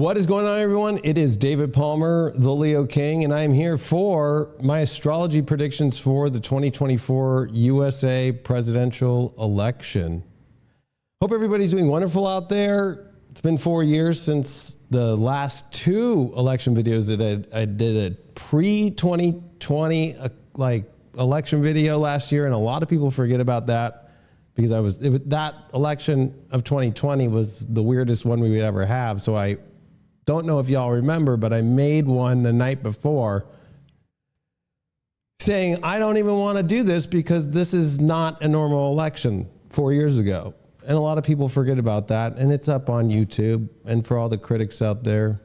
What is going on, everyone? It is David Palmer, the Leo King, and I am here for my astrology predictions for the 2024 USA presidential election. Hope everybody's doing wonderful out there. It's been 4 years since the last two election videos that I did a pre-2020 election video last year, and a lot of people forget about that because that election of 2020 was the weirdest one we would ever have. So I don't know if y'all remember, but I made one the night before saying, I don't even want to do this because this is not a normal election 4 years ago. And a lot of people forget about that. And it's up on YouTube. And for all the critics out there,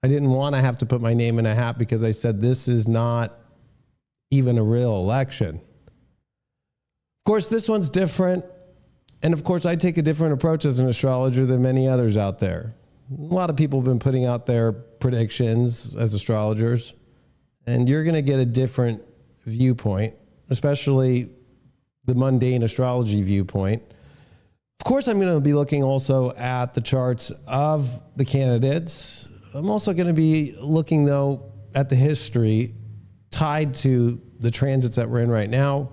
I didn't want to have to put my name in a hat because I said, this is not even a real election. Of course, this one's different. And of course, I take a different approach as an astrologer than many others out there. A lot of people have been putting out their predictions as astrologers, and you're going to get a different viewpoint, especially the mundane astrology viewpoint. Of course, I'm going to be looking also at the charts of the candidates. I'm also going to be looking, though, at the history tied to the transits that we're in right now,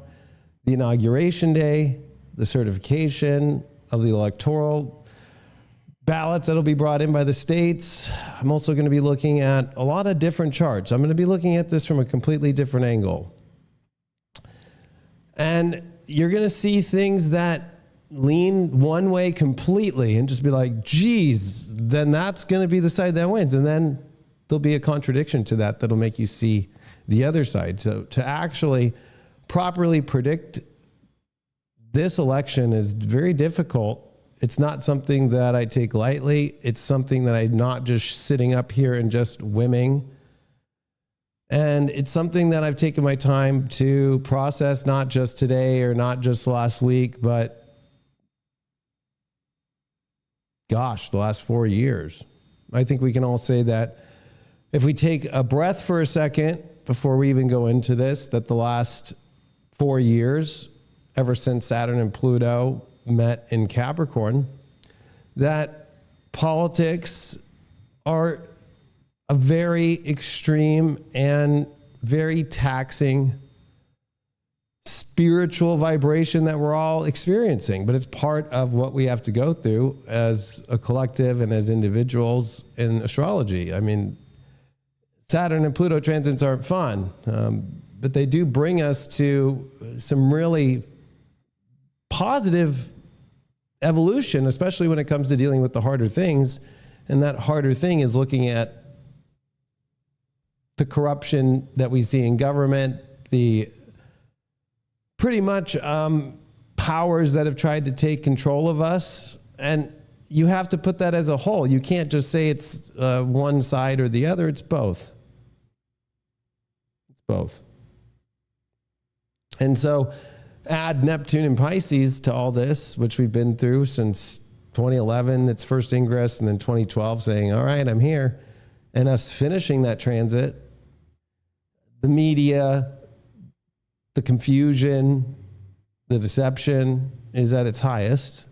the inauguration day, the certification of the electoral ballots that'll be brought in by the states. I'm also going to be looking at a lot of different charts. I'm going to be looking at this from a completely different angle. And you're going to see things that lean one way completely and just be like, geez, then that's going to be the side that wins. And then there'll be a contradiction to that that'll make you see the other side. So to actually properly predict this election is very difficult. It's not something that I take lightly. It's something that I'm not just sitting up here and just whimming. And it's something that I've taken my time to process, not just today or not just last week, but gosh, the last 4 years. I think we can all say that if we take a breath for a second before we even go into this, that the last 4 years, ever since Saturn and Pluto met in Capricorn, that politics are a very extreme and very taxing spiritual vibration that we're all experiencing. But it's part of what we have to go through as a collective and as individuals in astrology. I mean, Saturn and Pluto transits aren't fun, but they do bring us to some really positive evolution, especially when it comes to dealing with the harder things. And that harder thing is looking at the corruption that we see in government, the pretty much powers that have tried to take control of us. And you have to put that as a whole. You can't just say it's one side or the other. It's both. It's both. And so add Neptune and Pisces to all this, which we've been through since 2011, its first ingress, and then 2012 saying, all right, I'm here. And us finishing that transit, the media, the confusion, the deception is at its highest.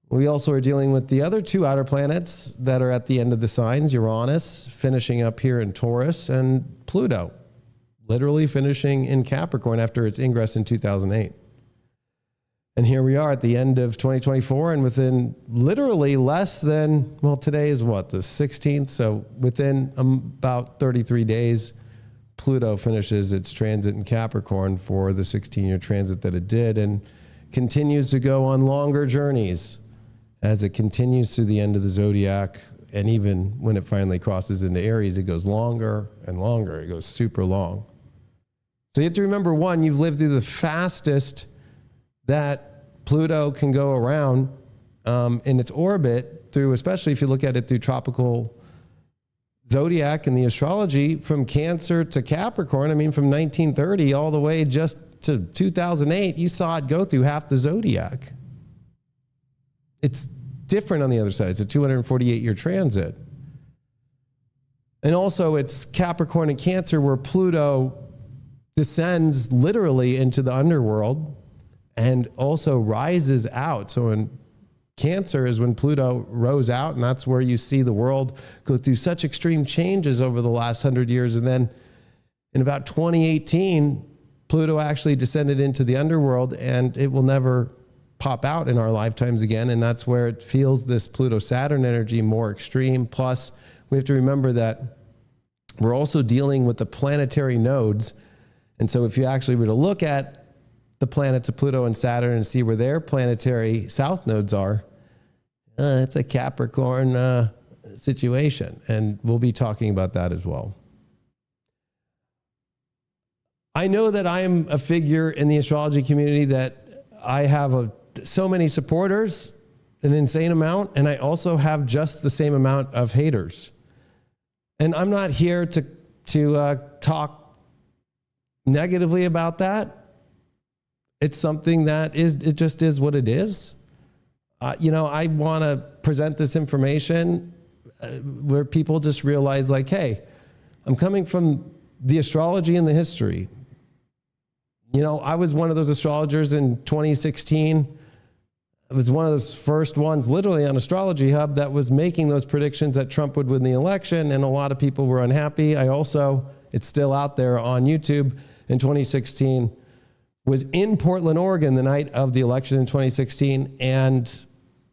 We also are dealing with the other two outer planets that are at the end of the signs, Uranus finishing up here in Taurus, and Pluto literally finishing in Capricorn after its ingress in 2008. And here we are at the end of 2024, and within literally less than, well, today is what, the 16th? So within about 33 days, Pluto finishes its transit in Capricorn for the 16-year transit that it did, and continues to go on longer journeys as it continues through the end of the zodiac. And even when it finally crosses into Aries, it goes longer and longer. It goes super long. So you have to remember, one, you've lived through the fastest that Pluto can go around in its orbit through, especially if you look at it through tropical zodiac and the astrology, from Cancer to Capricorn. I mean, from 1930 all the way just to 2008, you saw it go through half the zodiac. It's different on the other side. It's a 248-year transit. And also it's Capricorn and Cancer where Pluto descends literally into the underworld and also rises out. So in Cancer is when Pluto rose out, and that's where you see the world go through such extreme changes over the last 100 years. And then in about 2018, Pluto actually descended into the underworld, and it will never pop out in our lifetimes again. And that's where it feels this Pluto-Saturn energy more extreme. Plus, we have to remember that we're also dealing with the planetary nodes. And so if you actually were to look at the planets of Pluto and Saturn and see where their planetary south nodes are, it's a Capricorn situation. And we'll be talking about that as well. I know that I am a figure in the astrology community that I have so many supporters, an insane amount, and I also have just the same amount of haters. And I'm not here to talk negatively about that. It's something that it just is what it is. I want to present this information where people just realize, like, hey, I'm coming from the astrology and the history. I was one of those astrologers in 2016. I was one of those first ones literally on Astrology Hub that was making those predictions that Trump would win the election, and a lot of people were unhappy. It's still out there on YouTube, in 2016, was in Portland, Oregon the night of the election in 2016 and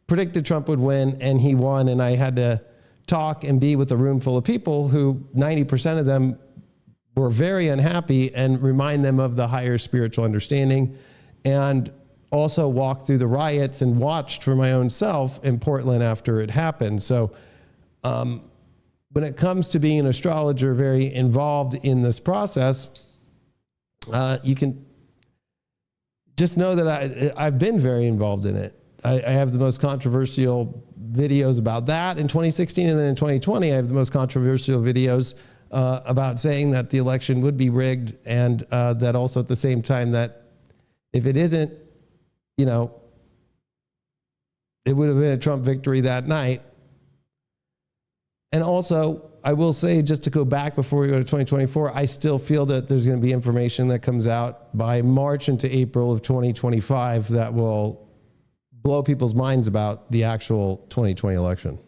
predicted Trump would win, and he won. And I had to talk and be with a room full of people who 90% of them were very unhappy, and remind them of the higher spiritual understanding, and also walked through the riots and watched for my own self in Portland after it happened. So when it comes to being an astrologer, very involved in this process, you can just know that I've been very involved in it. I have the most controversial videos about that in 2016, and then in 2020, I have the most controversial videos about saying that the election would be rigged, and that also at the same time that if it isn't, it would have been a Trump victory that night. And also, I will say, just to go back before we go to 2024, I still feel that there's going to be information that comes out by March into April of 2025 that will blow people's minds about the actual 2020 election.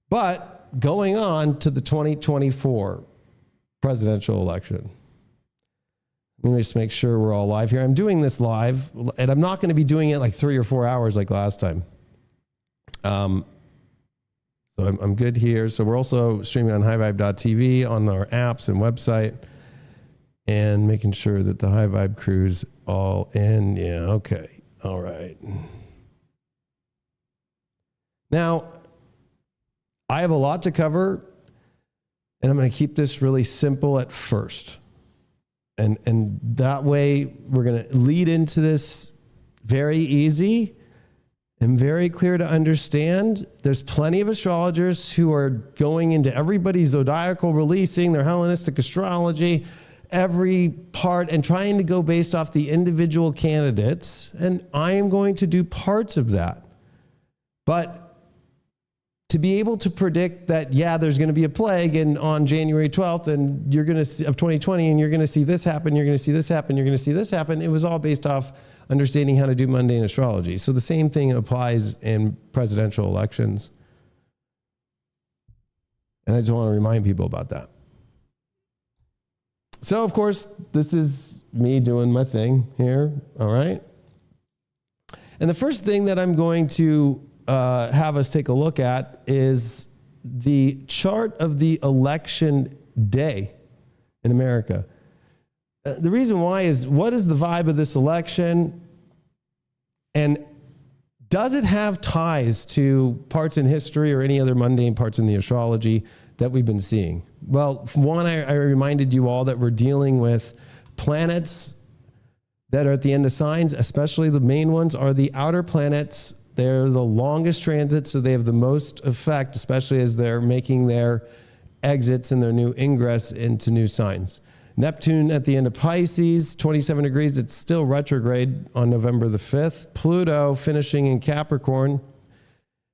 But going on to the 2024 presidential election. Let me just make sure we're all live here. I'm doing this live, and I'm not going to be doing it like 3 or 4 hours like last time. So I'm good here. So we're also streaming on highvibe.tv on our apps and website, and making sure that the High Vibe crew's all in. Yeah, okay. All right. Now, I have a lot to cover, and I'm going to keep this really simple at first. And that way, we're going to lead into this very easy and very clear to understand. There's plenty of astrologers who are going into everybody's zodiacal, releasing their Hellenistic astrology, every part, and trying to go based off the individual candidates. And I am going to do parts of that. But to be able to predict that, there's going to be a plague and on January 12th, and you're going to see, of 2020, and you're going to see this happen, you're going to see this happen, you're going to see this happen. It was all based off understanding how to do mundane astrology. So the same thing applies in presidential elections. And I just want to remind people about that. So, of course, this is me doing my thing here. All right. And the first thing that I'm going to have us take a look at is the chart of the election day in America. The reason why is, what is the vibe of this election? And does it have ties to parts in history or any other mundane parts in the astrology that we've been seeing? Well, one, I reminded you all that we're dealing with planets that are at the end of signs, especially the main ones are the outer planets. They're the longest transits, so they have the most effect, especially as they're making their exits and their new ingress into new signs. Neptune at the end of Pisces, 27 degrees. It's still retrograde on November the 5th. Pluto finishing in Capricorn.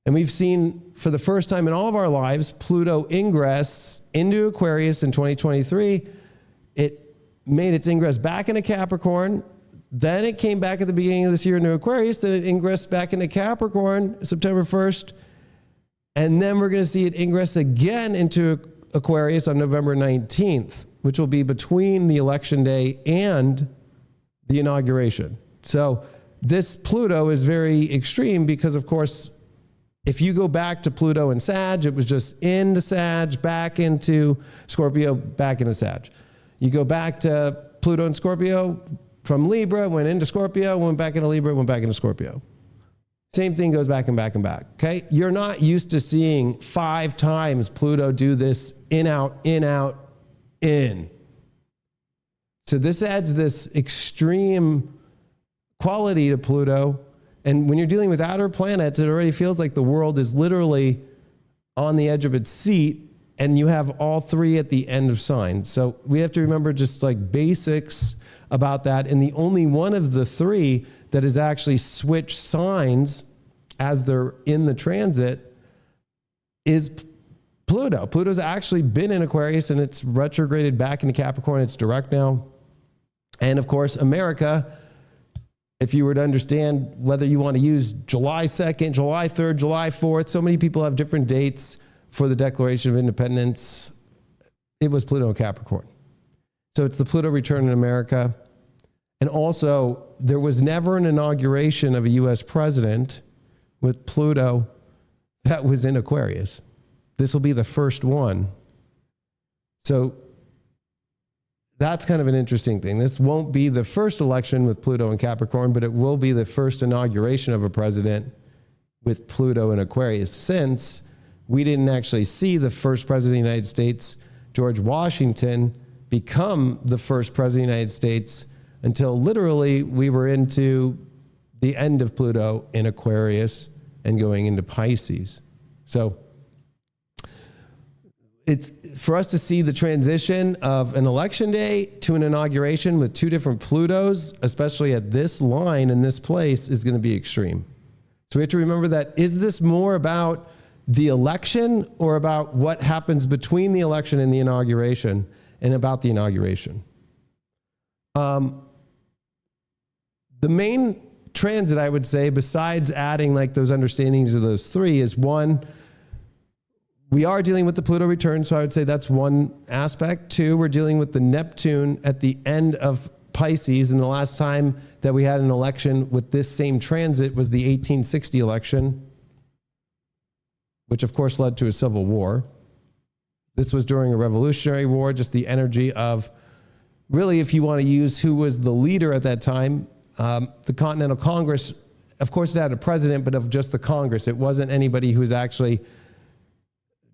And we've seen for the first time in all of our lives, Pluto ingress into Aquarius in 2023. It made its ingress back into Capricorn. Then it came back at the beginning of this year into Aquarius. Then it ingressed back into Capricorn September 1st. And then we're going to see it ingress again into Aquarius on November 19th, which will be between the election day and the inauguration. So this Pluto is very extreme because, of course, if you go back to Pluto and Sag, it was just into Sag, back into Scorpio, back into Sag. You go back to Pluto and Scorpio from Libra, went into Scorpio, went back into Libra, went back into Scorpio. Same thing goes back and back and back, okay? You're not used to seeing 5 times Pluto do this in, out, in, out, in. So this adds this extreme quality to Pluto. And when you're dealing with outer planets, it already feels like the world is literally on the edge of its seat, and you have all 3 at the end of signs. So we have to remember just like basics about that. And the only one of the 3 that has actually switched signs as they're in the transit is Pluto. Pluto's actually been in Aquarius and it's retrograded back into Capricorn. It's direct now. And of course, America, if you were to understand whether you want to use July 2nd, July 3rd, July 4th, so many people have different dates for the Declaration of Independence. It was Pluto and Capricorn. So it's the Pluto return in America. And also, there was never an inauguration of a U.S. president with Pluto that was in Aquarius. This will be the first one. So that's kind of an interesting thing. This won't be the first election with Pluto and Capricorn, but it will be the first inauguration of a president with Pluto in Aquarius, since we didn't actually see the first president of the United States, George Washington, become the first president of the United States until literally we were into the end of Pluto in Aquarius and going into Pisces. So it's for us to see the transition of an election day to an inauguration with 2 different Plutos, especially at this line in this place, is going to be extreme. So we have to remember that, is this more about the election or about what happens between the election and the inauguration, and about the inauguration? The main transit, I would say, besides adding like those understandings of those 3, is 1, we are dealing with the Pluto return, so I would say that's one aspect. 2, we're dealing with the Neptune at the end of Pisces, and the last time that we had an election with this same transit was the 1860 election, which of course led to a civil war. This was during a Revolutionary War, just the energy of, really, if you want to use who was the leader at that time, the Continental Congress. Of course, it had a president, but of just the Congress. It wasn't anybody who was actually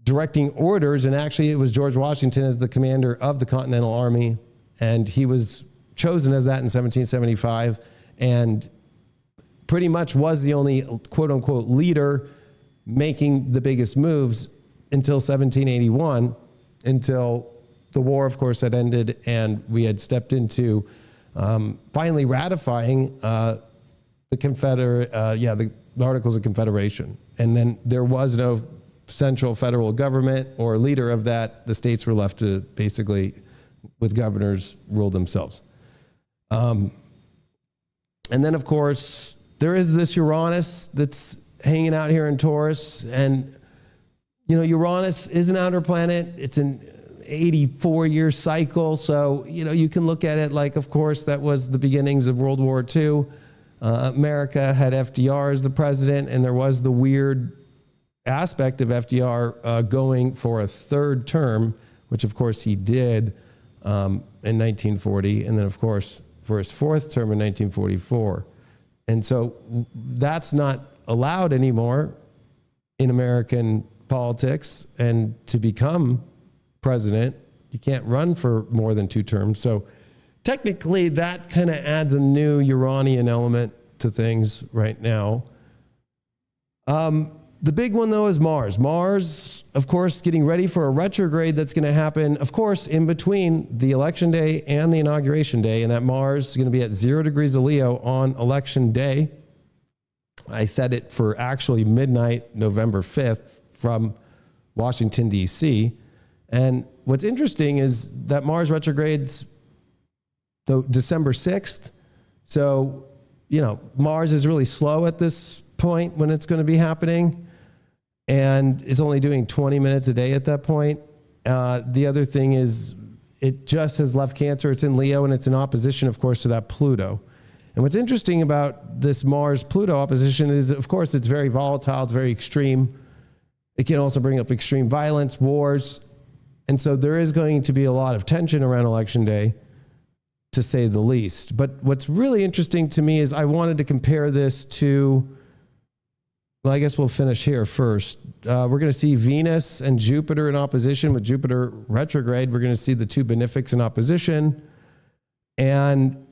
directing orders, and actually it was George Washington as the commander of the Continental Army, and he was chosen as that in 1775, and pretty much was the only quote-unquote leader making the biggest moves until 1781, until the war, of course, had ended, and we had stepped into finally ratifying the Articles of Confederation. And then there was no central federal government or leader of that. The states were left to basically, with governors, rule themselves. And then, of course, there is this Uranus that's hanging out here in Taurus. And, you know, Uranus is an outer planet. It's an 84-year cycle. So, you know, you can look at it like, of course, that was the beginnings of World War II. America had FDR as the president, and there was the weird aspect of FDR going for a 3rd term, which of course he did in 1940, and then of course for his 4th term in 1944. And so that's not allowed anymore in American politics, and to become president, you can't run for more than 2 terms. So technically that kind of adds a new Uranian element to things right now. The big one, though, is Mars. Mars, of course, getting ready for a retrograde that's going to happen, of course, in between the election day and the inauguration day. And that Mars is going to be at 0 degrees of Leo on election day. I said it for actually midnight, November 5th from Washington, D.C. And what's interesting is that Mars retrogrades December 6th, So, Mars is really slow at this point when it's going to be happening. And it's only doing 20 minutes a day at that point. The other thing is it just has left Cancer. It's in Leo, and it's in opposition, of course, to that Pluto. And what's interesting about this Mars-Pluto opposition is, of course, it's very volatile. It's very extreme. It can also bring up extreme violence, wars. And so there is going to be a lot of tension around Election Day, to say the least. But what's really interesting to me is I wanted to compare this to, well, I guess we'll finish here first. We're going to see Venus and Jupiter in opposition, with Jupiter retrograde. We're going to see the two benefics in opposition. And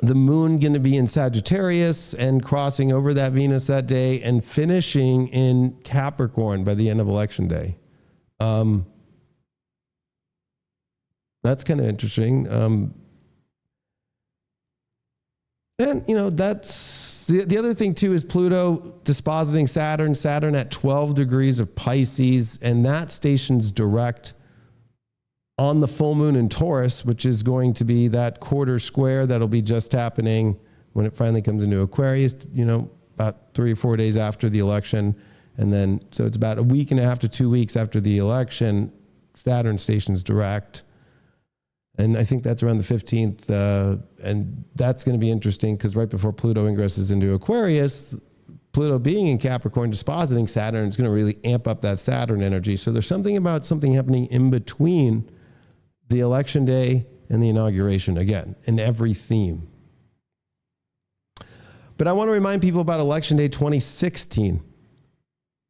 the moon going to be in Sagittarius and crossing over that Venus that day and finishing in Capricorn by the end of Election Day. That's kind of interesting. And, that's the other thing too, is Pluto dispositing Saturn at 12 degrees of Pisces, and that stations direct on the full moon in Taurus, which is going to be that quarter square that'll be just happening when it finally comes into Aquarius, about 3 or 4 days after the election. And then, so it's about a week and a half to 2 weeks after the election, Saturn stations direct. And I think that's around the 15th. And that's going to be interesting because right before Pluto ingresses into Aquarius, Pluto being in Capricorn, dispositing Saturn, is going to really amp up that Saturn energy. So there's something about something happening in between the Election Day and the Inauguration, again, in every theme. But I want to remind people about Election Day 2016,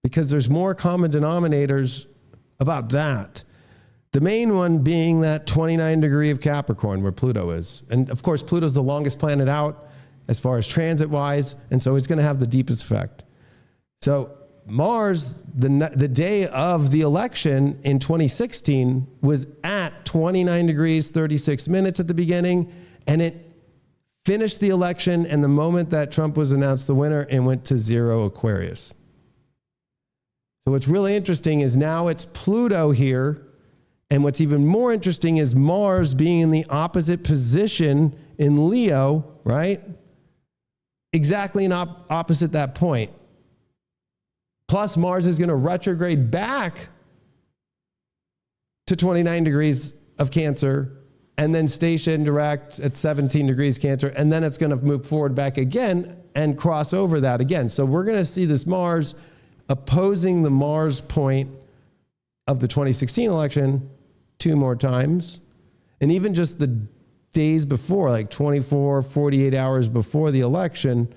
because there's more common denominators about that. The main one being that 29 degree of Capricorn where Pluto is. And of course, Pluto's the longest planet out as far as transit wise. And so it's going to have the deepest effect. So Mars, the day of the election in 2016, was at 29 degrees, 36 minutes at the beginning. And it finished the election. And the moment that Trump was announced the winner, it went to 0 Aquarius. So what's really interesting is now it's Pluto here. And what's even more interesting is Mars being in the opposite position in Leo, right? Exactly in opposite that point. Plus, Mars is going to retrograde back to 29 degrees of Cancer and then station direct at 17 degrees Cancer. And then it's going to move forward back again and cross over that again. So we're going to see this Mars opposing the Mars point of the 2016 election 2 more times. And even just the days before, like 24, 48 hours before the election,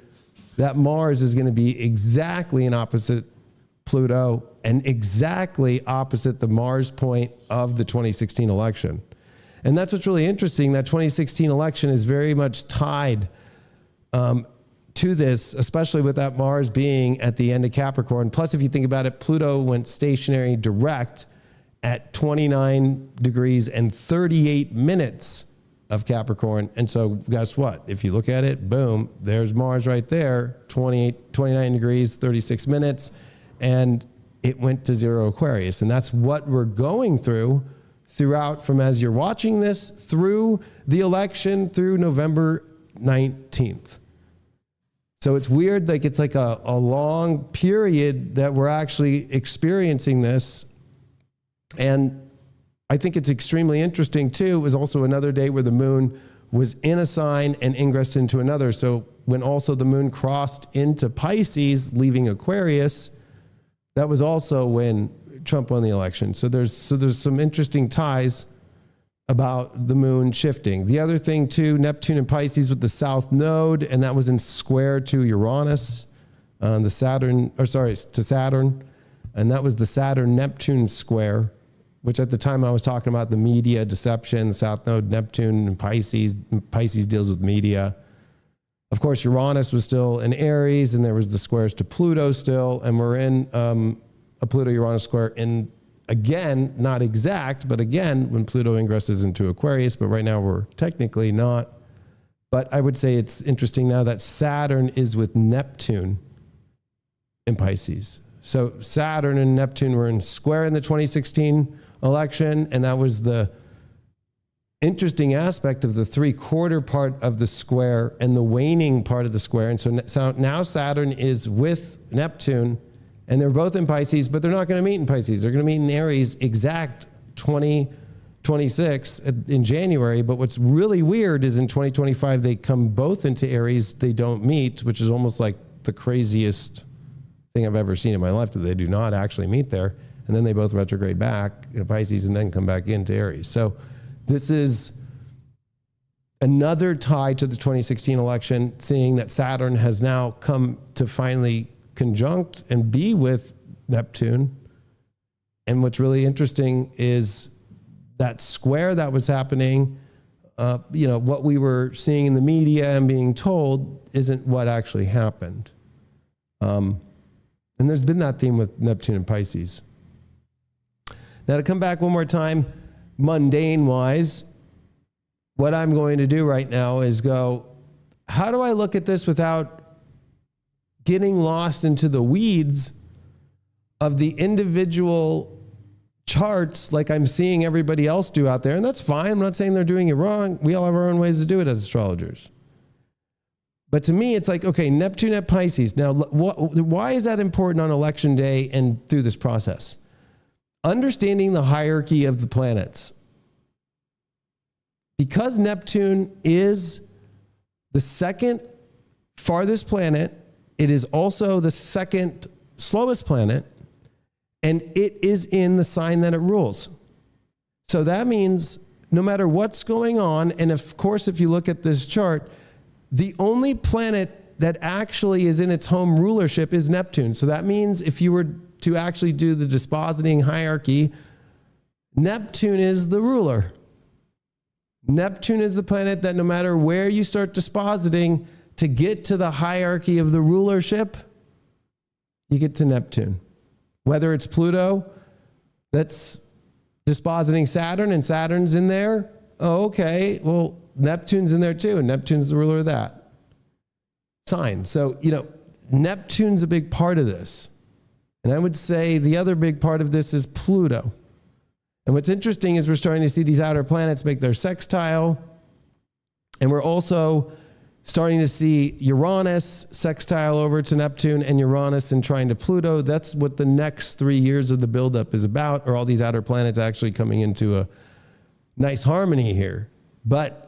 that Mars is going to be exactly in opposite Pluto and exactly opposite the Mars point of the 2016 election. And that's what's really interesting. That 2016 election is very much tied to this, especially with that Mars being at the end of Capricorn. Plus, if you think about it, Pluto went stationary direct at 29 degrees and 38 minutes of Capricorn. And so guess what? If you look at it, boom, there's Mars right there, 29 degrees, 36 minutes, and it went to 0 Aquarius. And that's what we're going throughout from as you're watching this through the election through November 19th. So it's weird, like it's like a long period that we're actually experiencing this. And I think it's extremely interesting too. It was also another day where the moon was in a sign and ingressed into another. So when also the moon crossed into Pisces, leaving Aquarius, that was also when Trump won the election. So there's some interesting ties about the moon shifting. The other thing too, Neptune and Pisces with the south node, and that was in square to Uranus, to Saturn. And that was the Saturn-Neptune square, which at the time I was talking about the media deception, the South Node, Neptune, and Pisces. Pisces deals with media. Of course, Uranus was still in Aries, and there was the squares to Pluto still, and we're in a Pluto-Uranus square in, again, not exact, but again, when Pluto ingresses into Aquarius, but right now we're technically not. But I would say it's interesting now that Saturn is with Neptune in Pisces. So Saturn and Neptune were in square in the 2016 election, and that was the interesting aspect of the 3/4 part of the square and the waning part of the square. And so now Saturn is with Neptune, and they're both in Pisces, but they're not going to meet in Pisces. They're going to meet in Aries exact 2026 in January. But what's really weird is in 2025, they come both into Aries. They don't meet, which is almost like the craziest thing I've ever seen in my life, that they do not actually meet there. And then they both retrograde back in Pisces and then come back into Aries. So this is another tie to the 2016 election, seeing that Saturn has now come to finally conjunct and be with Neptune. And what's really interesting is that square that was happening, what we were seeing in the media and being told isn't what actually happened. And there's been that theme with Neptune and Pisces. Now, to come back one more time, mundane-wise, what I'm going to do right now is go, how do I look at this without getting lost into the weeds of the individual charts like I'm seeing everybody else do out there? And that's fine. I'm not saying they're doing it wrong. We all have our own ways to do it as astrologers. But to me, it's like, okay, Neptune at Pisces. Now, why is that important on election day and through this process? Understanding the hierarchy of the planets. Because Neptune is the second farthest planet, it is also the second slowest planet, and it is in the sign that it rules. So that means no matter what's going on, and of course, if you look at this chart, the only planet that actually is in its home rulership is Neptune. So that means if you were to actually do the dispositing hierarchy, Neptune is the ruler. Neptune is the planet that no matter where you start dispositing to get to the hierarchy of the rulership, you get to Neptune. Whether it's Pluto that's dispositing Saturn and Saturn's in there, oh, okay, well, Neptune's in there too, and Neptune's the ruler of that sign. So, Neptune's a big part of this. And I would say the other big part of this is Pluto. And what's interesting is we're starting to see these outer planets make their sextile. And we're also starting to see Uranus sextile over to Neptune and Uranus and trine to Pluto. That's what the next 3 years of the buildup is about, are all these outer planets actually coming into a nice harmony here. But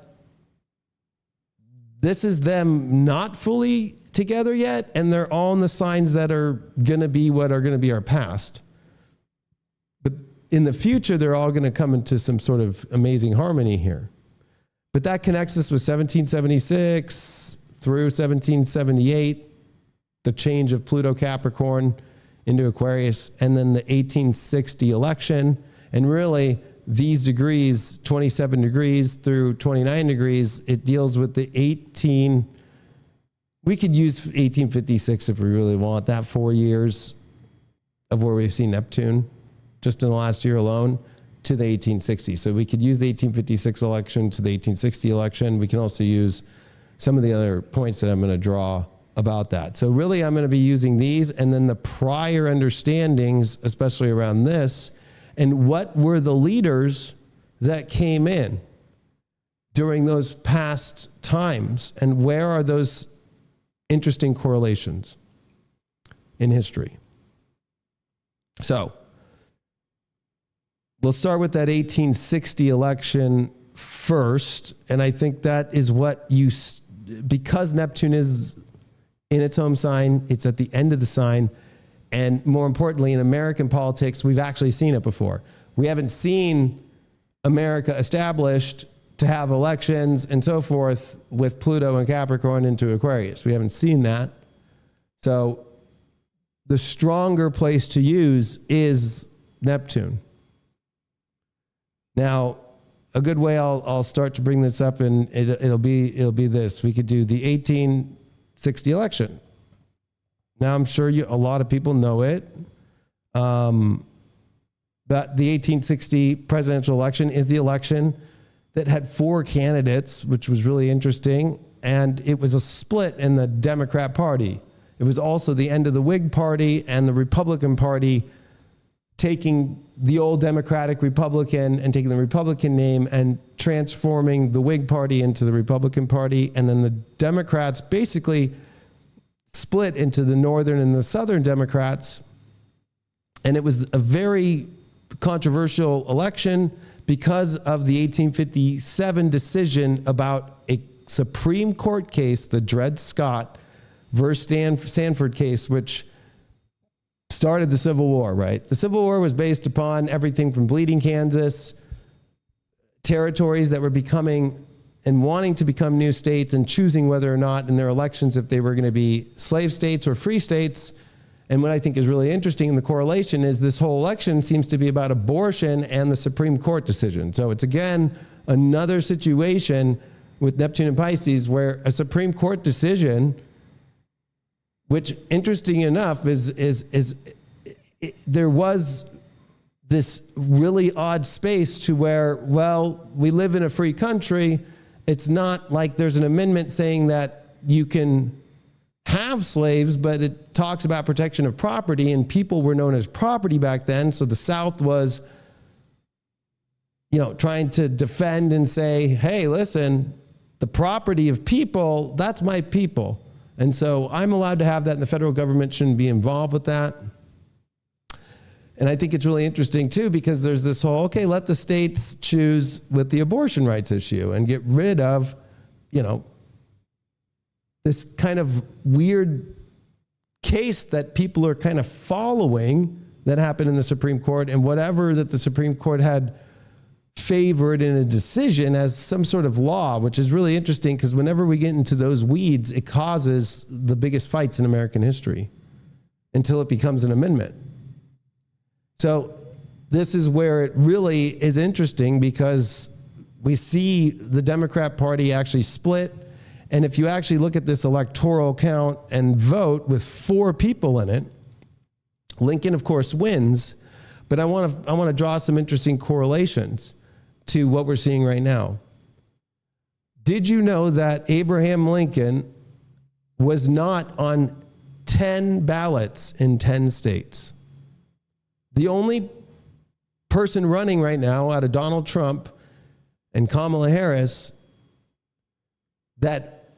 this is them not fully together yet, and they're all in the signs that are going to be what are going to be our past. But in the future, they're all going to come into some sort of amazing harmony here. But that connects us with 1776 through 1778, the change of Pluto Capricorn into Aquarius, and then the 1860 election. And really, these degrees, 27 degrees through 29 degrees, it deals with the we could use 1856 if we really want that, 4 years of where we've seen Neptune just in the last year alone to the 1860s. So we could use the 1856 election to the 1860 election. We can also use some of the other points that I'm going to draw about that. So really, I'm going to be using these and then the prior understandings, especially around this, and what were the leaders that came in during those past times, and where are those interesting correlations in history. So we'll start with that 1860 election first. And I think that is what because Neptune is in its home sign, it's at the end of the sign. And more importantly, in American politics, we've actually seen it before. We haven't seen America established to have elections and so forth with Pluto and Capricorn into Aquarius. We haven't seen that. So the stronger place to use is Neptune. Now, a good way I'll start to bring this up, and it'll be this. We could do the 1860 election. Now, I'm sure a lot of people know it. But the 1860 presidential election is the election that had 4 candidates, which was really interesting. And it was a split in the Democrat Party. It was also the end of the Whig Party and the Republican Party taking the old Democratic Republican and taking the Republican name and transforming the Whig Party into the Republican Party. And then the Democrats basically split into the Northern and the Southern Democrats. And it was a very controversial election because of the 1857 decision about a Supreme Court case, the Dred Scott versus Sanford case, which started the Civil War, right? The Civil War was based upon everything from bleeding Kansas, territories that were becoming and wanting to become new states and choosing whether or not in their elections if they were going to be slave states or free states. And what I think is really interesting in the correlation is this whole election seems to be about abortion and the Supreme Court decision. So it's again another situation with Neptune and Pisces where a Supreme Court decision, which interesting enough there was this really odd space to where, well, we live in a free country. It's not like there's an amendment saying that you can have slaves, but it talks about protection of property, and people were known as property back then. So the South was, trying to defend and say, hey, listen, the property of people, that's my people. And so I'm allowed to have that, and the federal government shouldn't be involved with that. And I think it's really interesting too, because there's this whole, okay, let the states choose with the abortion rights issue and get rid of, this kind of weird case that people are kind of following that happened in the Supreme Court, and whatever that the Supreme Court had favored in a decision as some sort of law, which is really interesting because whenever we get into those weeds, it causes the biggest fights in American history until it becomes an amendment. So this is where it really is interesting because we see the Democrat Party actually split. And if you actually look at this electoral count and vote with 4 people in it, Lincoln, of course, wins. But I want to draw some interesting correlations to what we're seeing right now. Did you know that Abraham Lincoln was not on 10 ballots in 10 states? The only person running right now out of Donald Trump and Kamala Harris that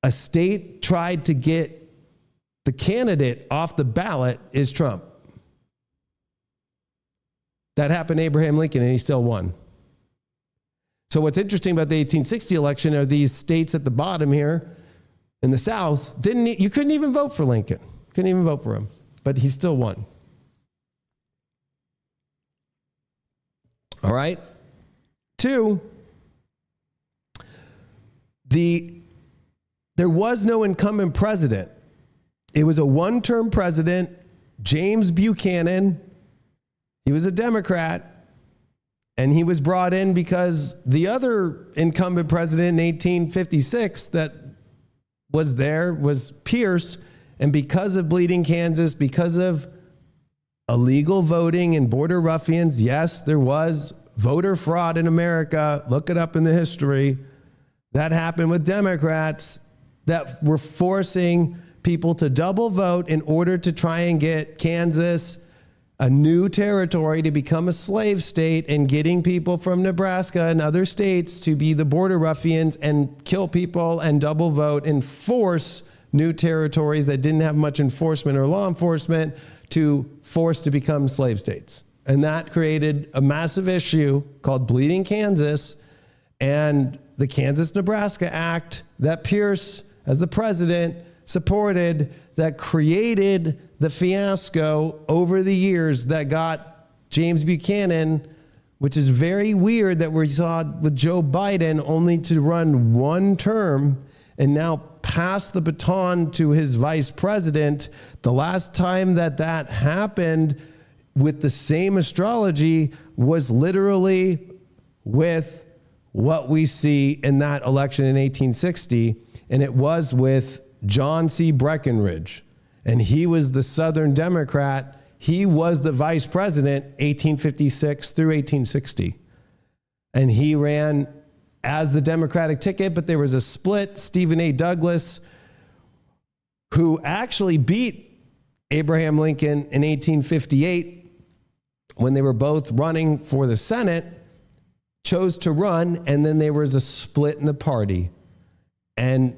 a state tried to get the candidate off the ballot is Trump. That happened to Abraham Lincoln, and he still won. So what's interesting about the 1860 election are these states at the bottom here in the South you couldn't even vote for Lincoln. Couldn't even vote for him, but he still won. All right. 2, there was no incumbent president. It was a one-term president, James Buchanan. He was a Democrat, and he was brought in because the other incumbent president in 1856 that was there was Pierce, and because of bleeding Kansas, because of illegal voting and border ruffians, yes, there was voter fraud in America. Look it up in the history. That happened with Democrats that were forcing people to double vote in order to try and get Kansas a new territory to become a slave state, and getting people from Nebraska and other states to be the border ruffians and kill people and double vote and force new territories that didn't have much enforcement or law enforcement to force to become slave states. And that created a massive issue called Bleeding Kansas and the Kansas-Nebraska Act that Pierce, as the president, supported, that created the fiasco over the years that got James Buchanan, which is very weird that we saw with Joe Biden only to run one term and now pass the baton to his vice president. The last time that happened with the same astrology was literally with what we see in that election in 1860, and it was with John C. Breckinridge, and he was the Southern Democrat. He was the vice president 1856 through 1860, and he ran as the Democratic ticket, but there was a split. Stephen A. Douglas, who actually beat Abraham Lincoln in 1858 when they were both running for the Senate, chose to run, and then there was a split in the party. And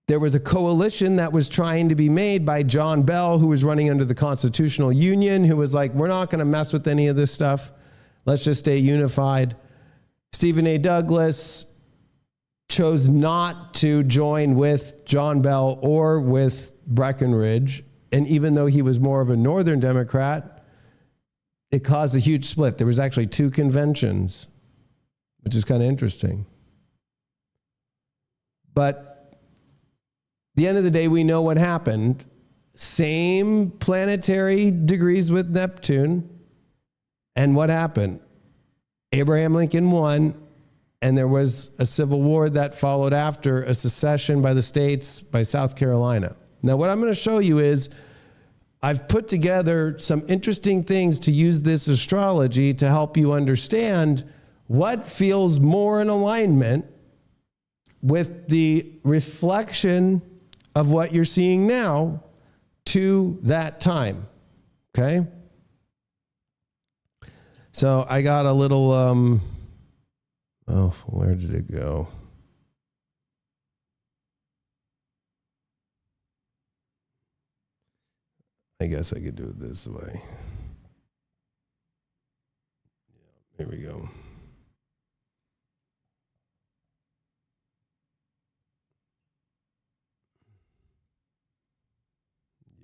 there was a coalition that was trying to be made by John Bell, who was running under the Constitutional Union, who was like, we're not going to mess with any of this stuff. Let's just stay unified. Stephen A. Douglas chose not to join with John Bell or with Breckinridge. And even though he was more of a Northern Democrat, it caused a huge split. There was actually 2 conventions, which is kind of interesting. But at the end of the day, we know what happened. Same planetary degrees with Neptune. And what happened? Abraham Lincoln won, and there was a civil war that followed after, a secession by the states, by South Carolina. Now, what I'm going to show you is I've put together some interesting things to use this astrology to help you understand what feels more in alignment with the reflection of what you're seeing now to that time. Okay? So I got a little, oh, where did it go? I guess I could do it this way. Here we go.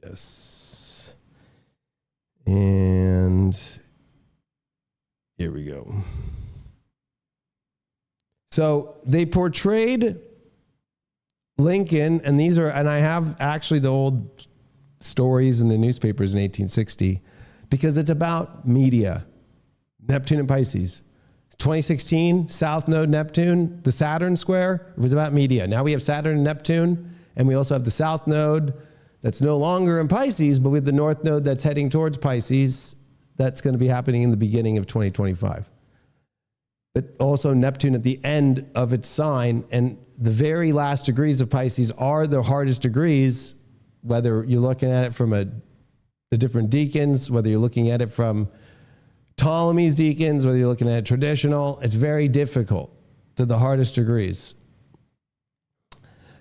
Yes. And here we go. So they portrayed Lincoln, and these are, and I have actually the old stories in the newspapers in 1860, because it's about media, Neptune and Pisces. 2016, South Node Neptune, the Saturn square, it was about media. Now we have Saturn and Neptune, and we also have the South Node that's no longer in Pisces, but we have the North Node that's heading towards Pisces. That's going to be happening in the beginning of 2025. But also Neptune at the end of its sign, and the very last degrees of Pisces are the hardest degrees, whether you're looking at it from the different deacons, whether you're looking at it from Ptolemy's deacons, whether you're looking at it traditional, it's very difficult to the hardest degrees.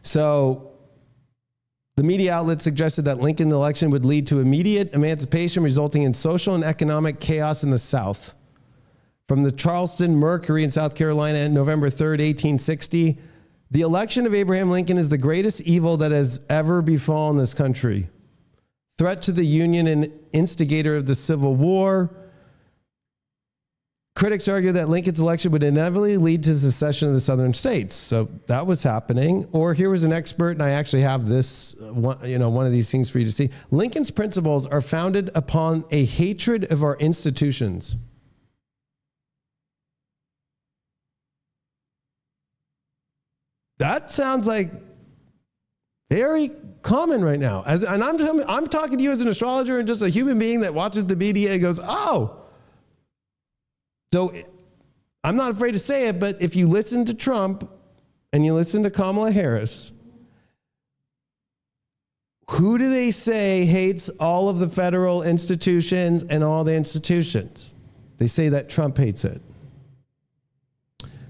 So the media outlet suggested that Lincoln's election would lead to immediate emancipation, resulting in social and economic chaos in the South. From the Charleston Mercury in South Carolina, November 3rd, 1860, the election of Abraham Lincoln is the greatest evil that has ever befallen this country. Threat to the Union and instigator of the Civil War. Critics argue that Lincoln's election would inevitably lead to secession of the southern states. So that was happening. Or here was an expert, and I actually have this, one of these things for you to see. Lincoln's principles are founded upon a hatred of our institutions. That sounds like very common right now. And I'm talking to you as an astrologer and just a human being that watches the media and goes, oh. So I'm not afraid to say it, but if you listen to Trump and you listen to Kamala Harris, who do they say hates all of the federal institutions and all the institutions? They say that Trump hates it.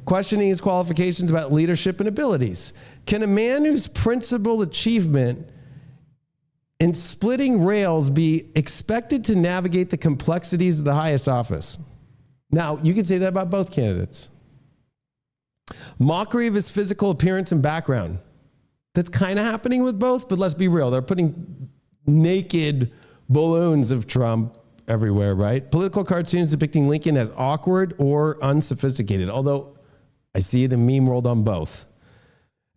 Questioning his qualifications about leadership and abilities. Can a man whose principal achievement in splitting rails be expected to navigate the complexities of the highest office? Now, you can say that about both candidates. Mockery of his physical appearance and background. That's kind of happening with both, but let's be real. They're putting naked balloons of Trump everywhere, right? Political cartoons depicting Lincoln as awkward or unsophisticated, although I see it in meme world on both.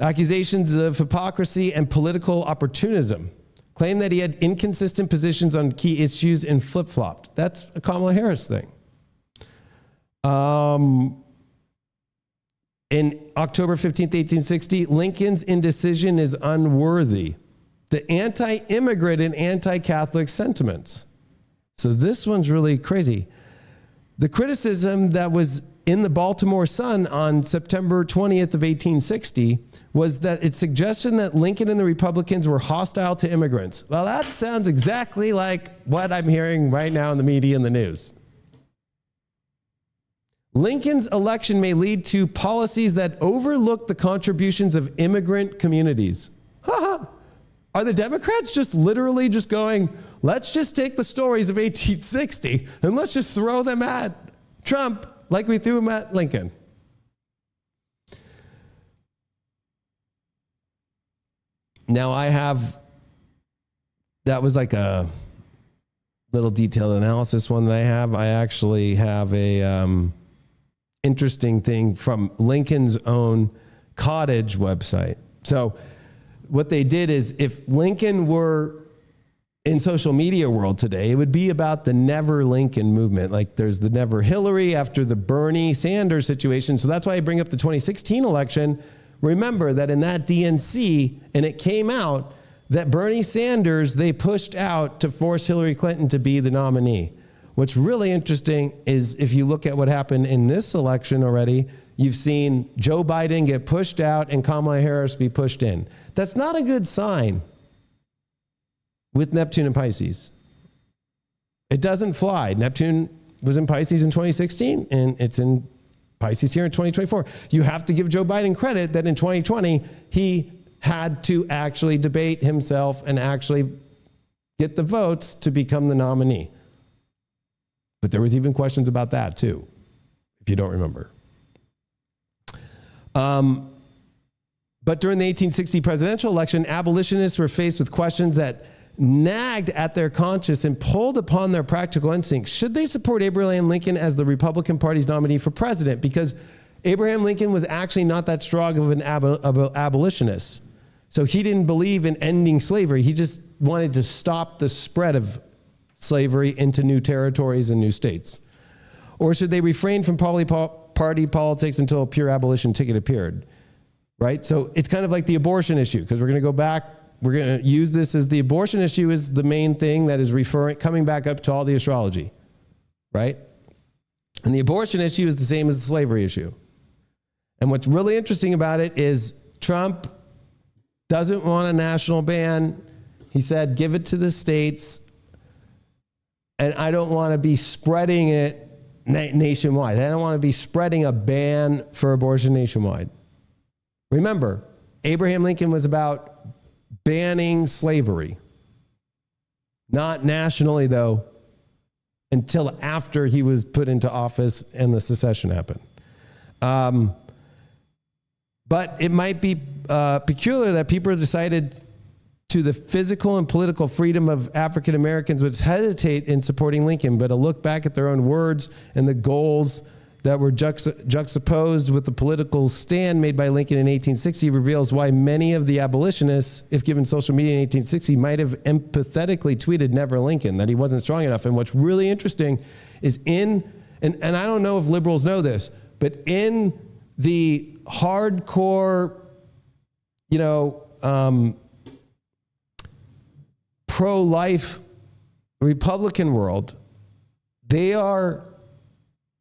Accusations of hypocrisy and political opportunism. Claim that he had inconsistent positions on key issues and flip-flopped. That's a Kamala Harris thing. In October 15th, 1860, Lincoln's indecision is unworthy. The anti-immigrant and anti-Catholic sentiments. So this one's really crazy. The criticism that was in the Baltimore Sun on September 20th of 1860 was that it suggested that Lincoln and the Republicans were hostile to immigrants. Well, that sounds exactly like what I'm hearing right now in the media and the news. Lincoln's election may lead to policies that overlook the contributions of immigrant communities. Are the Democrats just literally just going, let's just take the stories of 1860 and let's just throw them at Trump like we threw them at Lincoln? Now that was like a little detailed analysis one that I have. I actually have a interesting thing from Lincoln's own Cottage website. So what they did is, if Lincoln were in social media world today, it would be about the Never Lincoln movement. Like there's the Never Hillary after the Bernie Sanders situation. So that's why I bring up the 2016 election. Remember that in that DNC, and it came out that Bernie Sanders, they pushed out to force Hillary Clinton to be the nominee. What's really interesting is if you look at what happened in this election already, you've seen Joe Biden get pushed out and Kamala Harris be pushed in. That's not a good sign with Neptune and Pisces. It doesn't fly. Neptune was in Pisces in 2016, and it's in Pisces here in 2024. You have to give Joe Biden credit that in 2020, he had to actually debate himself and actually get the votes to become the nominee. But there was even questions about that too, if you don't remember. But during the 1860 presidential election, abolitionists were faced with questions that nagged at their conscience and pulled upon their practical instincts. Should they support Abraham Lincoln as the Republican Party's nominee for president? Because Abraham Lincoln was actually not that strong of an abolitionist. So he didn't believe in ending slavery. He just wanted to stop the spread of slavery into new territories and new states. Or should they refrain from party politics until a pure abolition ticket appeared? Right? So it's kind of like the abortion issue, because we're going to go back. We're going to use this as the abortion issue is the main thing that is coming back up to all the astrology. Right? And the abortion issue is the same as the slavery issue. And what's really interesting about it is Trump doesn't want a national ban. He said, give it to the states. And I don't want to be spreading it nationwide. I don't want to be spreading a ban for abortion nationwide. Remember, Abraham Lincoln was about banning slavery. Not nationally, though, until after he was put into office and the secession happened. But it might be peculiar that people decided to the physical and political freedom of African Americans would hesitate in supporting Lincoln, but a look back at their own words and the goals that were juxtaposed with the political stand made by Lincoln in 1860 reveals why many of the abolitionists, if given social media in 1860, might have empathetically tweeted Never Lincoln, that he wasn't strong enough. And what's really interesting is and I don't know if liberals know this, but in the hardcore, pro-life Republican world, they are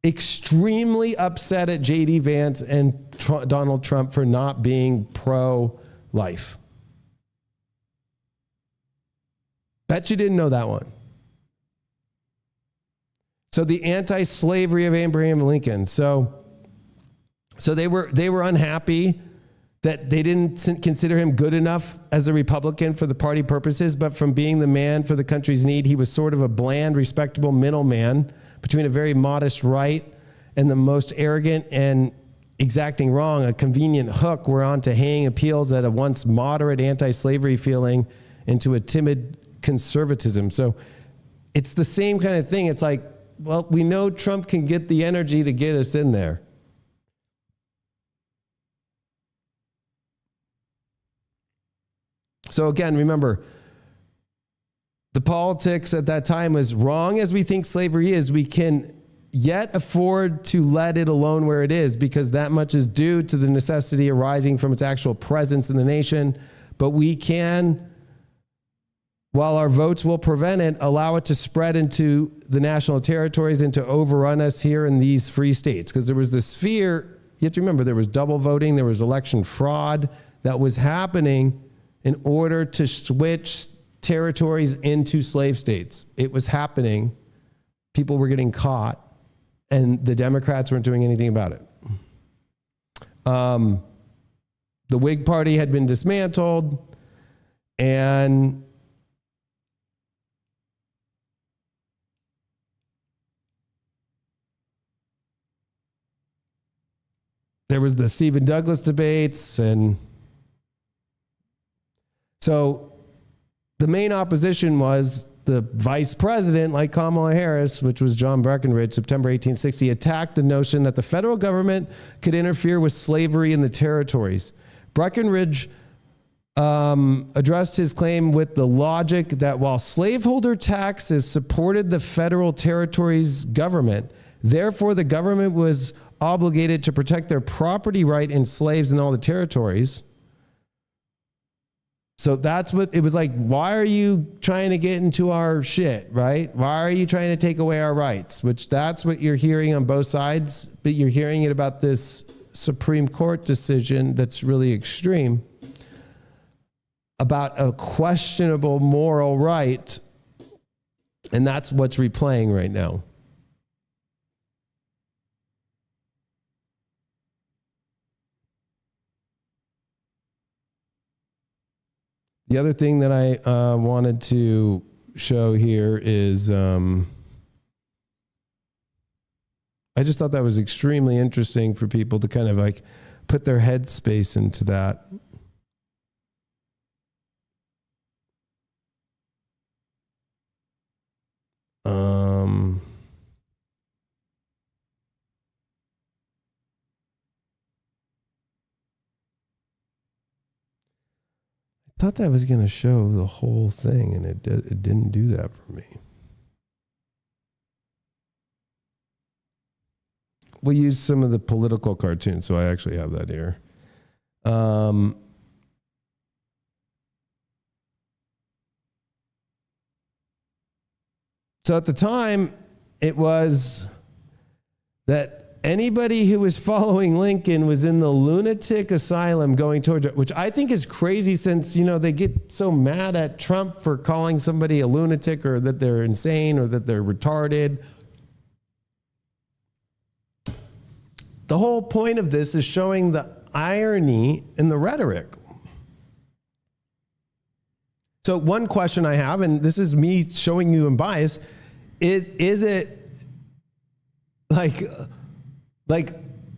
extremely upset at J.D. Vance and Donald Trump for not being pro-life. Bet you didn't know that one. So the anti-slavery of Abraham Lincoln. So they were unhappy that they didn't consider him good enough as a Republican for the party purposes, but from being the man for the country's need, he was sort of a bland, respectable middleman between a very modest right and the most arrogant and exacting wrong, a convenient hook whereon to hang appeals at a once moderate anti-slavery feeling into a timid conservatism. So it's the same kind of thing. It's like, well, we know Trump can get the energy to get us in there. So again, remember, the politics at that time was wrong as we think slavery is. We can yet afford to let it alone where it is, because that much is due to the necessity arising from its actual presence in the nation. But we can, while our votes will prevent it, allow it to spread into the national territories and to overrun us here in these free states. Because there was this fear, you have to remember, there was double voting, there was election fraud that was happening in order to switch territories into slave states. It was happening. People were getting caught. and the Democrats weren't doing anything about it. The Whig Party had been dismantled, and there was the Stephen Douglas debates, and so the main opposition was the vice president, like Kamala Harris, which was John Breckinridge, September 1860, attacked the notion that the federal government could interfere with slavery in the territories. Breckinridge addressed his claim with the logic that while slaveholder taxes supported the federal territories' government, therefore the government was obligated to protect their property right in slaves in all the territories. So that's what it was like. Why are you trying to get into our shit, right? Why are you trying to take away our rights? Which that's what you're hearing on both sides, but you're hearing it about this Supreme Court decision that's really extreme about a questionable moral right. And that's what's replaying right now. The other thing that I wanted to show here is I just thought that was extremely interesting for people to kind of like put their headspace into that. I thought that was going to show the whole thing, and it didn't do that for me. We'll use some of the political cartoons, so I actually have that here. So at the time, it was that anybody who was following Lincoln was in the lunatic asylum going towards it, which I think is crazy since, you know, they get so mad at Trump for calling somebody a lunatic or that they're insane or that they're retarded. The whole point of this is showing the irony in the rhetoric. So one question I have, and this is me showing you in bias, is it like,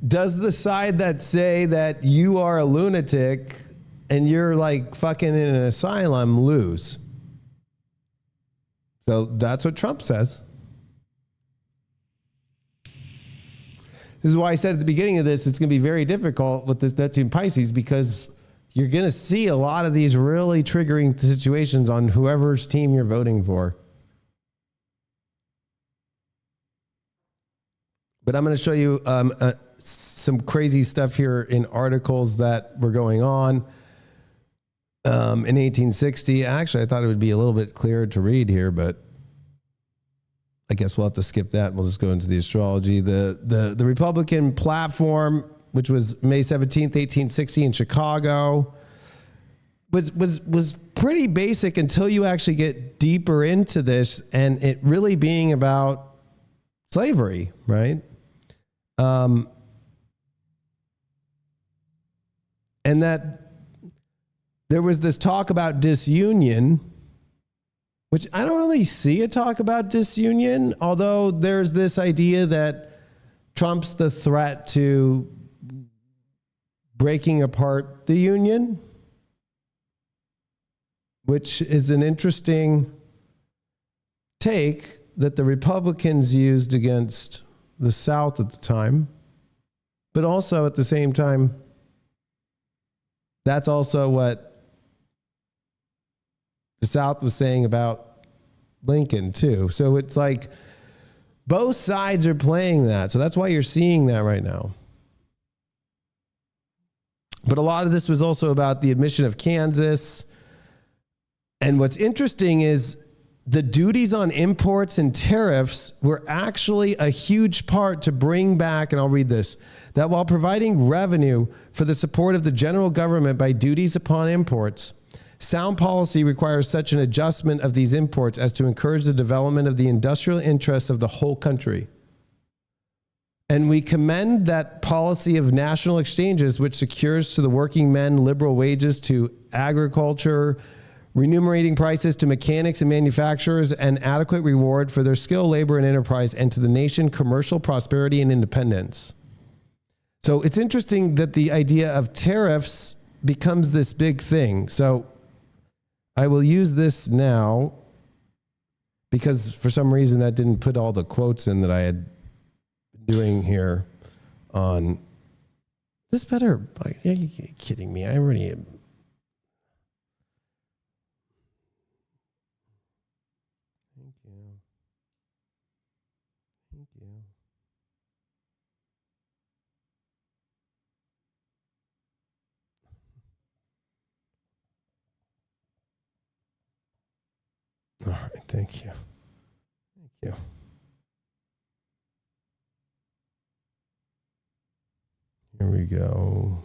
does the side that say that you are a lunatic and you're like fucking in an asylum lose? So that's what Trump says. This is why I said at the beginning of this, it's going to be very difficult with this Neptune Pisces, because you're going to see a lot of these really triggering situations on whoever's team you're voting for. But I'm going to show you some crazy stuff here in articles that were going on in 1860. Actually, I thought it would be a little bit clearer to read here, but I guess we'll have to skip that. We'll just go into the astrology. The Republican platform, which was May 17th, 1860 in Chicago, was pretty basic until you actually get deeper into this, and it really being about slavery, right? And that there was this talk about disunion, which I don't really see a talk about disunion, although there's this idea that Trump's the threat to breaking apart the union, which is an interesting take that the Republicans used against the South at the time. But also at the same time, that's also what the South was saying about Lincoln too. So it's like both sides are playing that. So that's why you're seeing that right now. But a lot of this was also about the admission of Kansas. And what's interesting is the duties on imports and tariffs were actually a huge part to bring back, and I'll read this, that while providing revenue for the support of the general government by duties upon imports, sound policy requires such an adjustment of these imports as to encourage the development of the industrial interests of the whole country. And we commend that policy of national exchanges, which secures to the working men liberal wages to agriculture, remunerating prices to mechanics and manufacturers, and adequate reward for their skill, labor, and enterprise, and to the nation commercial prosperity and independence. So it's interesting that the idea of tariffs becomes this big thing. So I will use this now because for some reason that didn't put all the quotes in that I had been doing here on this better. Are you kidding me? I already am. Thank you. Thank you. All right, thank you. Thank you. Here we go.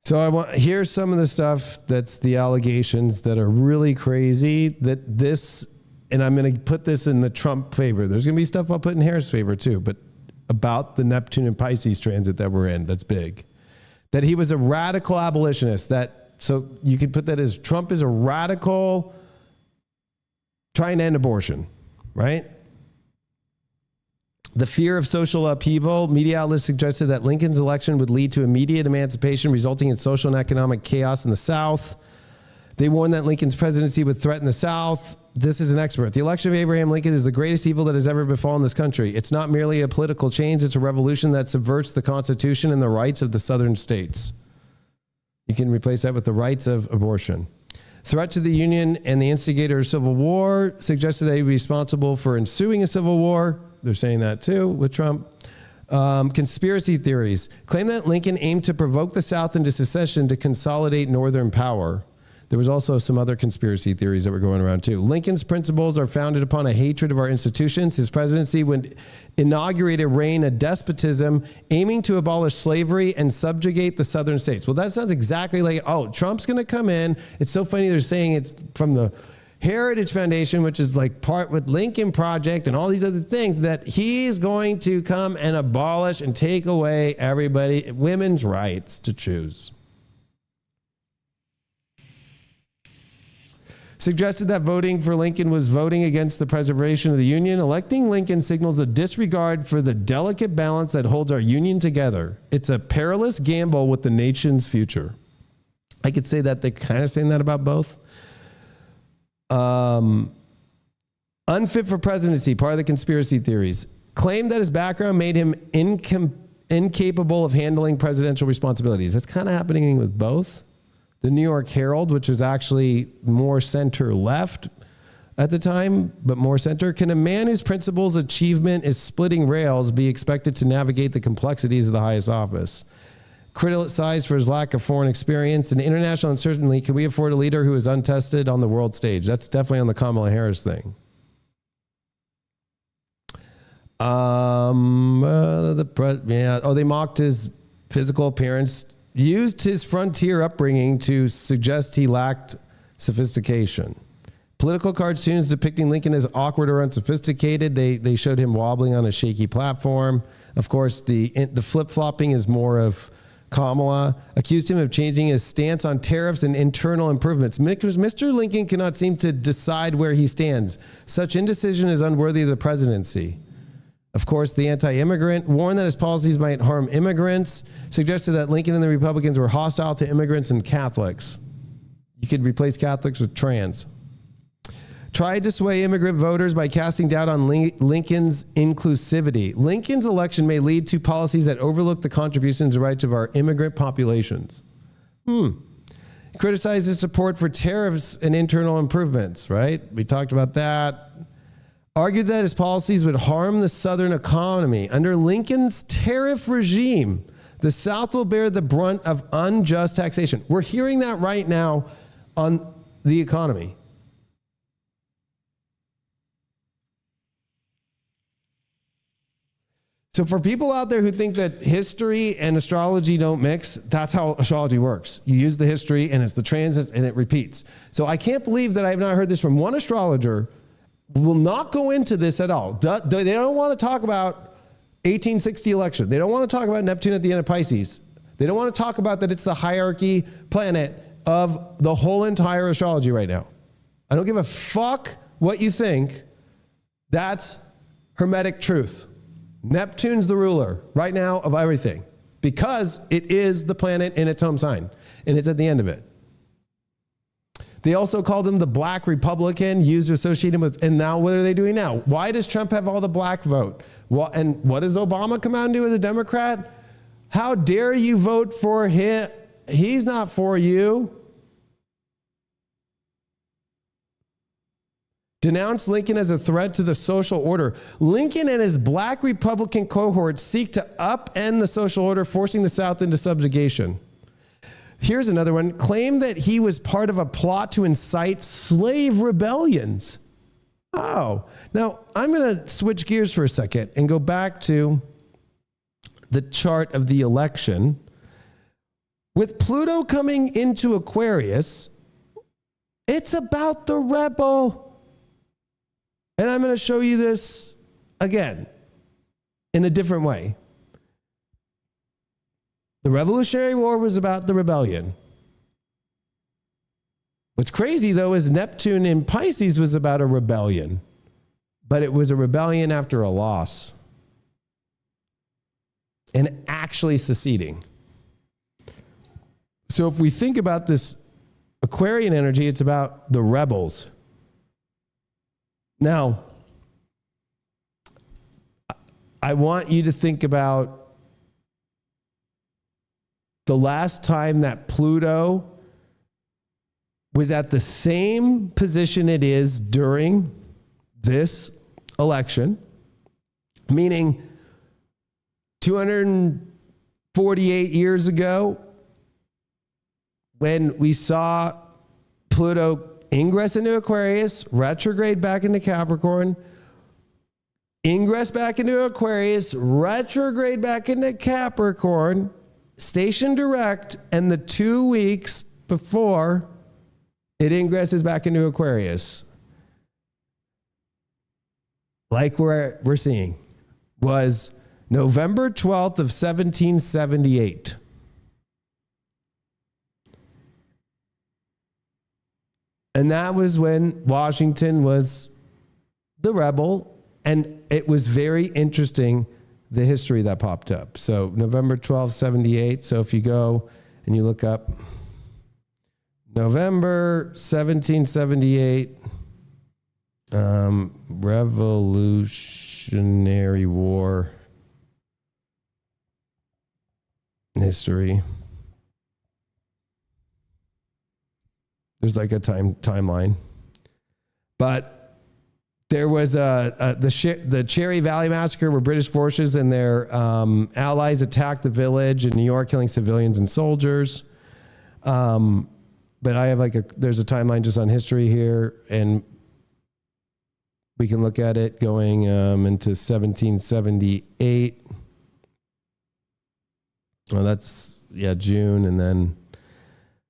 So here's some of the stuff that's the allegations that are really crazy that this, and I'm going to put this in the Trump favor. There's going to be stuff I'll put in Harris' favor too, but about the Neptune and Pisces transit that we're in, that's big. That he was a radical abolitionist. So you could put that as Trump is a radical trying to end abortion, right? The fear of social upheaval. Media outlets suggested that Lincoln's election would lead to immediate emancipation, resulting in social and economic chaos in the South. They warned that Lincoln's presidency would threaten the South. This is an expert. The election of Abraham Lincoln is the greatest evil that has ever befallen this country. It's not merely a political change. It's a revolution that subverts the Constitution and the rights of the southern states. You can replace that with the rights of abortion. Threat to the Union and the instigator of civil war suggested that he'd be responsible for ensuing a civil war. They're saying that too with Trump. Conspiracy theories claim that Lincoln aimed to provoke the South into secession to consolidate Northern power. There was also some other conspiracy theories that were going around too. Lincoln's principles are founded upon a hatred of our institutions. His presidency would inaugurate a reign of despotism, aiming to abolish slavery and subjugate the southern states. Well, that sounds exactly like, oh, Trump's going to come in. It's so funny they're saying it's from the Heritage Foundation, which is like part with Lincoln Project and all these other things, that he's going to come and abolish and take away everybody, women's rights to choose. Suggested that voting for Lincoln was voting against the preservation of the Union. Electing Lincoln signals a disregard for the delicate balance that holds our Union together. It's a perilous gamble with the nation's future. I could say that they're kind of saying that about both. Unfit for presidency, part of the conspiracy theories. Claimed that his background made him incapable of handling presidential responsibilities. That's kind of happening with both. The New York Herald, which was actually more center-left at the time, but more center. Can a man whose principal's achievement is splitting rails be expected to navigate the complexities of the highest office? Criticized for his lack of foreign experience and international uncertainty, can we afford a leader who is untested on the world stage? That's definitely on the Kamala Harris thing. They mocked his physical appearance, used his frontier upbringing to suggest he lacked sophistication. Political cartoons depicting Lincoln as awkward or unsophisticated. They showed him wobbling on a shaky platform. Of course, the flip-flopping is more of Kamala. Accused him of changing his stance on tariffs and internal improvements. Mr. Lincoln cannot seem to decide where he stands. Such indecision is unworthy of the presidency. Of course, the anti-immigrant warned that his policies might harm immigrants, suggested that Lincoln and the Republicans were hostile to immigrants and Catholics. You could replace Catholics with trans. Tried to sway immigrant voters by casting doubt on Lincoln's inclusivity. Lincoln's election may lead to policies that overlook the contributions and rights of our immigrant populations. Criticized his support for tariffs and internal improvements, right? We talked about that. Argued that his policies would harm the Southern economy. Under Lincoln's tariff regime, the South will bear the brunt of unjust taxation. We're hearing that right now on the economy. So for people out there who think that history and astrology don't mix, that's how astrology works. You use the history and it's the transits and it repeats. So I can't believe that I have not heard this from one astrologer who will not go into this at all. They don't want to talk about 1860 election. They don't want to talk about Neptune at the end of Pisces. They don't want to talk about that it's the hierarchy planet of the whole entire astrology right now. I don't give a fuck what you think. That's Hermetic truth. Neptune's the ruler right now of everything because it is the planet in its home sign and it's at the end of it. They also called him the Black Republican, used to associate him with, and now what are they doing now? Why does Trump have all the black vote? And what does Obama come out and do as a Democrat? How dare you vote for him? He's not for you. Denounced Lincoln as a threat to the social order. Lincoln and his black Republican cohorts seek to upend the social order, forcing the South into subjugation. Here's another one. Claimed that he was part of a plot to incite slave rebellions. Oh, now I'm going to switch gears for a second and go back to the chart of the election. With Pluto coming into Aquarius, it's about the rebel. And I'm going to show you this again in a different way. The Revolutionary War was about the rebellion. What's crazy, though, is Neptune in Pisces was about a rebellion. But it was a rebellion after a loss. And actually seceding. So if we think about this Aquarian energy, it's about the rebels. Now, I want you to think about the last time that Pluto was at the same position it is during this election, meaning 248 years ago, when we saw Pluto ingress into Aquarius, retrograde back into Capricorn, ingress back into Aquarius, retrograde back into Capricorn, station direct, and the 2 weeks before it ingresses back into Aquarius, like we're seeing, was November 12th of 1778. And that was when Washington was the rebel. And it was very interesting, the history that popped up. So November 12th, 78. So if you go and you look up November 1778, Revolutionary War history. There's like a timeline, but there was the Cherry Valley Massacre, where British forces and their allies attacked the village in New York, killing civilians and soldiers. But I have there's a timeline just on history here, and we can look at it going into 1778. Well, that's June, and then.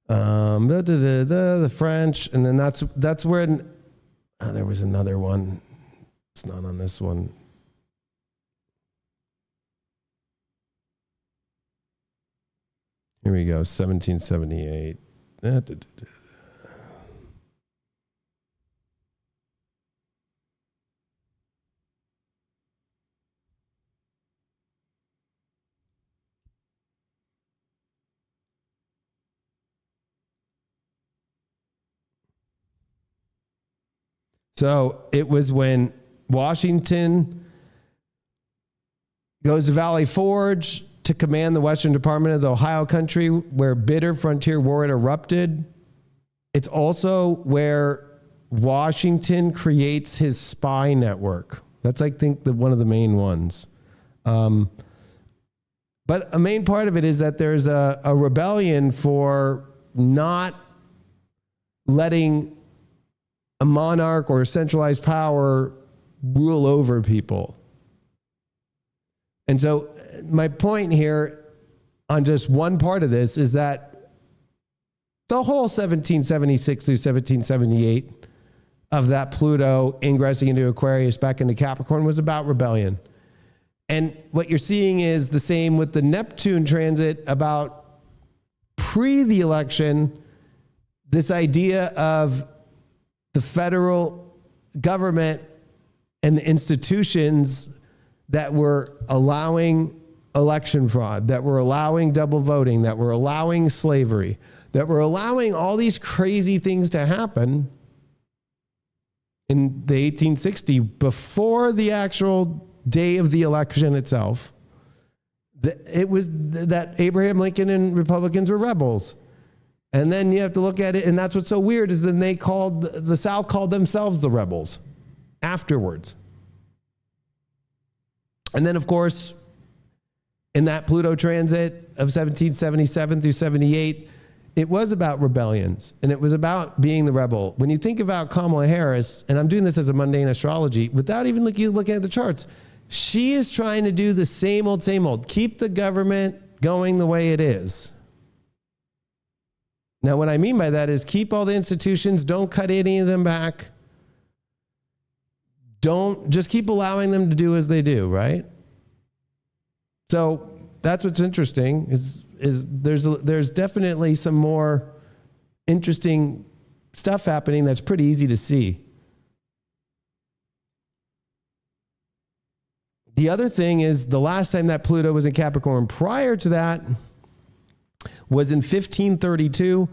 The French, and then that's where there was another one. It's not on this one. Here we go, 1778. So it was when Washington goes to Valley Forge to command the Western Department of the Ohio Country, where bitter frontier war had erupted. It's also where Washington creates his spy network. That's, I think, one of the main ones. But a main part of it is that there's a rebellion for not letting a monarch or a centralized power rule over people. And so my point here on just one part of this is that the whole 1776 through 1778 of that Pluto ingressing into Aquarius back into Capricorn was about rebellion. And what you're seeing is the same with the Neptune transit about pre the election, this idea of the federal government and the institutions that were allowing election fraud, that were allowing double voting, that were allowing slavery, that were allowing all these crazy things to happen in the 1860 before the actual day of the election itself. It was that Abraham Lincoln and Republicans were rebels. And then you have to look at it, and that's what's so weird is then the South called themselves the rebels afterwards. And then, of course, in that Pluto transit of 1777 through 78, it was about rebellions, and it was about being the rebel. When you think about Kamala Harris, and I'm doing this as a mundane astrology, without even looking at the charts, she is trying to do the same old, keep the government going the way it is. Now, what I mean by that is keep all the institutions, don't cut any of them back. Don't just keep allowing them to do as they do, right? So that's what's interesting is there's definitely some more interesting stuff happening that's pretty easy to see. The other thing is the last time that Pluto was in Capricorn prior to that was in 1532.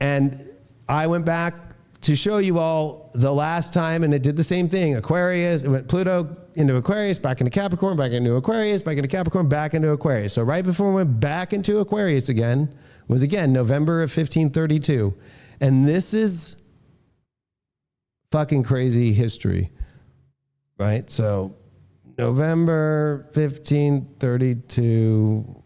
And I went back to show you all the last time, and it did the same thing. Aquarius, it went Pluto into Aquarius, back into Capricorn, back into Aquarius, back into Capricorn, back into Aquarius. So right before it went back into Aquarius again was November of 1532. And this is fucking crazy history, right? So November 1532.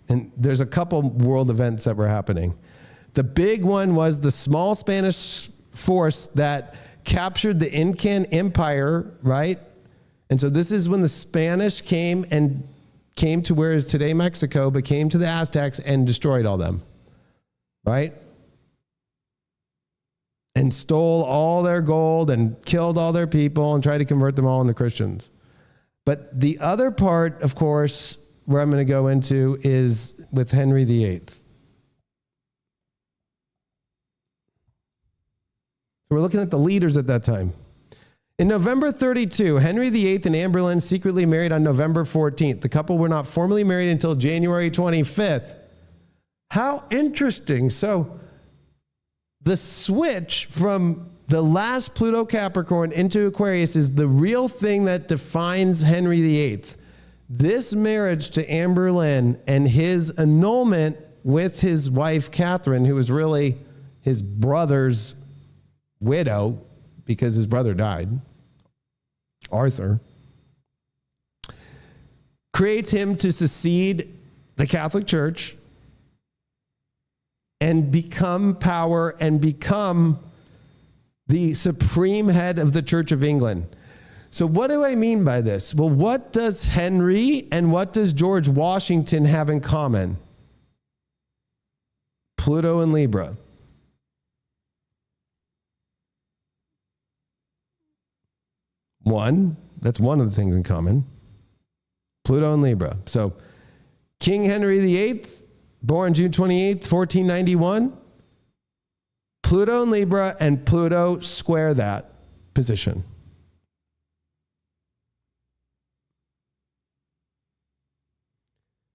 And there's a couple world events that were happening. The big one was the small Spanish force that captured the Incan Empire, right? And so this is when the Spanish came to where is today Mexico, but came to the Aztecs and destroyed all them, right? And stole all their gold and killed all their people and tried to convert them all into Christians. But the other part, of course, where I'm going to go into is with Henry VIII. So we're looking at the leaders at that time. In November 32, Henry VIII and Anne Boleyn secretly married on November 14th. The couple were not formally married until January 25th. How interesting. So the switch from the last Pluto Capricorn into Aquarius is the real thing that defines Henry VIII. This marriage to Anne Boleyn and his annulment with his wife, Catherine, who was really his brother's widow because his brother died, Arthur, creates him to succeed the Catholic Church and become power and become the supreme head of the Church of England. So what do I mean by this? Well, what does Henry and what does George Washington have in common? Pluto and Libra. That's one of the things in common. Pluto and Libra. So King Henry VIII, born June 28th, 1491. Pluto and Libra, and Pluto square that position.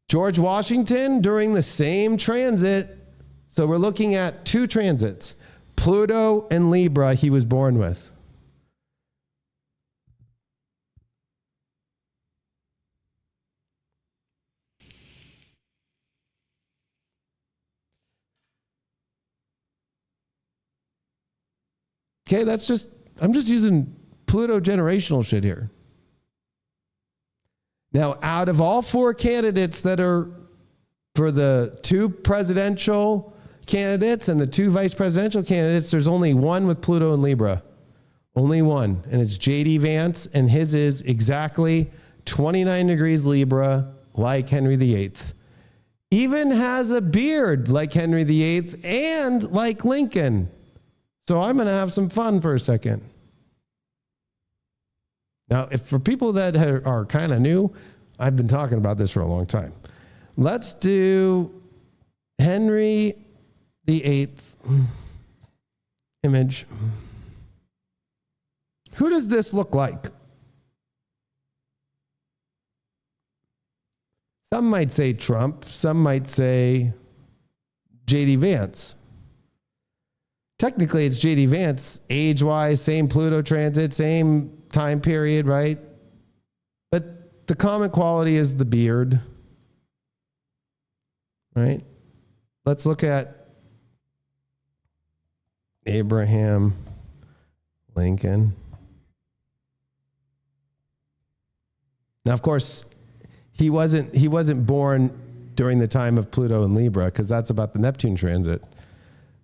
George Washington during the same transit. So we're looking at two transits, Pluto and Libra he was born with. Okay, I'm just using Pluto generational shit here. Now, out of all four candidates that are for the two presidential candidates and the 2 vice presidential candidates, there's only one with Pluto and Libra. Only one. And it's J.D. Vance, and his is exactly 29 degrees Libra, like Henry VIII. Even has a beard like Henry VIII and like Lincoln. So I'm going to have some fun for a second. Now, if for people that are kind of new, I've been talking about this for a long time. Let's do Henry VIII image. Who does this look like? Some might say Trump. Some might say J.D. Vance. Technically, it's J.D. Vance. Age-wise, same Pluto transit, same time period, right? But the common quality is the beard, right? Let's look at Abraham Lincoln. Now, of course, he wasn't born during the time of Pluto and Libra, because that's about the Neptune transit.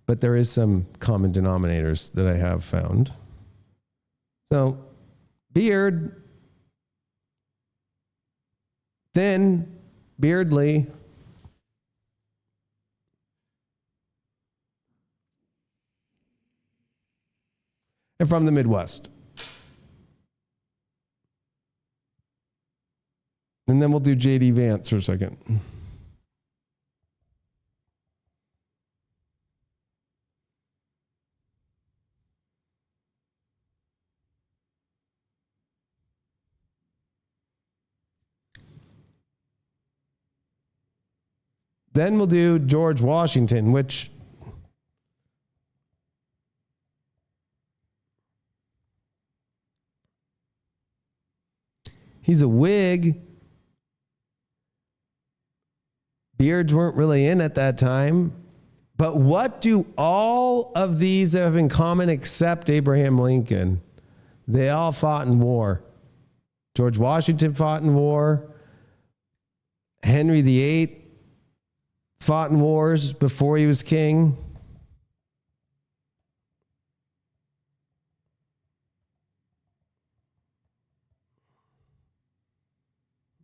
But there is some common denominators that I have found. So, beard, thin, beardly, and from the Midwest. And then we'll do J.D. Vance for a second. Then we'll do George Washington, which he's a Whig. Beards weren't really in at that time. But what do all of these have in common except Abraham Lincoln? They all fought in war. George Washington fought in war. Henry VIII fought in wars before he was king.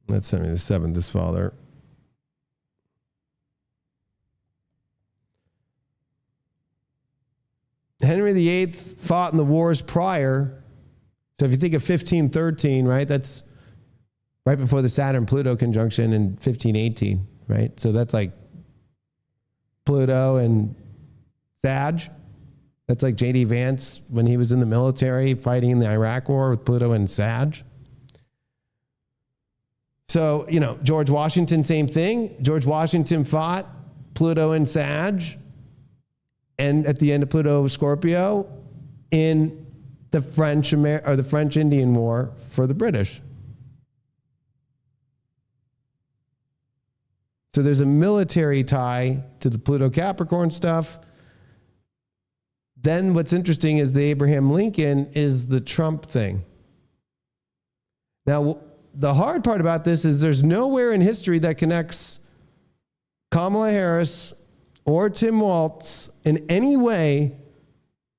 That's Henry VII, his father. Henry VIII fought in the wars prior. So if you think of 1513, right, that's right before the Saturn-Pluto conjunction in 1518, right? So that's like Pluto and Sag. That's like J.D. Vance when he was in the military fighting in the Iraq War with Pluto and Sag. So, George Washington, same thing. George Washington fought Pluto and Sag. And at the end of Pluto Scorpio in the French Indian War for the British. So there's a military tie to the Pluto Capricorn stuff. Then what's interesting is the Abraham Lincoln is the Trump thing. Now, the hard part about this is there's nowhere in history that connects Kamala Harris or Tim Walz in any way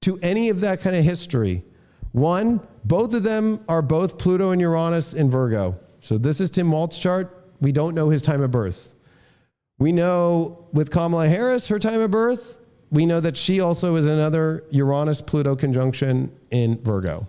to any of that kind of history. One, both of them are both Pluto and Uranus in Virgo. So this is Tim Walz's chart. We don't know his time of birth. We know with Kamala Harris, her time of birth, we know that she also is another Uranus-Pluto conjunction in Virgo.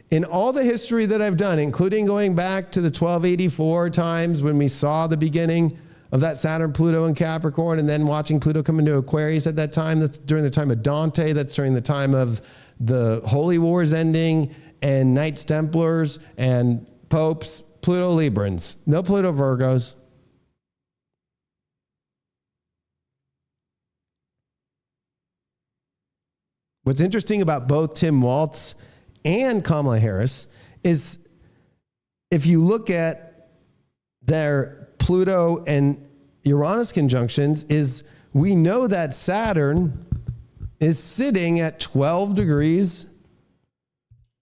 In all the history that I've done, including going back to the 1284 times when we saw the beginning of that Saturn, Pluto, and Capricorn, and then watching Pluto come into Aquarius at that time. That's during the time of Dante. That's during the time of the Holy Wars ending and Knights Templars and Popes, Pluto Librans. No Pluto Virgos. What's interesting about both Tim Walz and Kamala Harris is if you look at their Pluto and Uranus conjunctions, is we know that Saturn is sitting at 12 degrees.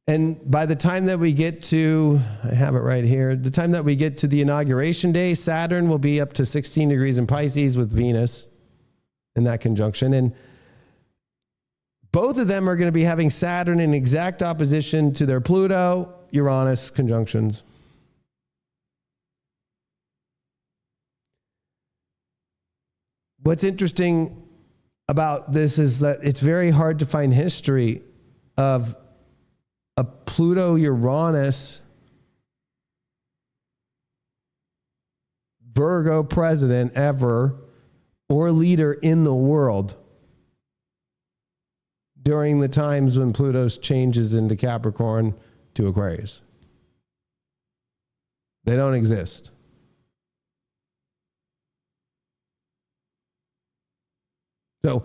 And by the time that we get to, I have it right here, the time that we get to the inauguration day, Saturn will be up to 16 degrees in Pisces with Venus. in that conjunction. And both of them are going to be having Saturn in exact opposition to their Pluto, Uranus conjunctions. What's interesting about this is that it's very hard to find history of a Pluto-Uranus Virgo president ever or leader in the world during the times when Pluto changes into Capricorn to Aquarius. They don't exist. So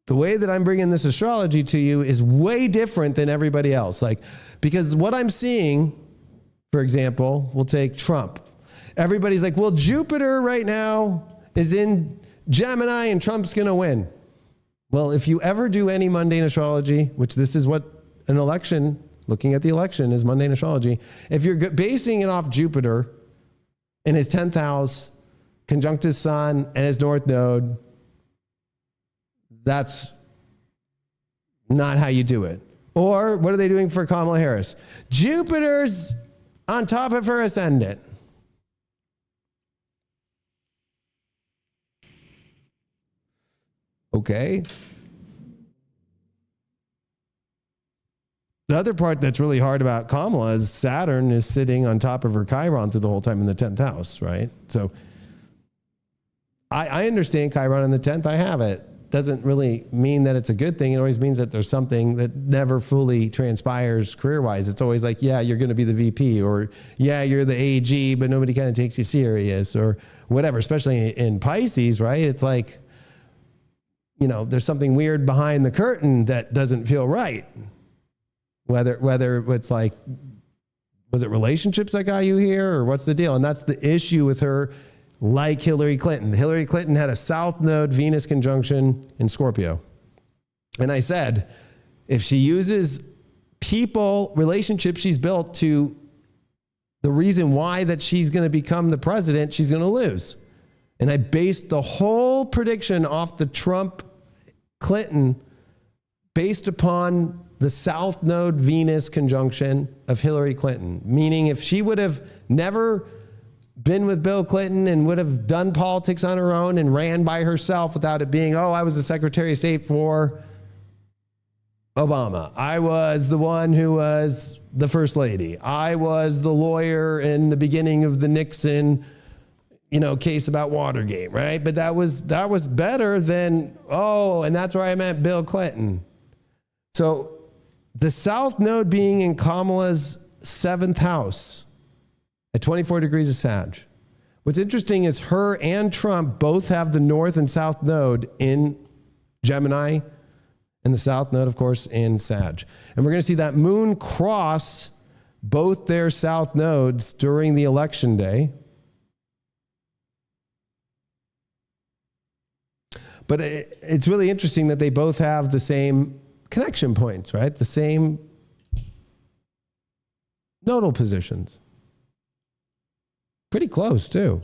the way that I'm bringing this astrology to you is way different than everybody else. Because what I'm seeing, for example, we'll take Trump. Everybody's like, well, Jupiter right now is in Gemini and Trump's going to win. Well, if you ever do any mundane astrology, which this is what an election, looking at the election is mundane astrology. If you're basing it off Jupiter in his 10th house, conjunct his sun and his north node, that's not how you do it. Or what are they doing for Kamala Harris? Jupiter's on top of her ascendant. Okay. The other part that's really hard about Kamala is Saturn is sitting on top of her Chiron through the whole time in the 10th house, right? So I understand Chiron in the 10th. I have it. Doesn't really mean that it's a good thing. It always means that there's something that never fully transpires career-wise. It's always like, yeah, you're going to be the VP, or yeah, you're the AG, but nobody kind of takes you serious, or whatever, especially in Pisces, right? It's like, you know, there's something weird behind the curtain that doesn't feel right. Whether it's like, was it relationships that got you here, or what's the deal? And that's the issue with her, like Hillary Clinton. Hillary Clinton had a South Node Venus conjunction in Scorpio. And I said, if she uses people, relationships she's built to the reason why that she's going to become the president, she's going to lose. And I based the whole prediction off the Trump-Clinton based upon the South Node Venus conjunction of Hillary Clinton. Meaning if she would have never been with Bill Clinton and would have done politics on her own and ran by herself without it being, oh, I was the Secretary of State for Obama. I was the one who was the First Lady. I was the lawyer in the beginning of the Nixon, case about Watergate, right? But that was better than, and that's where I met Bill Clinton. So the South Node being in Kamala's 7th house at 24 degrees of Sag. What's interesting is her and Trump both have the North and South Node in Gemini, and the South Node, of course, in Sag. And we're going to see that moon cross both their South Nodes during the election day. But it's really interesting that they both have the same connection points, right? The same nodal positions. Pretty close, too.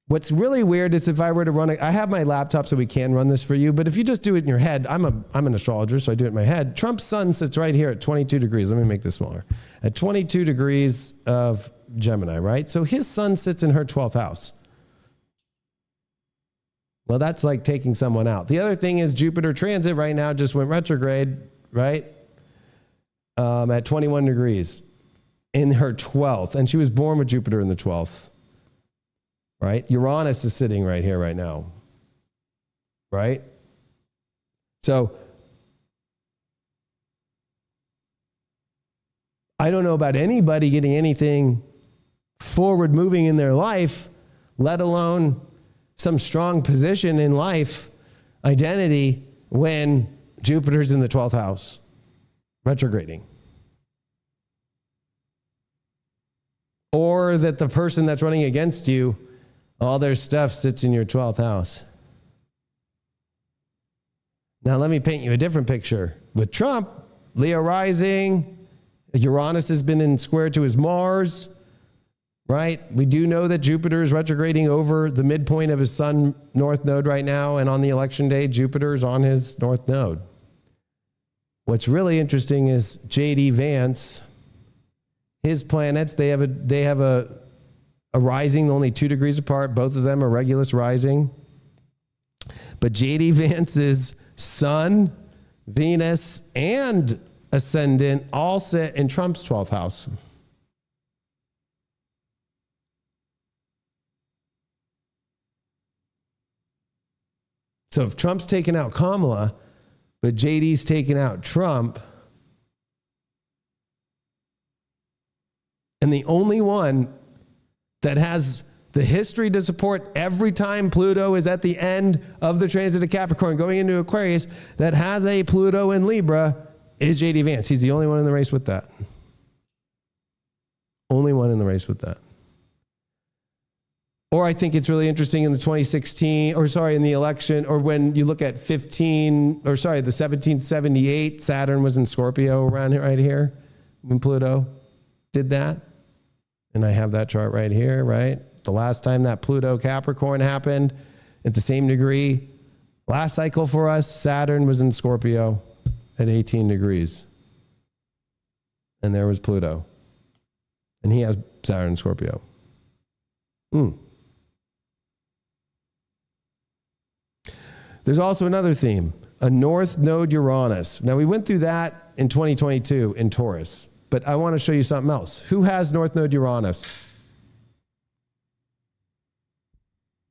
What's really weird is if I were to run I have my laptop so we can run this for you, but if you just do it in your head, I'm an astrologer, so I do it in my head. Trump's sun sits right here at 22 degrees. Let me make this smaller. At 22 degrees of Gemini, right? So his sun sits in her 12th house. Well, that's like taking someone out. The other thing is Jupiter transit right now just went retrograde, right? At 21 degrees in her 12th. And she was born with Jupiter in the 12th, right? Uranus is sitting right here right now, right? So I don't know about anybody getting anything forward moving in their life, let alone some strong position in life, identity, when Jupiter's in the 12th house, retrograding. Or that the person that's running against you, all their stuff sits in your 12th house. Now let me paint you a different picture. With Trump, Leo rising, Uranus has been in square to his Mars, right? We do know that Jupiter is retrograding over the midpoint of his sun north node right now. And on the election day, Jupiter is on his north node. What's really interesting is J.D. Vance, his planets, they have a rising only 2 degrees apart. Both of them are Regulus rising. But J.D. Vance's sun, Venus, and ascendant all sit in Trump's 12th house. So if Trump's taken out Kamala, but JD's taken out Trump, and the only one that has the history to support every time Pluto is at the end of the transit of Capricorn going into Aquarius that has a Pluto in Libra is JD Vance. He's the only one in the race with that. Only one in the race with that. Or I think it's really interesting in the in the election, or when you look at the 1778, Saturn was in Scorpio around right here when Pluto did that. And I have that chart right here, right? The last time that Pluto Capricorn happened at the same degree, last cycle for us, Saturn was in Scorpio at 18 degrees. And there was Pluto. And he has Saturn in Scorpio. There's also another theme, a North Node Uranus. Now, we went through that in 2022 in Taurus, but I want to show you something else. Who has North Node Uranus?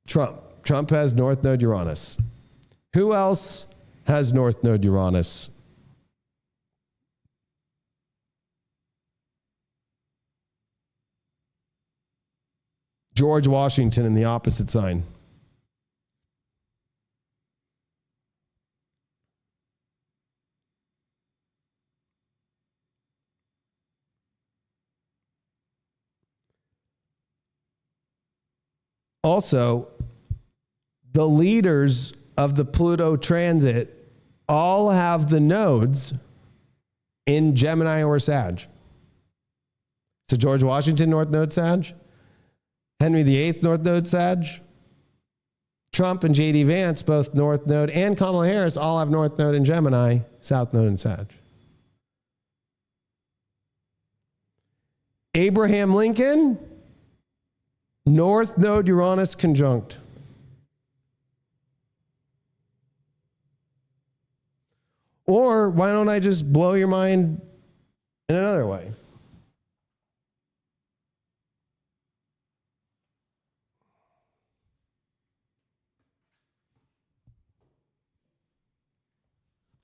Trump. Trump has North Node Uranus. Who else has North Node Uranus? George Washington in the opposite sign. Also, the leaders of the Pluto transit all have the nodes in Gemini or Sag. So George Washington, North Node Sag. Henry VIII, North Node Sag. Trump and J.D. Vance, both North Node, and Kamala Harris all have North Node in Gemini, South Node in Sag. Abraham Lincoln, North Node Uranus conjunct. Or why don't I just blow your mind in another way?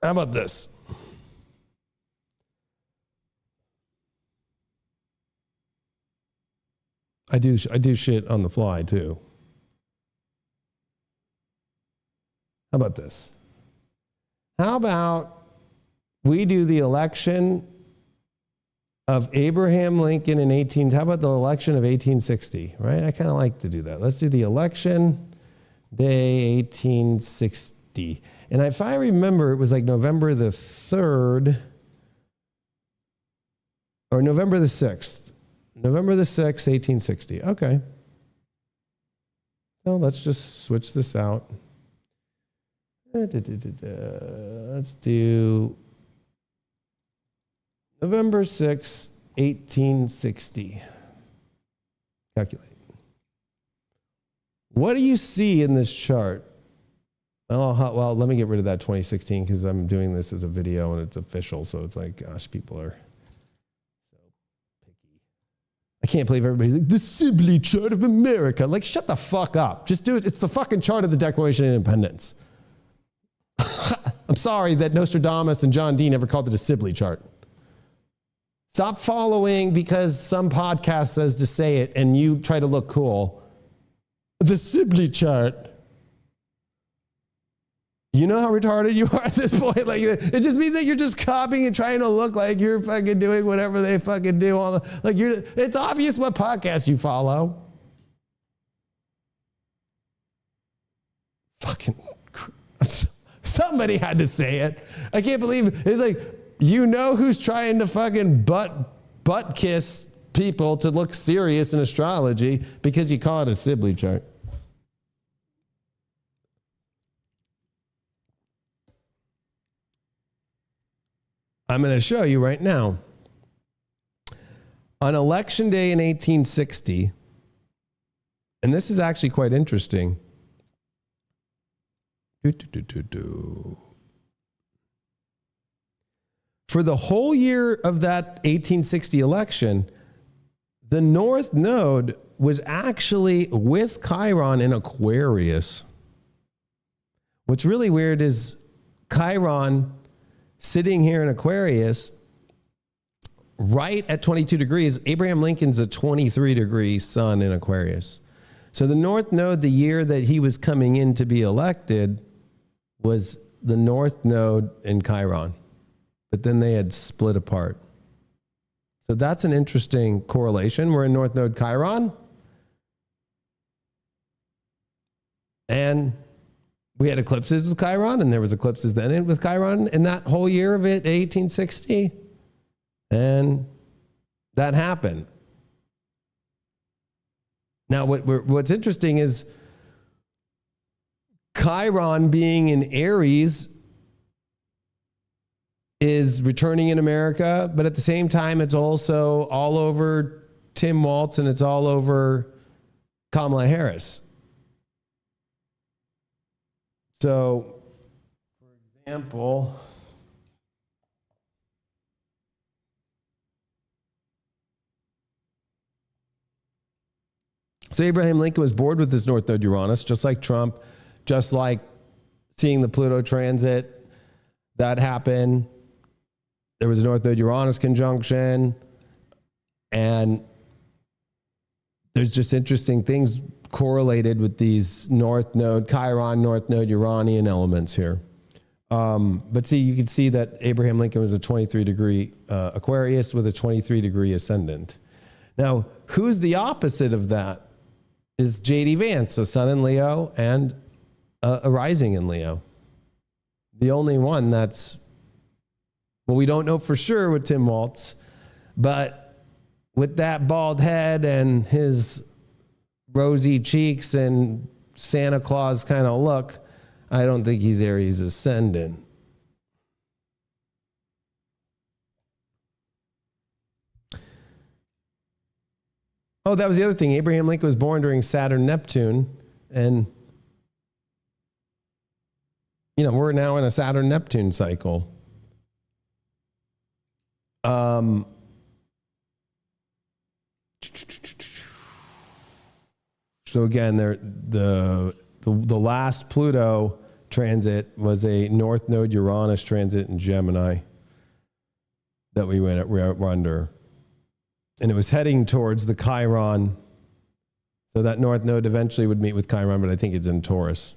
How about this? I do shit on the fly too. How about this? How about we do the election of Abraham Lincoln in how about the election of 1860, right? I kind of like to do that. Let's do the election day 1860. And if I remember, it was like November the 3rd or November the 6th. November the 6th, 1860. Okay. So let's just switch this out. Let's do November 6th, 1860. Calculate. What do you see in this chart? Well, let me get rid of that 2016 because I'm doing this as a video and it's official. So it's like, gosh, people are so picky. I can't believe everybody's like, the Sibley chart of America. Like, shut the fuck up. Just do it. It's the fucking chart of the Declaration of Independence. I'm sorry that Nostradamus and John Dean never called it a Sibley chart. Stop following because some podcast says to say it and you try to look cool. The Sibley chart. You know how retarded you are at this point? Like, it just means that you're just copying and trying to look like you're fucking doing whatever they fucking do. It's obvious what podcast you follow. Fucking, somebody had to say it. I can't believe it's like, you know who's trying to fucking butt kiss people to look serious in astrology because you call it a Sibley chart. I'm going to show you right now. On election day in 1860, and this is actually quite interesting. For the whole year of that 1860 election, the North Node was actually with Chiron in Aquarius. What's really weird is Chiron sitting here in Aquarius, right at 22 degrees. Abraham Lincoln's a 23-degree sun in Aquarius. So the North Node, the year that he was coming in to be elected, was the North Node in Chiron. But then they had split apart. So that's an interesting correlation. We're in North Node Chiron. And we had eclipses with Chiron, and there was eclipses then with Chiron in that whole year of it, 1860. And that happened. Now, what's interesting is Chiron being in Aries is returning in America, but at the same time, it's also all over Tim Walz and it's all over Kamala Harris. So, for example, so Abraham Lincoln was bored with his North Node Uranus, just like Trump, just like seeing the Pluto transit. That happened. There was a North Node Uranus conjunction. And there's just interesting things correlated with these North Node, Chiron, North Node, Uranian elements here. But see, you can see that Abraham Lincoln was a 23-degree Aquarius with a 23-degree ascendant. Now, who's the opposite of that? Is J.D. Vance, a sun in Leo and a rising in Leo. The only one that's, well, we don't know for sure with Tim Walz, but with that bald head and his rosy cheeks and Santa Claus kind of look, I don't think he's Aries ascendant. Oh, that was the other thing. Abraham Lincoln was born during Saturn, Neptune, and we're now in a Saturn, Neptune cycle. So again, the last Pluto transit was a North Node Uranus transit in Gemini that we're under. And it was heading towards the Chiron. So that North Node eventually would meet with Chiron, but I think it's in Taurus.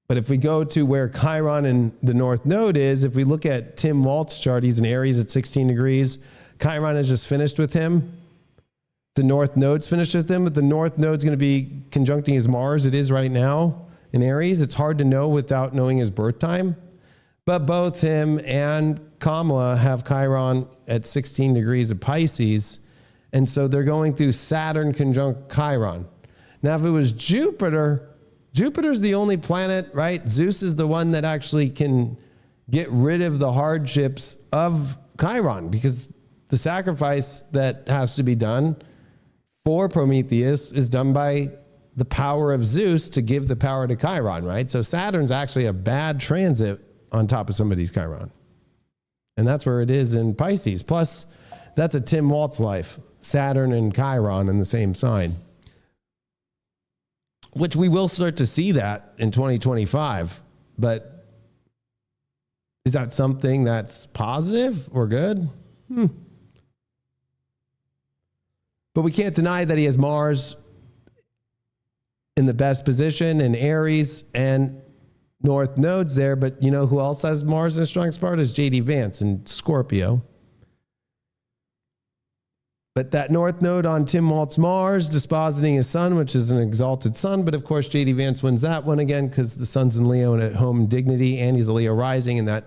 But if we go to where Chiron and the North Node is, if we look at Tim Walz's chart, he's in Aries at 16 degrees. Chiron has just finished with him. The North Node's finished with him, but the North Node's going to be conjuncting his Mars. It is right now in Aries. It's hard to know without knowing his birth time. But both him and Kamala have Chiron at 16 degrees of Pisces. And so they're going through Saturn conjunct Chiron. Now, if it was Jupiter, Jupiter's the only planet, right? Zeus is the one that actually can get rid of the hardships of Chiron, because the sacrifice that has to be done for Prometheus is done by the power of Zeus to give the power to Chiron, right? So Saturn's actually a bad transit on top of somebody's Chiron. And that's where it is in Pisces. Plus, that's a Tim Walz life, Saturn and Chiron in the same sign, which we will start to see that in 2025. But is that something that's positive or good? But we can't deny that he has Mars in the best position in Aries and North Node's there. But you know who else has Mars in a strong spot is J.D. Vance in Scorpio. But that North Node on Tim Walz's Mars, dispositing his sun, which is an exalted sun. But of course, J.D. Vance wins that one again because the sun's in Leo and at home in dignity, and he's a Leo rising, and that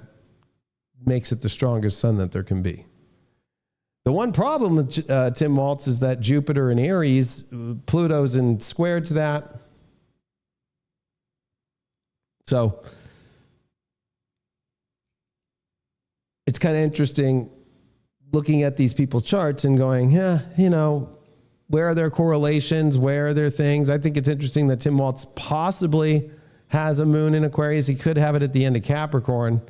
makes it the strongest sun that there can be. The one problem with Tim Waltz is that Jupiter in Aries, Pluto's in square to that. So it's kind of interesting looking at these people's charts and going, yeah, you know, where are their correlations? Where are their things? I think it's interesting that Tim Waltz possibly has a moon in Aquarius. He could have it at the end of Capricorn.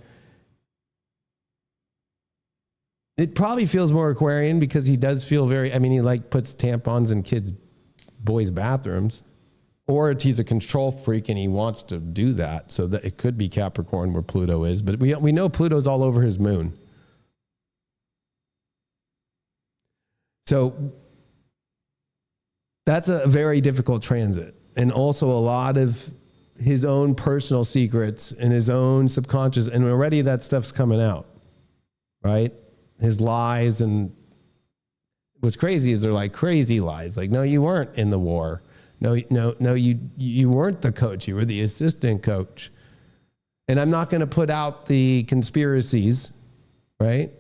It probably feels more Aquarian because he does feel very, I mean, he like puts tampons in boys' bathrooms, or he's a control freak and he wants to do that. So that it could be Capricorn where Pluto is, but we know Pluto's all over his moon. So that's a very difficult transit, and also a lot of his own personal secrets and his own subconscious. And already that stuff's coming out, right? His lies. And what's crazy is they're like crazy lies. Like, no, you weren't in the war. No, you weren't the coach. You were the assistant coach. And I'm not going to put out the conspiracies, right?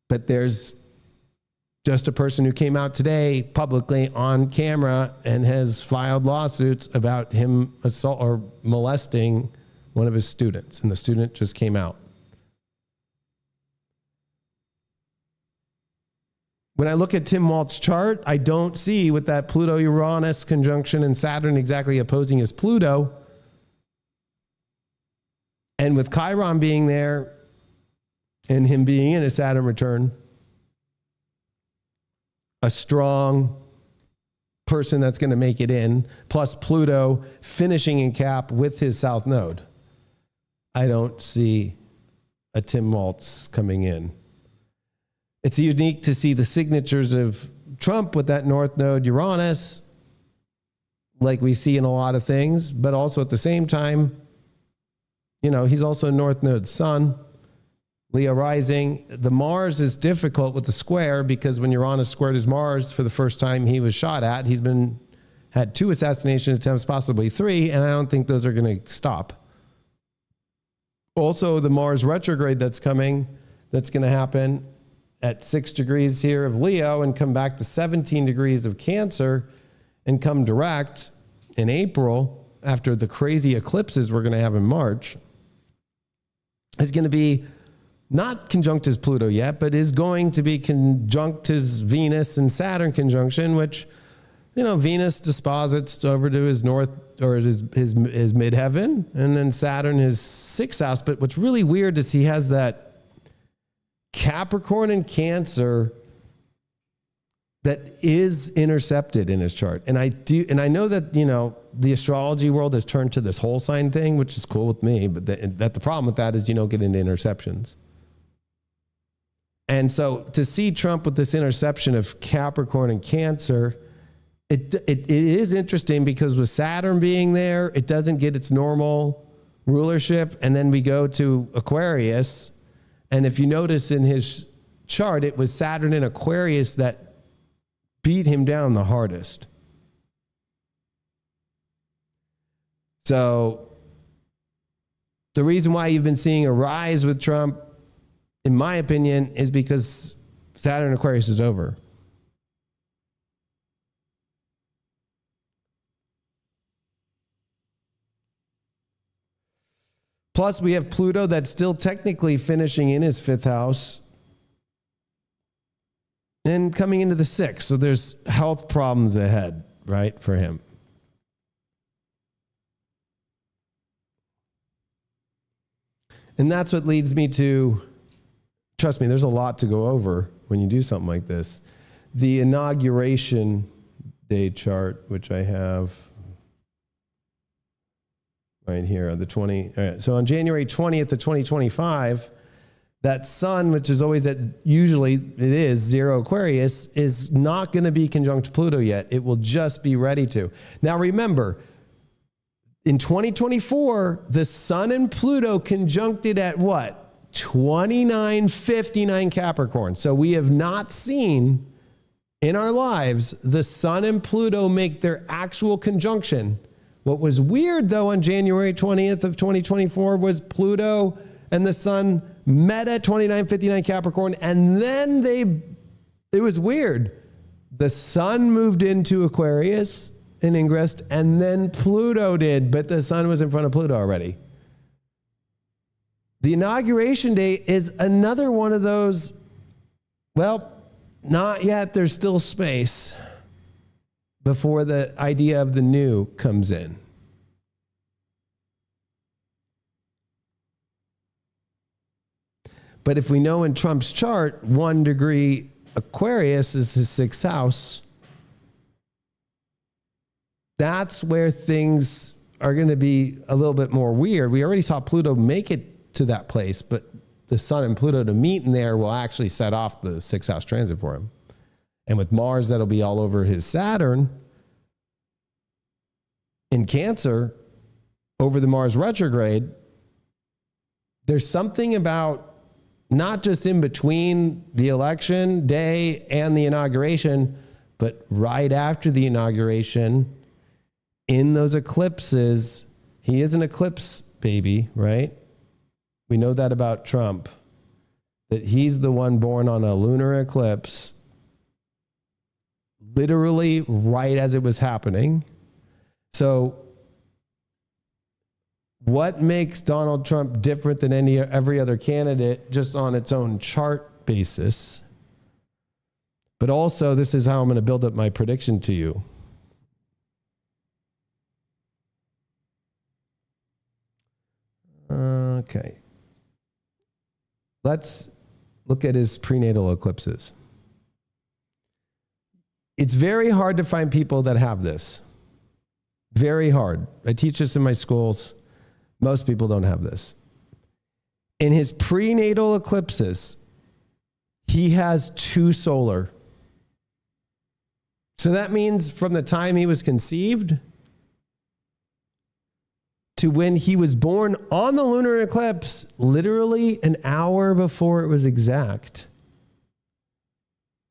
But there's just a person who came out today publicly on camera and has filed lawsuits about him assault or molesting one of his students. And the student just came out. When I look at Tim Waltz's chart, I don't see with that Pluto-Uranus conjunction and Saturn exactly opposing his Pluto. And with Chiron being there and him being in a Saturn return, a strong person that's going to make it in, plus Pluto finishing in Cap with his South Node, I don't see a Tim Waltz coming in. It's unique to see the signatures of Trump with that North Node Uranus, like we see in a lot of things, but also at the same time, you know, he's also a North Node Sun, Leo rising. The Mars is difficult with the square because when Uranus squared his Mars for the first time he was shot at, he's had 2 assassination attempts, possibly 3, and I don't think those are going to stop. Also, the Mars retrograde that's coming, that's going to happen at 6 degrees here of Leo and come back to 17 degrees of Cancer and come direct in April after the crazy eclipses we're going to have in March, is going to be not conjunct his Pluto yet, but is going to be conjunct his Venus and Saturn conjunction, which, you know, Venus disposits over to his north or his midheaven, and then Saturn his 6th house. But what's really weird is he has that Capricorn and Cancer that is intercepted in his chart. And I know that, you know, the astrology world has turned to this whole sign thing, which is cool with me, but the problem with that is you don't get into interceptions. And so to see Trump with this interception of Capricorn and Cancer, it is interesting because with Saturn being there, it doesn't get its normal rulership. And then we go to Aquarius. And if you notice in his chart, it was Saturn in Aquarius that beat him down the hardest. So the reason why you've been seeing a rise with Trump, in my opinion, is because Saturn Aquarius is over. Plus, we have Pluto that's still technically finishing in his 5th house and coming into the 6th. So there's health problems ahead, right, for him. And that's what leads me to, trust me, there's a lot to go over when you do something like this. The Inauguration Day chart, which I have right here, the 20. All right, so on January 20th of 2025, that sun, which is always usually it is 0 Aquarius, is not going to be conjunct Pluto yet. It will just be ready to. Now remember, in 2024, the sun and Pluto conjuncted at what? 2959 Capricorn. So we have not seen in our lives the sun and Pluto make their actual conjunction. What was weird, though, on January 20th of 2024 was Pluto and the sun met at 29:59 Capricorn, and then it was weird. The sun moved into Aquarius in ingress, and then Pluto did, but the sun was in front of Pluto already. The inauguration day is another one of those, well, not yet, there's still space before the idea of the new comes in. But if we know in Trump's chart, 1 degree Aquarius is his 6th house, that's where things are going to be a little bit more weird. We already saw Pluto make it to that place, but the sun and Pluto to meet in there will actually set off the 6th house transit for him. And with Mars, that'll be all over his Saturn in Cancer over the Mars retrograde. There's something about not just in between the election day and the inauguration, but right after the inauguration, in those eclipses. He is an eclipse baby, right? We know that about Trump, that he's the one born on a lunar eclipse, literally right as it was happening. So what makes Donald Trump different than every other candidate just on its own chart basis? But also, this is how I'm going to build up my prediction to you. Okay. Let's look at his prenatal eclipses. It's very hard to find people that have this. Very hard. I teach this in my schools. Most people don't have this. In his prenatal eclipses, he has 2 solar. So that means from the time he was conceived to when he was born on the lunar eclipse, literally an hour before it was exact,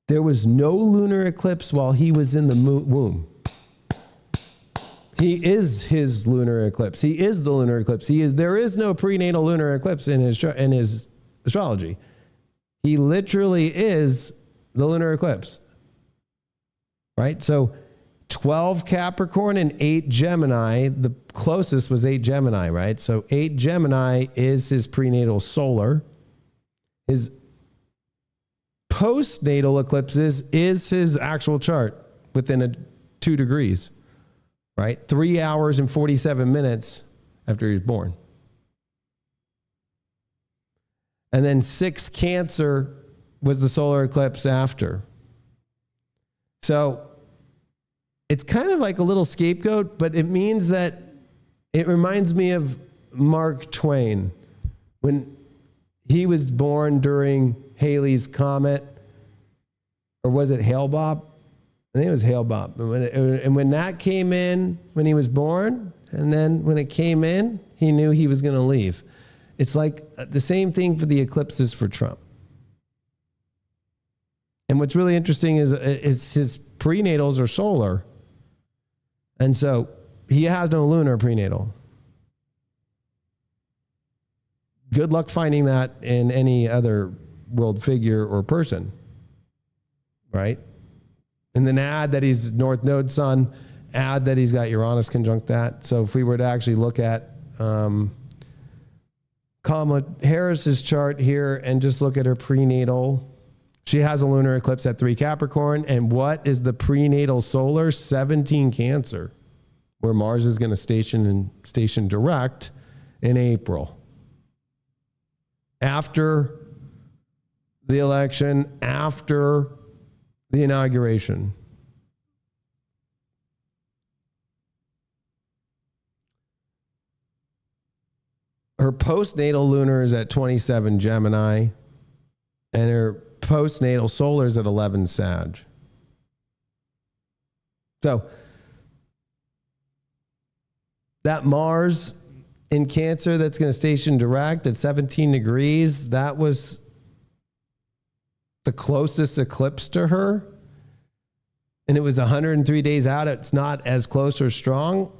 there was no lunar eclipse while he was in the womb. He is his lunar eclipse. He is the lunar eclipse. There is no prenatal lunar eclipse in his astrology. He literally is the lunar eclipse. Right? So 12 Capricorn and 8 Gemini. The closest was 8 Gemini, right? So 8 Gemini is his prenatal solar. His postnatal eclipses is his actual chart within 2 degrees, right? 3 hours and 47 minutes after he was born. And then 6 Cancer was the solar eclipse after. So it's kind of like a little scapegoat, but it means that it reminds me of Mark Twain when he was born during Halley's Comet, or was it Hale-Bopp? I think it was Hale-Bopp. And when that came in, when he was born, and then when it came in, he knew he was going to leave. It's like the same thing for the eclipses for Trump. And what's really interesting is his prenatals are solar. And so he has no lunar prenatal. Good luck finding that in any other world figure or person, right? And then add that he's North Node Sun, add that he's got Uranus conjunct that. So if we were to actually look at Kamala Harris's chart here and just look at her prenatal, she has a lunar eclipse at 3 Capricorn. And what is the prenatal solar? 17 Cancer, where Mars is going to station direct in April. After the election, after the inauguration. Her postnatal lunar is at 27 Gemini, and her postnatal solar is at 11 Sag. So that Mars in Cancer that's going to station direct at 17 degrees, that was the closest eclipse to her. And it was 103 days out. It's not as close or strong.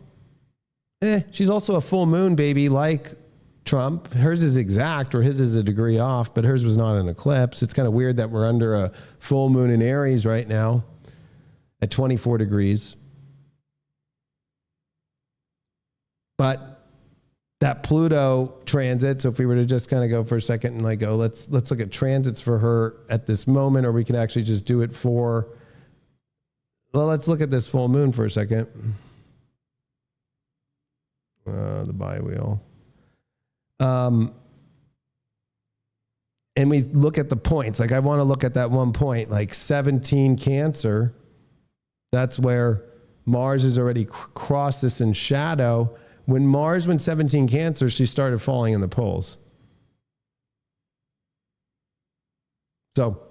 She's also a full moon baby like Trump. Hers is exact, or his is a degree off, but hers was not an eclipse. It's kind of weird that we're under a full moon in Aries right now at 24 degrees. But that Pluto transit, so if we were to just kind of go for a second and like go, let's look at transits for her at this moment, or we could actually just do it for, well, let's look at this full moon for a second. The bi-wheel. And we look at the points. Like I want to look at that one point, like 17 Cancer. That's where Mars has already crossed this in shadow. When Mars went 17 Cancer, she started falling in the poles. So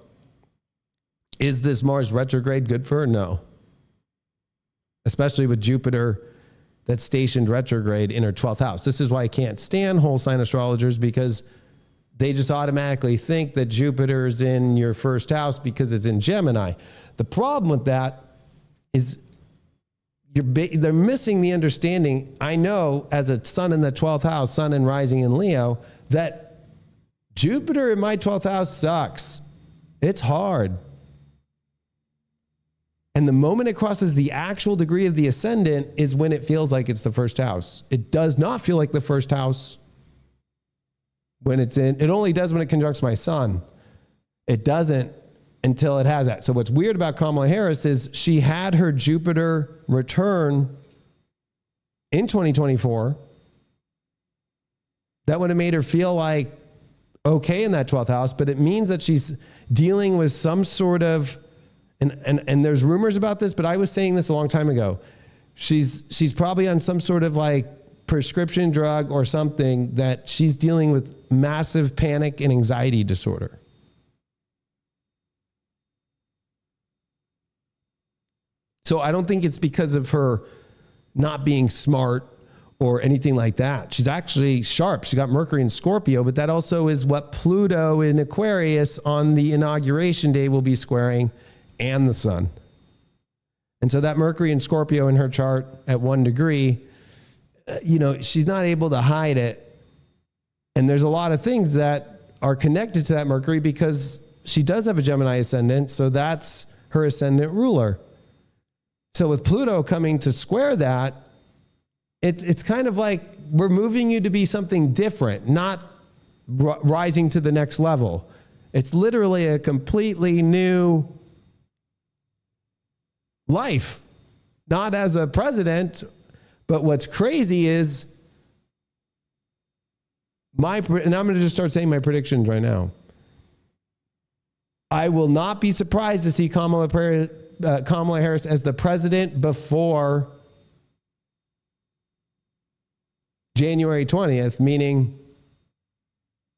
is this Mars retrograde good for her? No. Especially with Jupiter that's stationed retrograde in her 12th house. This is why I can't stand whole sign astrologers, because they just automatically think that Jupiter's in your first house because it's in Gemini. The problem with that is they're missing the understanding. I know as a sun in the 12th house, sun and rising in Leo, that Jupiter in my 12th house sucks. It's hard. And the moment it crosses the actual degree of the ascendant is when it feels like it's the first house. It does not feel like the first house when it's in. It only does when it conjuncts my sun. It doesn't until it has that. So what's weird about Kamala Harris is she had her Jupiter return in 2024. That would have made her feel like okay in that 12th house, but it means that she's dealing with some sort of, and there's rumors about this, but I was saying this a long time ago. She's probably on some sort of like prescription drug or something, that she's dealing with massive panic and anxiety disorder. So I don't think it's because of her not being smart or anything like that. She's actually sharp. She got Mercury in Scorpio, but that also is what Pluto in Aquarius on the inauguration day will be squaring, and the sun. And so that Mercury in Scorpio in her chart at 1 degree, she's not able to hide it. And there's a lot of things that are connected to that Mercury because she does have a Gemini ascendant. So that's her ascendant ruler. So with Pluto coming to square that, it's kind of like we're moving you to be something different, not rising to the next level. It's literally a completely new life, not as a president. But what's crazy is and I'm going to just start saying my predictions right now. I will not be surprised to see Kamala Harris as the president before January 20th, meaning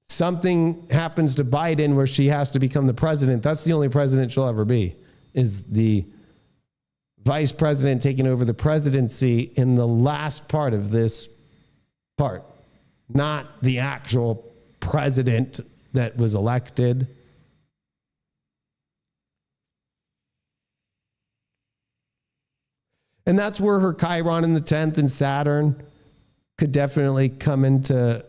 something happens to Biden where she has to become the president. That's the only president she'll ever be, is the vice president taking over the presidency in the last part of this part, not the actual president that was elected. And that's where her Chiron in the 10th and Saturn could definitely come into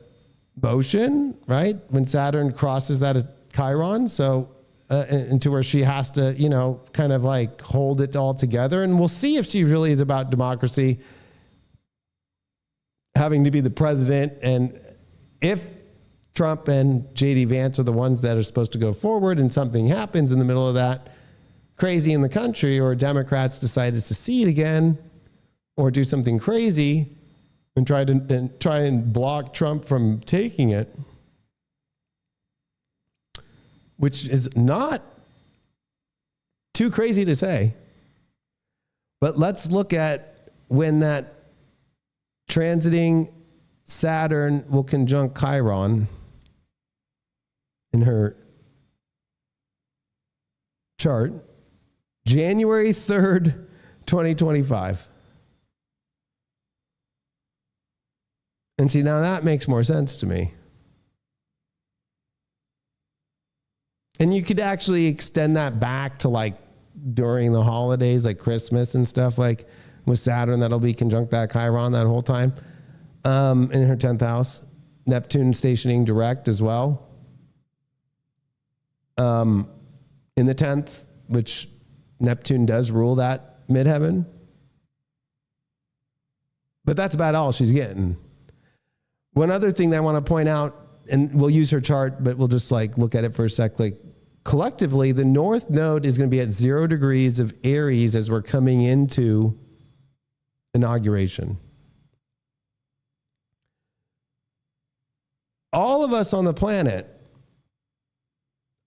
motion, right? When Saturn crosses that Chiron. So into where she has to, kind of like hold it all together. And we'll see if she really is about democracy, having to be the president. And if Trump and JD Vance are the ones that are supposed to go forward and something happens in the middle of that crazy in the country, or Democrats decide to secede again or do something crazy and try and block Trump from taking it, which is not too crazy to say. But let's look at when that transiting Saturn will conjunct Chiron in her chart. January 3rd, 2025. And see, now that makes more sense to me. And you could actually extend that back to like during the holidays, like Christmas and stuff, like with Saturn, that'll be conjunct that Chiron that whole time in her 10th house. Neptune stationing direct as well. In the 10th, which Neptune does rule that midheaven. But that's about all she's getting. One other thing that I want to point out, and we'll use her chart, but we'll just like look at it for a sec. Like collectively, the North Node is going to be at 0 degrees of Aries as we're coming into inauguration. All of us on the planet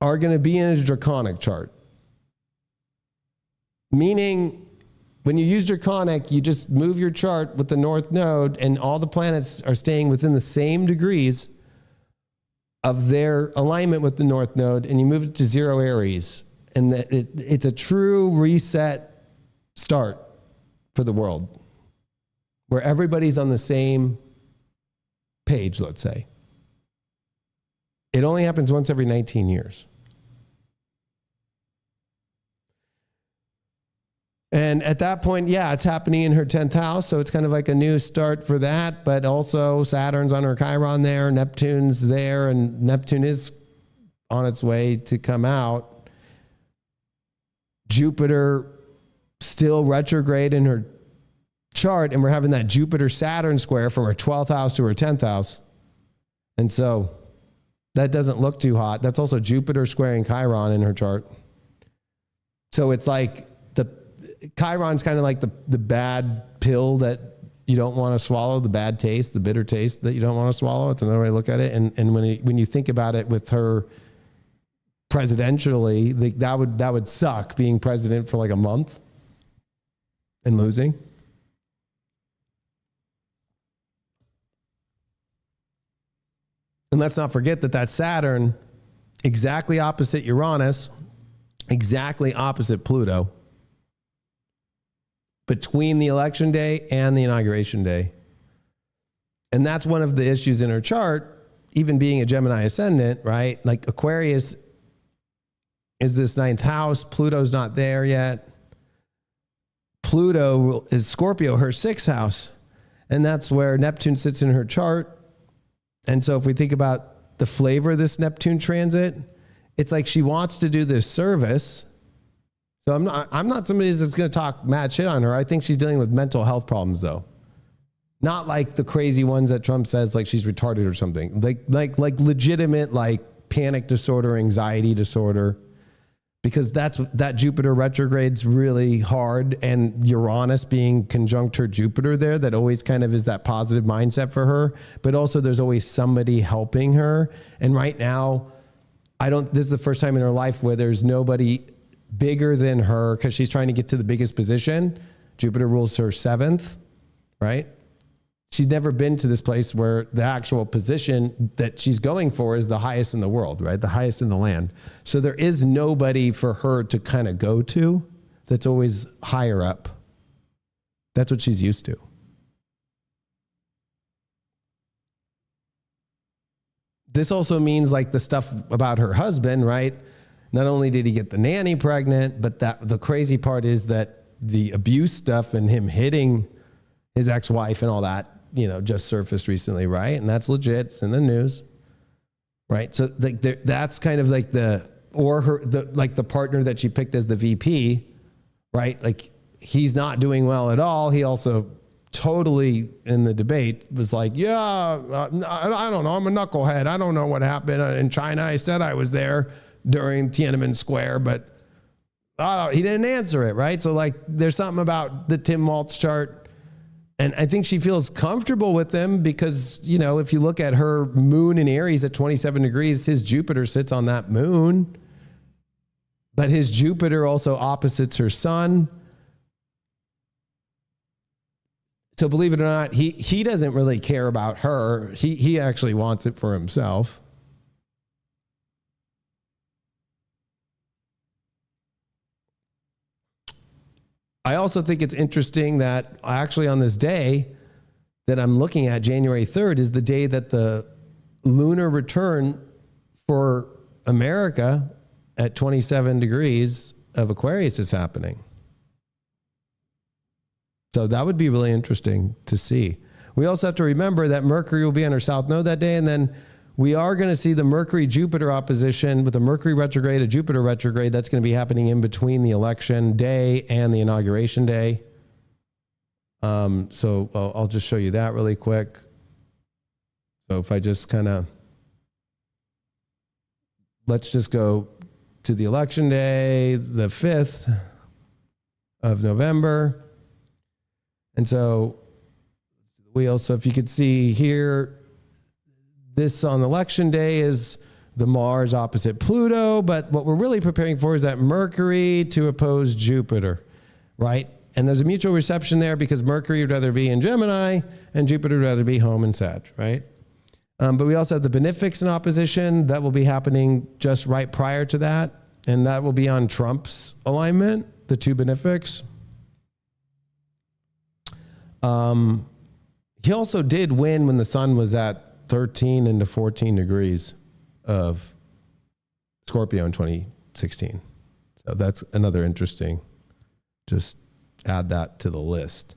are going to be in a draconic chart. Meaning, when you use draconic, you just move your chart with the North Node and all the planets are staying within the same degrees of their alignment with the North Node, and you move it to 0 Aries. And it's a true reset start for the world, where everybody's on the same page, let's say. It only happens once every 19 years. And at that point, yeah, it's happening in her 10th house. So it's kind of like a new start for that. But also Saturn's on her Chiron there. Neptune's there. And Neptune is on its way to come out. Jupiter still retrograde in her chart. And we're having that Jupiter-Saturn square from her 12th house to her 10th house. And so that doesn't look too hot. That's also Jupiter squaring Chiron in her chart. So it's like Chiron's kind of like the bad pill that you don't want to swallow, the bad taste, the bitter taste that you don't want to swallow. It's another way to look at it. And when you think about it with her presidentially, that would suck, being president for like a month and losing. And let's not forget that Saturn, exactly opposite Uranus, exactly opposite Pluto, between the election day and the inauguration day. And that's one of the issues in her chart, even being a Gemini ascendant, right? Like Aquarius is this 9th house. Pluto's not there yet. Pluto is Scorpio, her 6th house. And that's where Neptune sits in her chart. And so if we think about the flavor of this Neptune transit, it's like she wants to do this service. So I'm not somebody that's going to talk mad shit on her. I think she's dealing with mental health problems, though. Not like the crazy ones that Trump says, like she's retarded or something. Like legitimate, like panic disorder, anxiety disorder. Because that Jupiter retrograde's really hard, and Uranus being conjunct her Jupiter there, that always kind of is that positive mindset for her. But also there's always somebody helping her. And right now, this is the first time in her life where there's nobody bigger than her, because she's trying to get to the biggest position. Jupiter rules her 7th, right? She's never been to this place where the actual position that she's going for is the highest in the world, right? The highest in the land. So there is nobody for her to kind of go to that's always higher up. That's what she's used to. This also means like the stuff about her husband, right? Not only did he get the nanny pregnant, but the crazy part is that the abuse stuff and him hitting his ex-wife and all that, just surfaced recently, right? And that's legit. It's in the news, right? So like that's kind of like the partner that she picked as the VP, right? Like he's not doing well at all. He also totally in the debate was like, yeah, I don't know. I'm a knucklehead. I don't know what happened in China. I said I was there during Tiananmen Square, but he didn't answer it, right? So like there's something about the Tim Waltz chart, and I think she feels comfortable with him because, if you look at her moon in Aries at 27 degrees, his Jupiter sits on that moon, but his Jupiter also opposites her sun. So believe it or not, he doesn't really care about her. He actually wants it for himself. I also think it's interesting that actually on this day that I'm looking at, January 3rd, is the day that the lunar return for America at 27 degrees of Aquarius is happening. So that would be really interesting to see. We also have to remember that Mercury will be on our south node that day, and then we are going to see the Mercury-Jupiter opposition with a Mercury retrograde, a Jupiter retrograde. That's going to be happening in between the election day and the inauguration day. So I'll just show you that really quick. So if I just kind of, let's just go to the election day, the 5th of November. And so we also, if you could see here, this on election day is the Mars opposite Pluto, but what we're really preparing for is that Mercury to oppose Jupiter, right? And there's a mutual reception there because Mercury would rather be in Gemini and Jupiter would rather be home in Sag, right? But we also have the benefics in opposition. That will be happening just right prior to that, and that will be on Trump's alignment, the two benefics. He also did win when the sun was at 13 into 14 degrees of Scorpio in 2016. So that's another interesting, just add that to the list.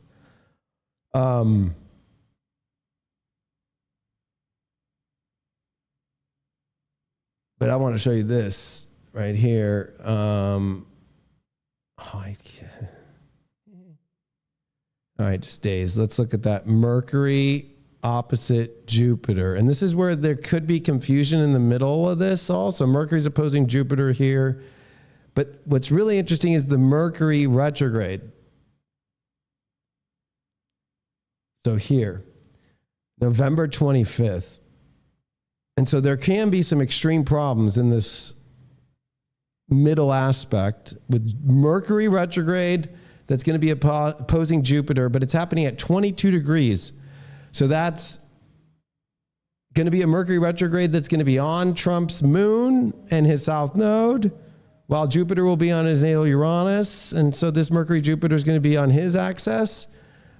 But I want to show you this right here. I can't. All right, just days. Let's look at that. Mercury opposite Jupiter. And this is where there could be confusion in the middle of this also. Mercury's opposing Jupiter here. But what's really interesting is the Mercury retrograde. So here, November 25th. And so there can be some extreme problems in this middle aspect with Mercury retrograde that's going to be opposing Jupiter, but it's happening at 22 degrees. So that's going to be a Mercury retrograde that's going to be on Trump's moon and his south node, while Jupiter will be on his natal Uranus. And so this Mercury Jupiter is going to be on his axis.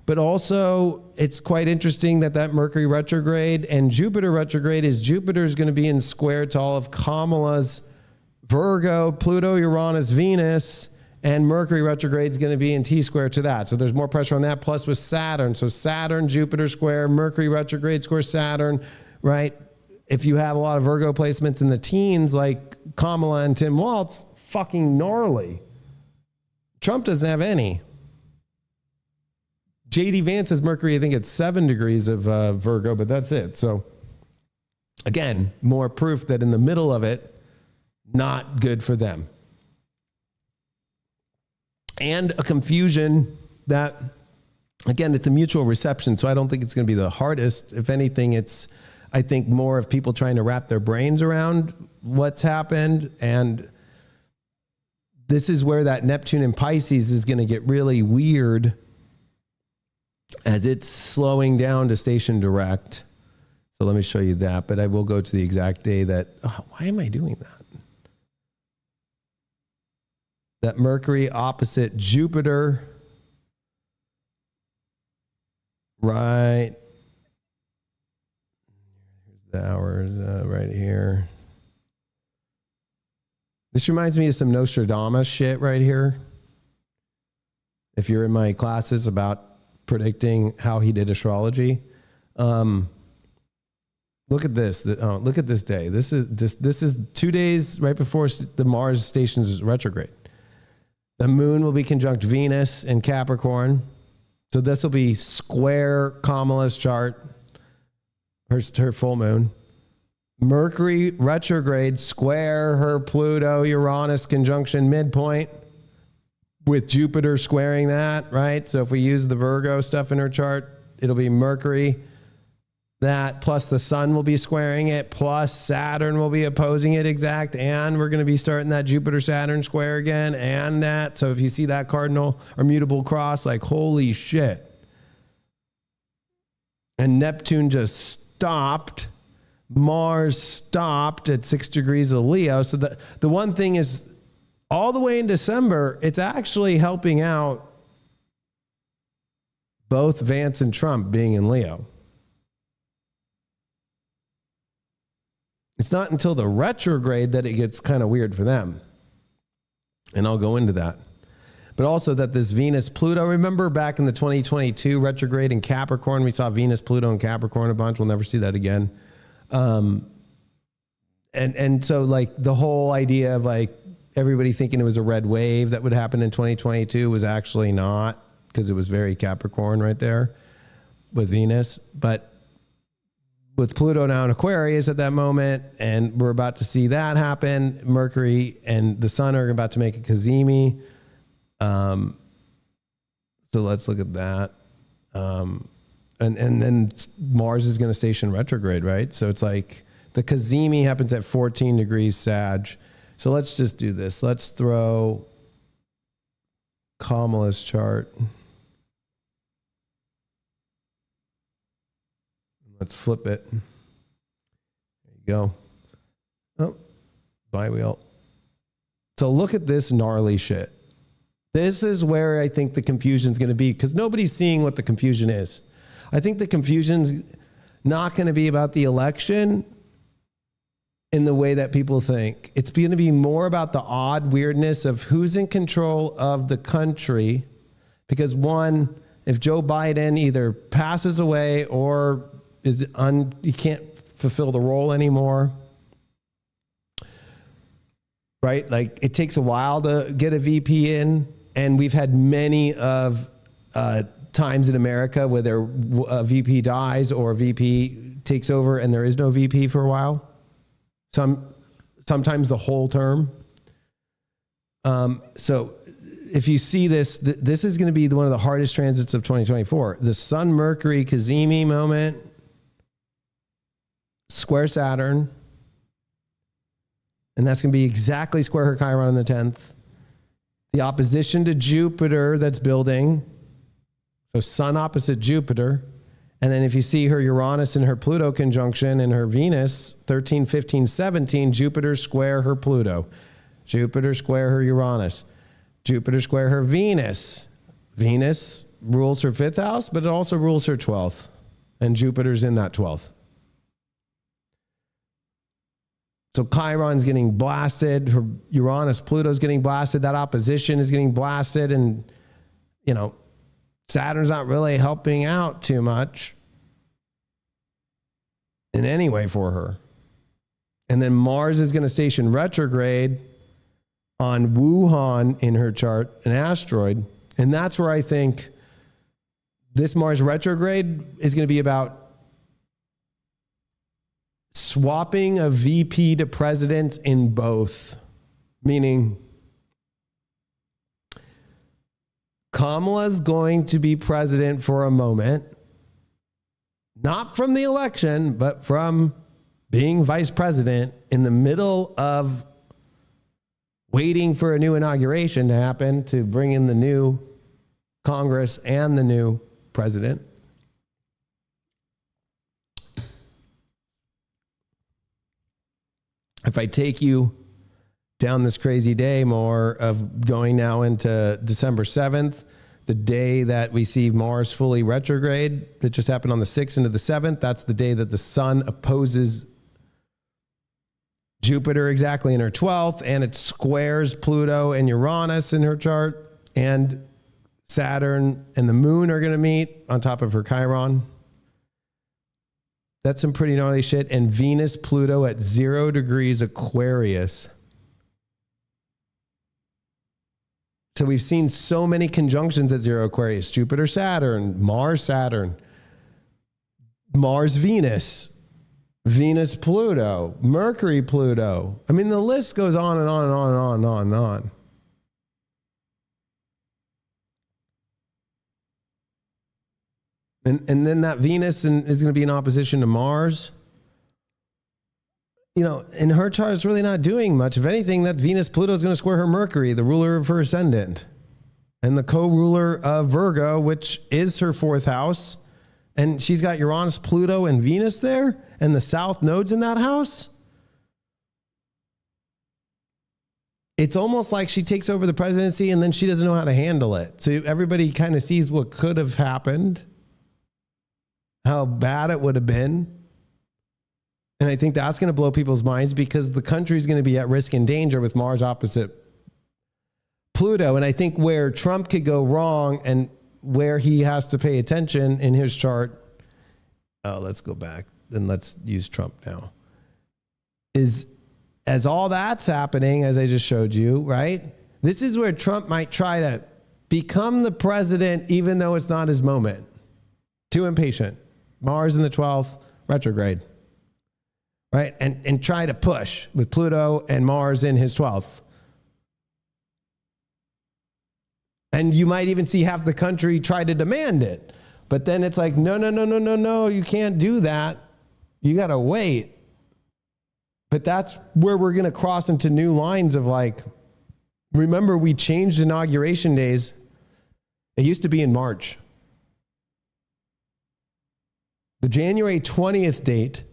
But also, it's quite interesting that that Mercury retrograde and Jupiter retrograde is Jupiter is going to be in square to all of Kamala's Virgo, Pluto, Uranus, Venus, and Mercury retrograde is going to be in T-square to that. So there's more pressure on that, plus with Saturn. So Saturn, Jupiter square, Mercury retrograde square Saturn, right? If you have a lot of Virgo placements in the teens, like Kamala and Tim Walz, fucking gnarly. Trump doesn't have any. J.D. Vance's Mercury, I think it's 7 degrees of Virgo, but that's it. So again, more proof that in the middle of it, not good for them. And a confusion that, again, it's a mutual reception, so I don't think it's going to be the hardest. If anything, it's, I think, more of people trying to wrap their brains around what's happened. And this is where that Neptune in Pisces is going to get really weird as it's slowing down to station direct. So let me show you that, but I will go to the exact day that, why am I doing that? That Mercury opposite Jupiter, right? Here's the hours right here. This reminds me of some Nostradamus shit right here. If you're in my classes about predicting how he did astrology, look at this. Look at this day. This is 2 days right before the Mars station's retrograde. The moon will be conjunct Venus in Capricorn. So this will be square Kamala's chart, her full moon. Mercury retrograde square her Pluto Uranus conjunction midpoint with Jupiter squaring that, right? So if we use the Virgo stuff in her chart, it'll be Mercury that, plus the sun will be squaring it, plus Saturn will be opposing it exact, and we're going to be starting that Jupiter-Saturn square again, and that. So if you see that cardinal or mutable cross, like, holy shit. And Neptune just stopped. Mars stopped at 6 degrees of Leo. So the one thing is, all the way in December, it's actually helping out both Vance and Trump being in Leo. It's not until the retrograde that it gets kind of weird for them. And I'll go into that. but also that this Venus-Pluto, remember back in the 2022 retrograde in Capricorn, we saw Venus, Pluto, and Capricorn a bunch. We'll never see that again. And so like the whole idea of like everybody thinking it was a red wave that would happen in 2022 was actually not, because it was very Capricorn right there with Venus. But with Pluto now in Aquarius at that moment, and we're about to see that happen. Mercury and the Sun are about to make a Cazimi. So let's look at that. And then Mars is going to station retrograde, right? So it's like the Cazimi happens at 14 degrees Sag. So let's just do this. Let's throw Kamala's chart. Let's flip it. There you go. Oh, bi-wheel. So look at this gnarly shit. This is where I think the confusion is going to be, because nobody's seeing what the confusion is. I think the confusion's not going to be about the election in the way that people think. It's going to be more about the odd weirdness of who's in control of the country. Because one, if Joe Biden either passes away or he can't fulfill the role anymore, right? Like it takes a while to get a VP in, and we've had many of times in America where a VP dies or a VP takes over and there is no VP for a while. Sometimes the whole term. So if you see this, this is going to be one of the hardest transits of 2024. The Sun Mercury Cazimi moment, square Saturn, and that's going to be exactly square her Chiron on the 10th. The opposition to Jupiter that's building, so Sun opposite Jupiter. And then if you see her Uranus and her Pluto conjunction and her Venus, 13, 15, 17, Jupiter square her Pluto. Jupiter square her Uranus. Jupiter square her Venus. Venus rules her 5th house, but it also rules her 12th. And Jupiter's in that 12th. So Chiron's getting blasted. Her Uranus, Pluto's getting blasted. That opposition is getting blasted. And, you know, Saturn's not really helping out too much in any way for her. And then Mars is going to station retrograde on Wuhan in her chart, an asteroid. And that's where I think this Mars retrograde is going to be about swapping a VP to president in both. Meaning Kamala's going to be president for a moment, not from the election, but from being vice president in the middle of waiting for a new inauguration to happen to bring in the new Congress and the new president. If I take you down this crazy day more of going now into December 7th, the day that we see Mars fully retrograde, that just happened on the 6th into the 7th, that's the day that the Sun opposes Jupiter exactly in her 12th, and it squares Pluto and Uranus in her chart, and Saturn and the Moon are going to meet on top of her Chiron. That's some pretty gnarly shit. And Venus, Pluto at 0 degrees Aquarius. So we've seen so many conjunctions at 0 Aquarius. Jupiter, Saturn, Mars, Saturn, Mars, Venus, Venus, Pluto, Mercury, Pluto. I mean, the list goes on and on and on and on and on and on. And then that Venus is going to be in opposition to Mars. You know, in her chart, it's really not doing much. If anything, that Venus, Pluto is going to square her Mercury, the ruler of her ascendant, and the co-ruler of Virgo, which is her 4th house. And she's got Uranus, Pluto, and Venus there, and the south nodes in that house. It's almost like she takes over the presidency and then she doesn't know how to handle it. So everybody kind of sees what could have happened, how bad it would have been. And I think that's going to blow people's minds because the country is going to be at risk and danger with Mars opposite Pluto. And I think where Trump could go wrong and where he has to pay attention in his chart, let's go back and let's use Trump now, is as all that's happening, as I just showed you, right? This is where Trump might try to become the president, even though it's not his moment. Too impatient. Mars in the 12th, retrograde, right? And try to push with Pluto and Mars in his 12th. And you might even see half the country try to demand it. But then it's like, no, you can't do that. You got to wait. But that's where we're going to cross into new lines of like, remember we changed inauguration days. It used to be in March. The January 20th date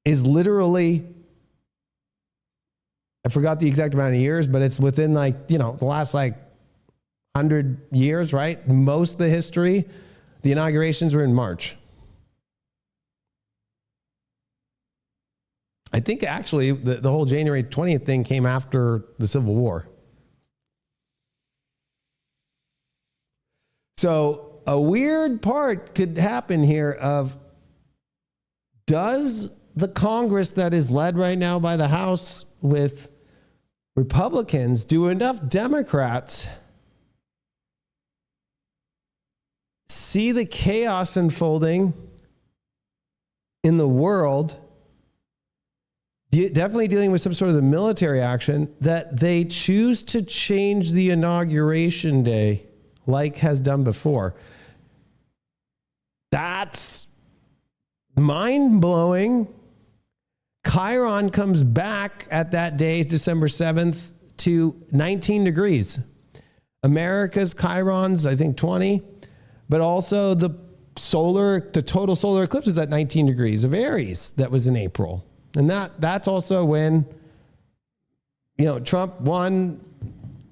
is literally, I forgot the exact amount of years, but it's within like, the last like 100 years, right? Most of the history, the inaugurations were in March. I think actually the whole January 20th thing came after the Civil War. So a weird part could happen here of, does the Congress that is led right now by the House with Republicans do enough Democrats see the chaos unfolding in the world, definitely dealing with some sort of the military action, that they choose to change the inauguration day like has done before? That's mind-blowing. Chiron comes back at that day, December 7th, to 19 degrees. America's Chiron's, I think, 20. But also the total solar eclipse is at 19 degrees of Aries. That was in April. And that's also when, Trump won.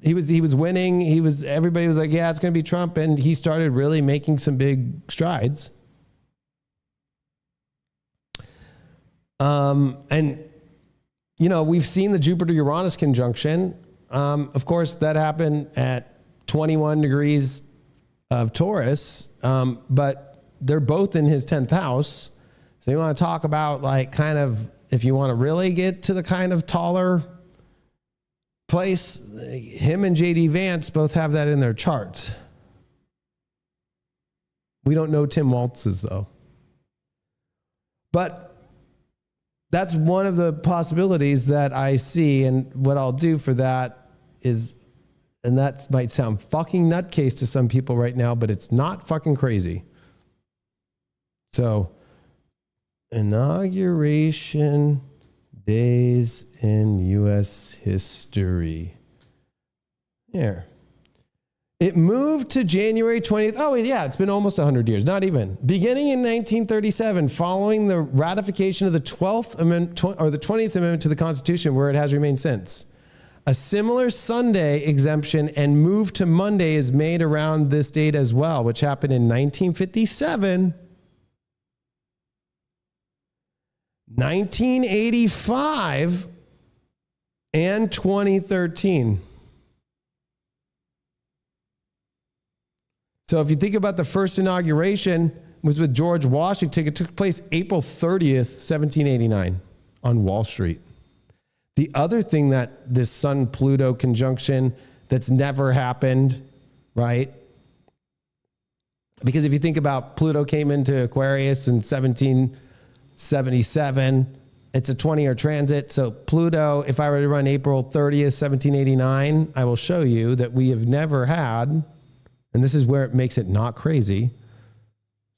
He was winning. Everybody was like, yeah, it's going to be Trump. And he started really making some big strides. We've seen the Jupiter-Uranus conjunction. Of course, that happened at 21 degrees of Taurus, but they're both in his 10th house. So you want to talk about like kind of, if you want to really get to the kind of taller place, him and JD Vance both have that in their charts. We don't know Tim Waltz's though. But that's one of the possibilities that I see. And what I'll do for that is, and that might sound fucking nutcase to some people right now, but it's not fucking crazy. So, inauguration days in U.S. history. There. It moved to January 20th. Oh, yeah, it's been almost 100 years. Not even. Beginning in 1937, following the ratification of the 12th Amendment, or the 20th Amendment to the Constitution, where it has remained since. A similar Sunday exemption and move to Monday is made around this date as well, which happened in 1957, 1985, and 2013. So if you think about the first inauguration was with George Washington, it took place April 30th, 1789 on Wall Street. The other thing that this Sun-Pluto conjunction that's never happened, right? Because if you think about Pluto came into Aquarius in 1777, it's a 20-year transit. So Pluto, if I were to run April 30th, 1789, I will show you that we have never had, and this is where it makes it not crazy.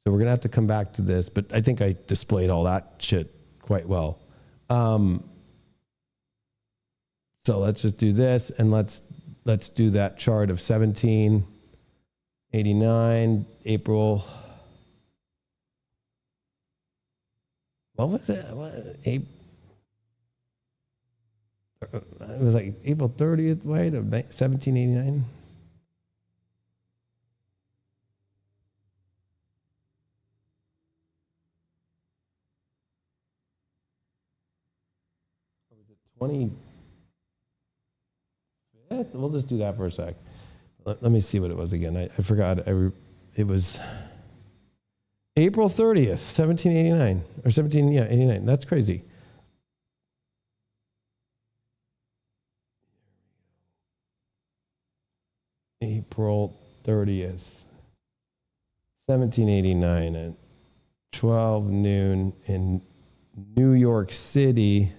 So we're going to have to come back to this, but I think I displayed all that shit quite well. So let's just do this, and let's do that chart of 1789, April. What was it? It was like April 30th, right, of 1789. Or was it 25th? We'll just do that for a sec. Let me see what it was again. I forgot. It was April 30th, 1789. Or 89. That's crazy. April 30th, 1789 at 12 noon in New York City.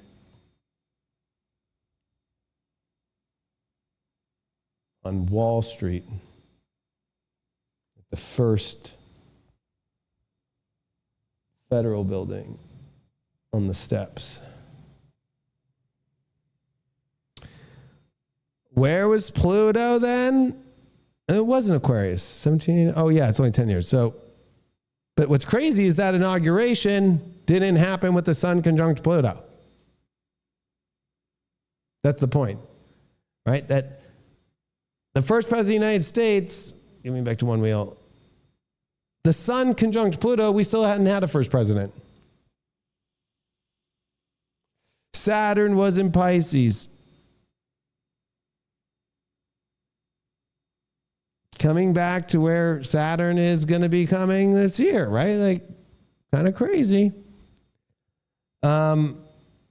On Wall Street, the first federal building on the steps. Where was Pluto then? It wasn't Aquarius. 17. Oh yeah, it's only 10 years. So, but what's crazy is that inauguration didn't happen with the Sun conjunct Pluto. That's the point, right? That the first president of the United States, give me back to one wheel. The Sun conjunct Pluto, we still hadn't had a first president. Saturn was in Pisces. Coming back to where Saturn is going to be coming this year, right? Like, kind of crazy. North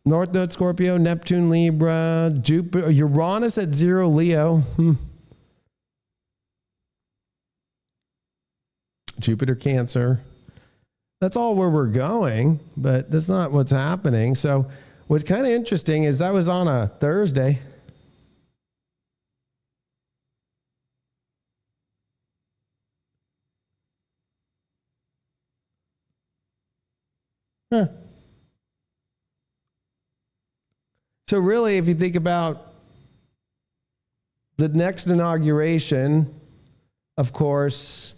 Node Scorpio, Neptune Libra, Jupiter, Uranus at 0 Leo. Jupiter Cancer. That's all where we're going, but that's not what's happening. So what's kind of interesting is I was on a Thursday. So really, if you think about the next inauguration, of course,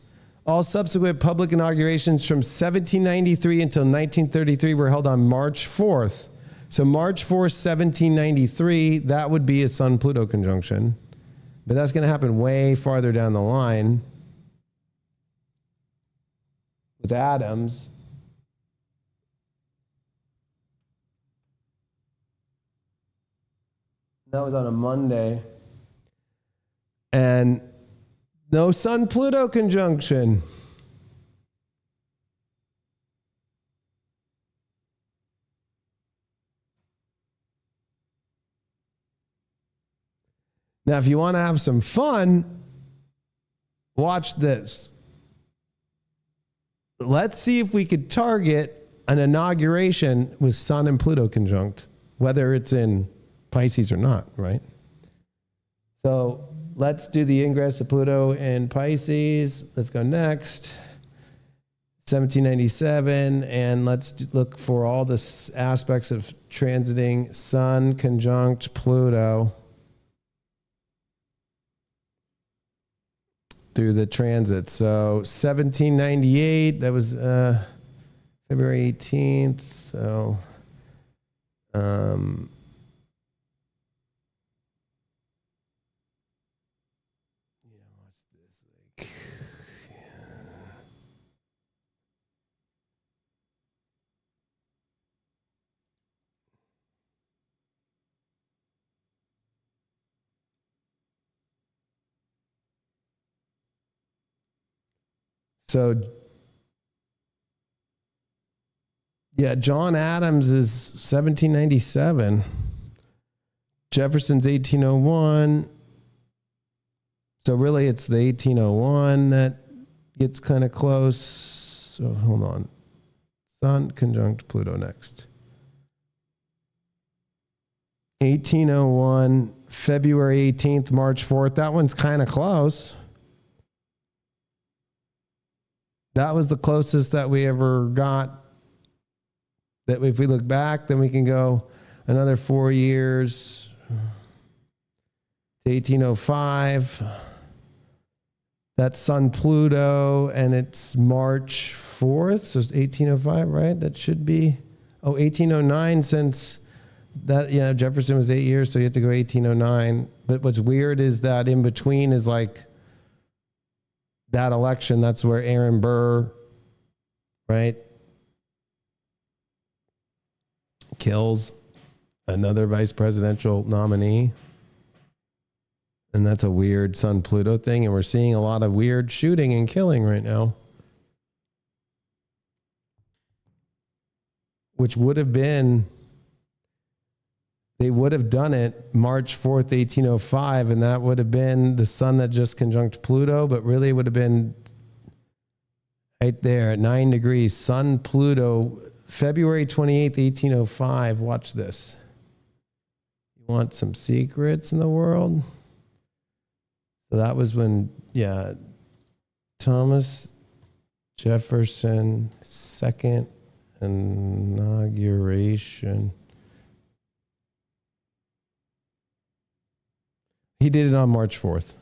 all subsequent public inaugurations from 1793 until 1933 were held on March 4th. So March 4th, 1793, that would be a Sun-Pluto conjunction. But that's going to happen way farther down the line with Adams. That was on a Monday. And no Sun-Pluto conjunction. Now, if you want to have some fun, watch this. Let's see if we could target an inauguration with Sun and Pluto conjunct, whether it's in Pisces or not, right? So let's do the ingress of Pluto in Pisces. Let's go next. 1797, and let's look for all the aspects of transiting Sun conjunct Pluto through the transit. So 1798, that was February 18th. So So, yeah, John Adams is 1797. Jefferson's 1801. So really it's the 1801 that gets kind of close. So hold on. Sun conjunct Pluto next. 1801, February 18th, March 4th. That one's kind of close. That was the closest that we ever got. That if we look back, then we can go another 4 years to 1805. That's Sun Pluto, and it's March 4th, so it's 1805, right? That should be, 1809, since that, Jefferson was 8 years, so you have to go 1809. But what's weird is that in between is like that election, that's where Aaron Burr, right, kills another vice presidential nominee. And that's a weird Sun-Pluto thing. And we're seeing a lot of weird shooting and killing right now. Which would have been, they would have done it March 4th, 1805. And that would have been the sun that just conjunct Pluto. But really it would have been right there at 9 degrees. Sun, Pluto, February 28th, 1805. Watch this. You want some secrets in the world? So that was when, yeah, Thomas Jefferson, second inauguration. He did it on March 4th.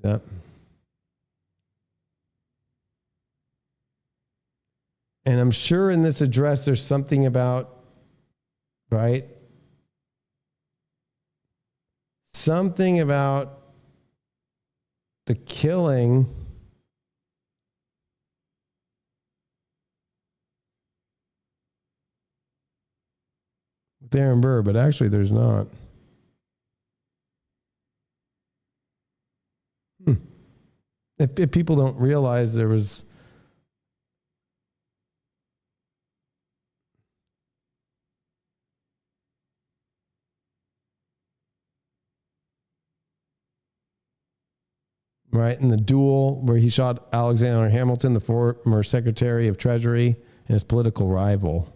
Yep. And I'm sure in this address there's something about, right? Something about the killing with Aaron Burr, but actually there's not. If people don't realize there was right in the duel where he shot Alexander Hamilton, the former Secretary of Treasury, and his political rival.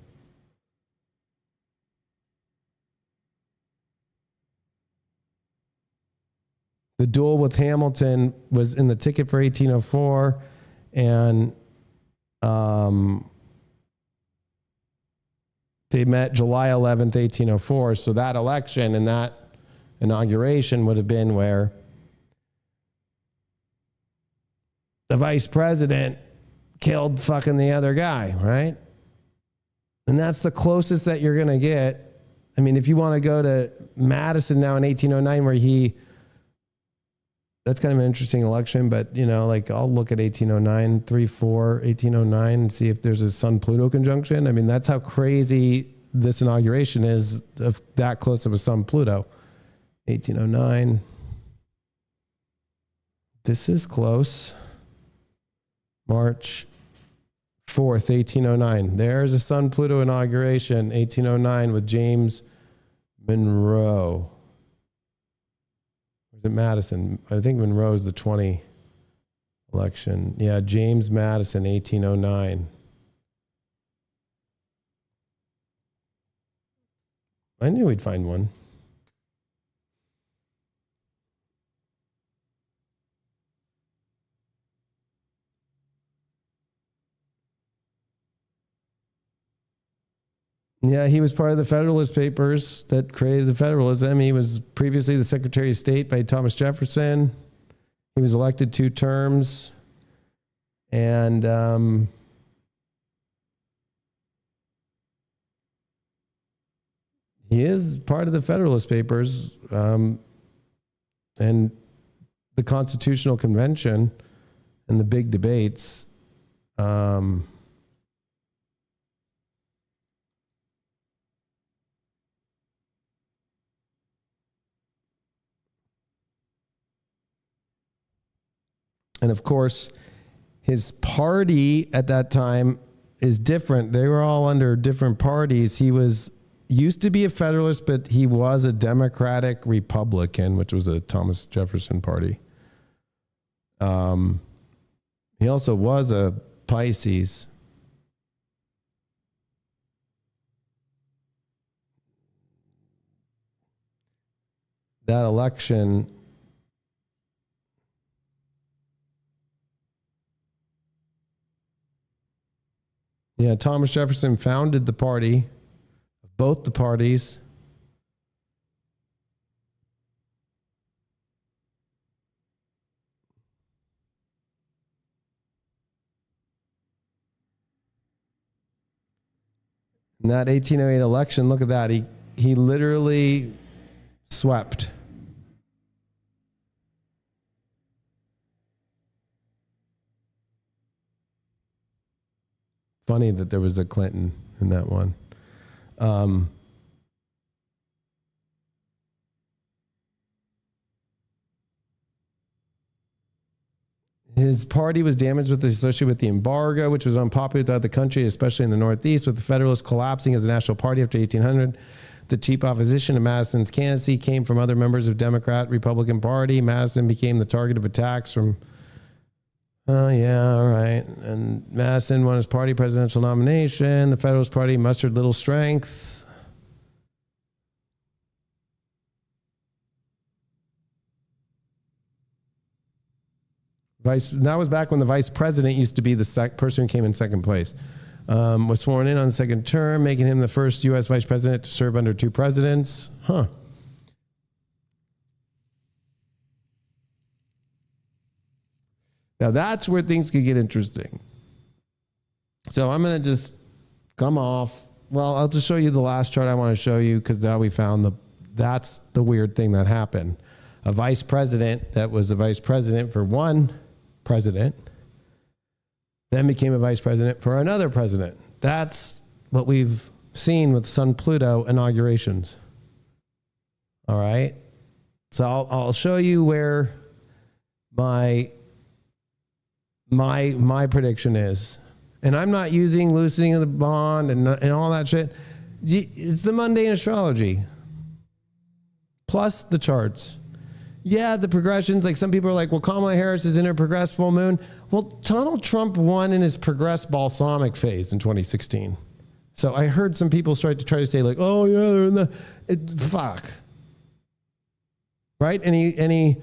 The duel with Hamilton was in the ticket for 1804, and they met July 11th, 1804. So that election and that inauguration would have been where the vice president killed fucking the other guy, right? And that's the closest that you're going to get. I mean, if you want to go to Madison now in 1809 where that's kind of an interesting election, but, you know, like I'll look at 1809, 1809 and see if there's a Sun-Pluto conjunction. I mean, that's how crazy this inauguration is, of that close of a Sun-Pluto. 1809. This is close. March 4th, 1809. There's a Sun-Pluto inauguration, 1809 with James Monroe. Is it Madison? I think Monroe is the 20 election. Yeah, James Madison, 1809. I knew we'd find one. Yeah, he was part of the Federalist Papers that created the federalism. He was previously the Secretary of State by Thomas Jefferson. He was elected 2 terms. And he is part of the Federalist Papers and the Constitutional Convention and the big debates. And of course, his party at that time is different. They were all under different parties. He used to be a Federalist, but he was a Democratic Republican, which was the Thomas Jefferson party. He also was a Pisces. That election, yeah, Thomas Jefferson founded the party, both the parties. In that 1808 election, look at that. He literally swept. Funny that there was a Clinton in that one. His party was damaged with the associated with the embargo, which was unpopular throughout the country, especially in the Northeast, with the Federalists collapsing as a national party after 1800. The cheap opposition to Madison's candidacy came from other members of Democrat Republican Party. Madison became the target of attacks from, oh yeah, all right. And Madison won his party presidential nomination. The Federalist Party mustered little strength. That was back when the vice president used to be the person who came in second place. Was sworn in on the second term, making him the first U.S. vice president to serve under two presidents. Huh. Now that's where things could get interesting. So I'm going to just come off. Well, I'll just show you the last chart I want to show you because now we found that's the weird thing that happened. A vice president that was a vice president for one president then became a vice president for another president. That's what we've seen with Sun Pluto inaugurations. All right. So I'll show you where my prediction is. And I'm not using loosening of the bond and all that shit. It's the mundane astrology plus the charts. Yeah, the progressions, like some people are like, well, Kamala Harris is in her progressed full moon. Well, Donald Trump won in his progressed balsamic phase in 2016. So I heard some people start to try to say like, oh yeah, they're in fuck. Right? And he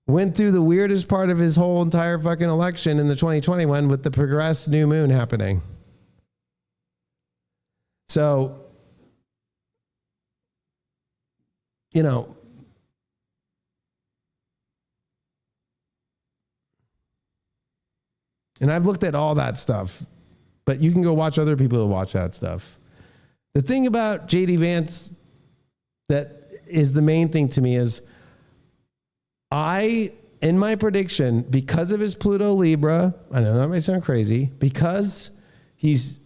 went through the weirdest part of his whole entire fucking election in the 2021 with the progressed new moon happening. So, you know, and I've looked at all that stuff, but you can go watch other people who watch that stuff. The thing about JD Vance that is the main thing to me is in my prediction, because of his Pluto Libra, I know that might sound crazy, because he's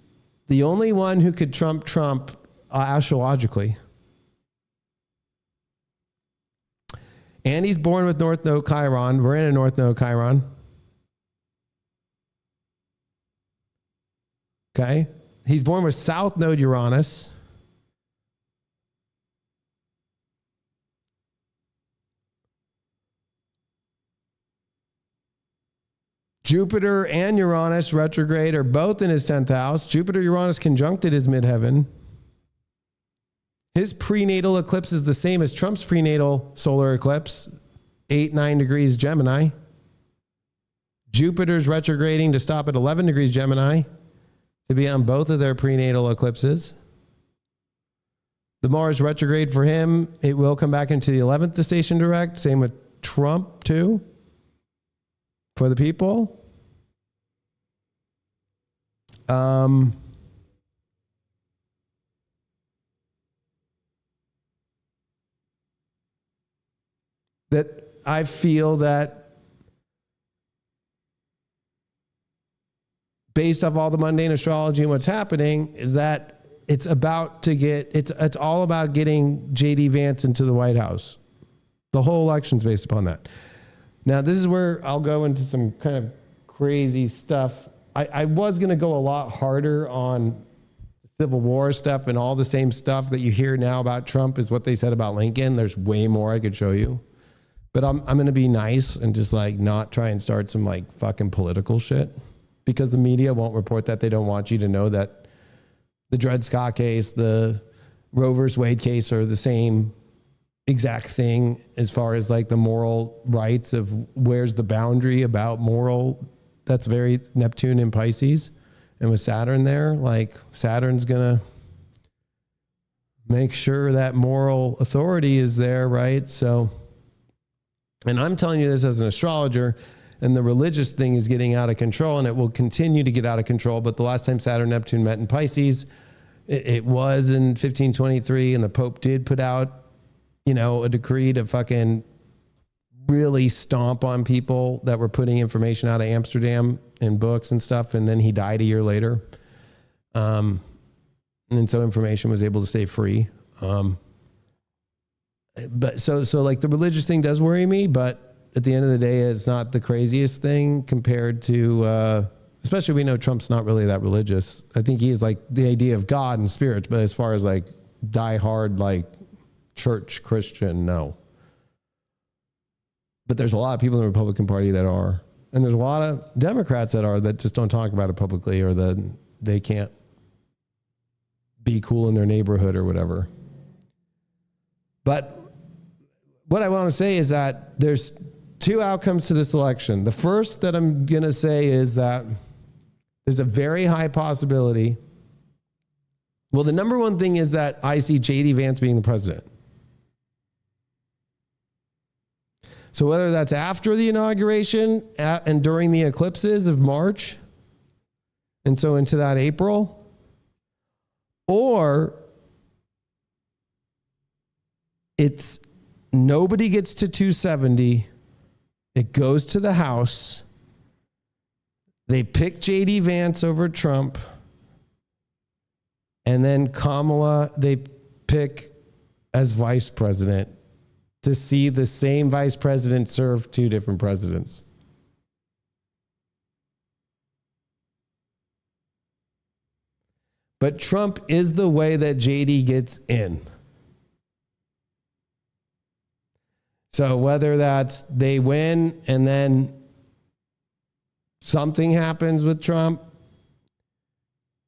the only one who could trump Trump astrologically. And he's born with North Node Chiron. We're in a North Node Chiron. Okay. He's born with South Node Uranus. Jupiter and Uranus retrograde are both in his 10th house. Jupiter-Uranus conjuncted his midheaven. His prenatal eclipse is the same as Trump's prenatal solar eclipse, 8-9 degrees Gemini. Jupiter's retrograding to stop at 11 degrees Gemini to be on both of their prenatal eclipses. The Mars retrograde for him, it will come back into the 11th to station direct. Same with Trump too. For the people. That I feel that based off all the mundane astrology and what's happening is that it's about to get, it's all about getting JD Vance into the White House. The whole election's based upon that. Now, this is where I'll go into some kind of crazy stuff. I was going to go a lot harder on Civil War stuff and all the same stuff that you hear now about Trump is what they said about Lincoln. There's way more I could show you. But I'm going to be nice and just like not try and start some like fucking political shit because the media won't report that. They don't want you to know that the Dred Scott case, the Roe versus Wade case are the same exact thing as far as like the moral rights of where's the boundary about moral. That's very Neptune and Pisces. And with Saturn there, like Saturn's going to make sure that moral authority is there, right? So, and I'm telling you this as an astrologer, and the religious thing is getting out of control and it will continue to get out of control. But the last time Saturn and Neptune met in Pisces, it was in 1523 and the Pope did put out, you know, a decree to fucking really stomp on people that were putting information out of Amsterdam in books and stuff. And then he died a year later. And so information was able to stay free. But so like the religious thing does worry me, but at the end of the day, it's not the craziest thing compared to, especially we know Trump's not really that religious. I think he is like the idea of God and spirits, but as far as like die hard, like church Christian, no. But there's a lot of people in the Republican Party that are, and there's a lot of Democrats that just don't talk about it publicly, or that they can't be cool in their neighborhood or whatever. But what I want to say is that there's two outcomes to this election. The first that I'm going to say is that there's a very high possibility. Well, the number one thing is that I see J.D. Vance being the president. So whether that's after the inauguration and during the eclipses of March, and so into that April, or it's nobody gets to 270, it goes to the House, they pick J.D. Vance over Trump, and then Kamala they pick as vice president, to see the same vice president serve two different presidents. But Trump is the way that JD gets in. So whether that's they win and then something happens with Trump,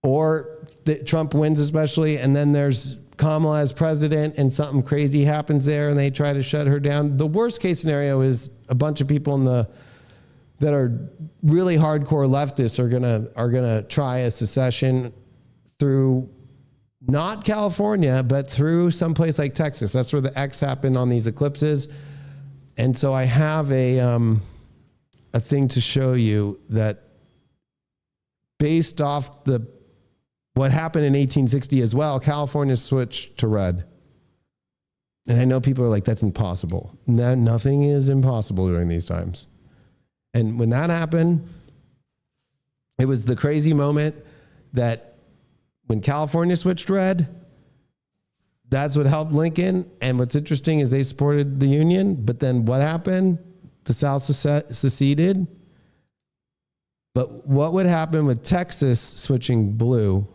or that Trump wins especially, and then there's Kamala as president and something crazy happens there and they try to shut her down. The worst case scenario is a bunch of people that are really hardcore leftists are gonna try a secession through not California, but through someplace like Texas. That's where the X happened on these eclipses. And so I have a thing to show you that based off what happened in 1860 as well, California switched to red. And I know people are like, that's impossible. No, nothing is impossible during these times. And when that happened, it was the crazy moment that when California switched red, that's what helped Lincoln. And what's interesting is they supported the Union. But then what happened? The South seceded. But what would happen with Texas switching blue?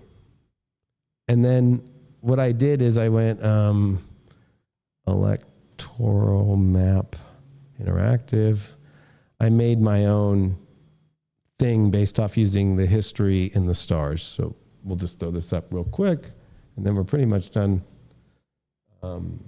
And then what I did is I went electoral map interactive. I made my own thing based off using the history in the stars. So we'll just throw this up real quick, and then we're pretty much done. And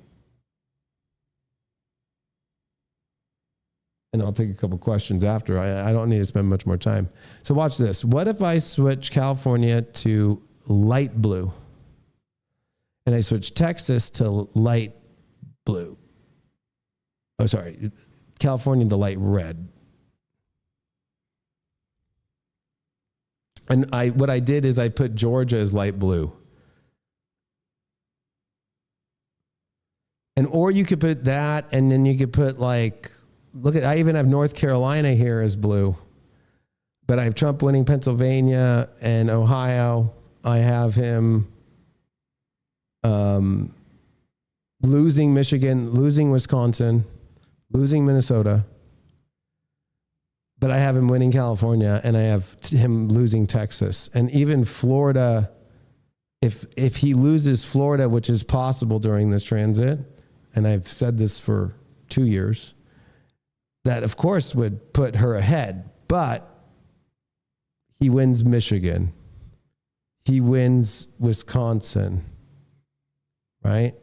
I'll take a couple questions after. I don't need to spend much more time. So watch this. What if I switch California to light blue? And I switch Texas to light blue. Oh, sorry. California to light red. And what I did is I put Georgia as light blue. And or you could put that, and then you could put like, I even have North Carolina here as blue. But I have Trump winning Pennsylvania and Ohio. I have him losing Michigan, losing Wisconsin, losing Minnesota. But I have him winning California, and I have him losing Texas. And even Florida, if he loses Florida, which is possible during this transit, and I've said this for 2 years, that of course would put her ahead. But he wins Michigan. He wins Wisconsin, right?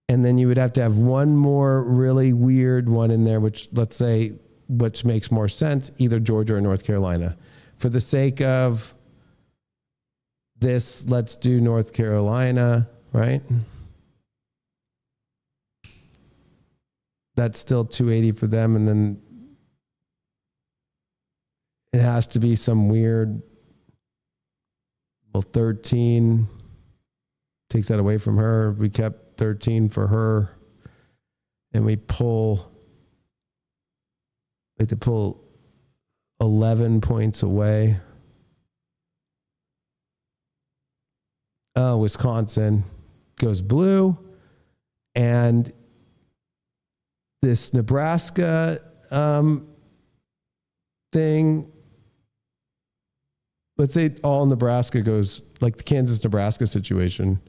And then you would have to have one more really weird one in there, which let's say, which makes more sense, either Georgia or North Carolina. For the sake of this, let's do North Carolina, right? That's still 280 for them. And then it has to be some weird, 13 takes that away from her. We kept 13 for her, and we had to pull 11 points away. Wisconsin goes blue, and this Nebraska thing. Let's say all Nebraska goes, like the Kansas-Nebraska situation,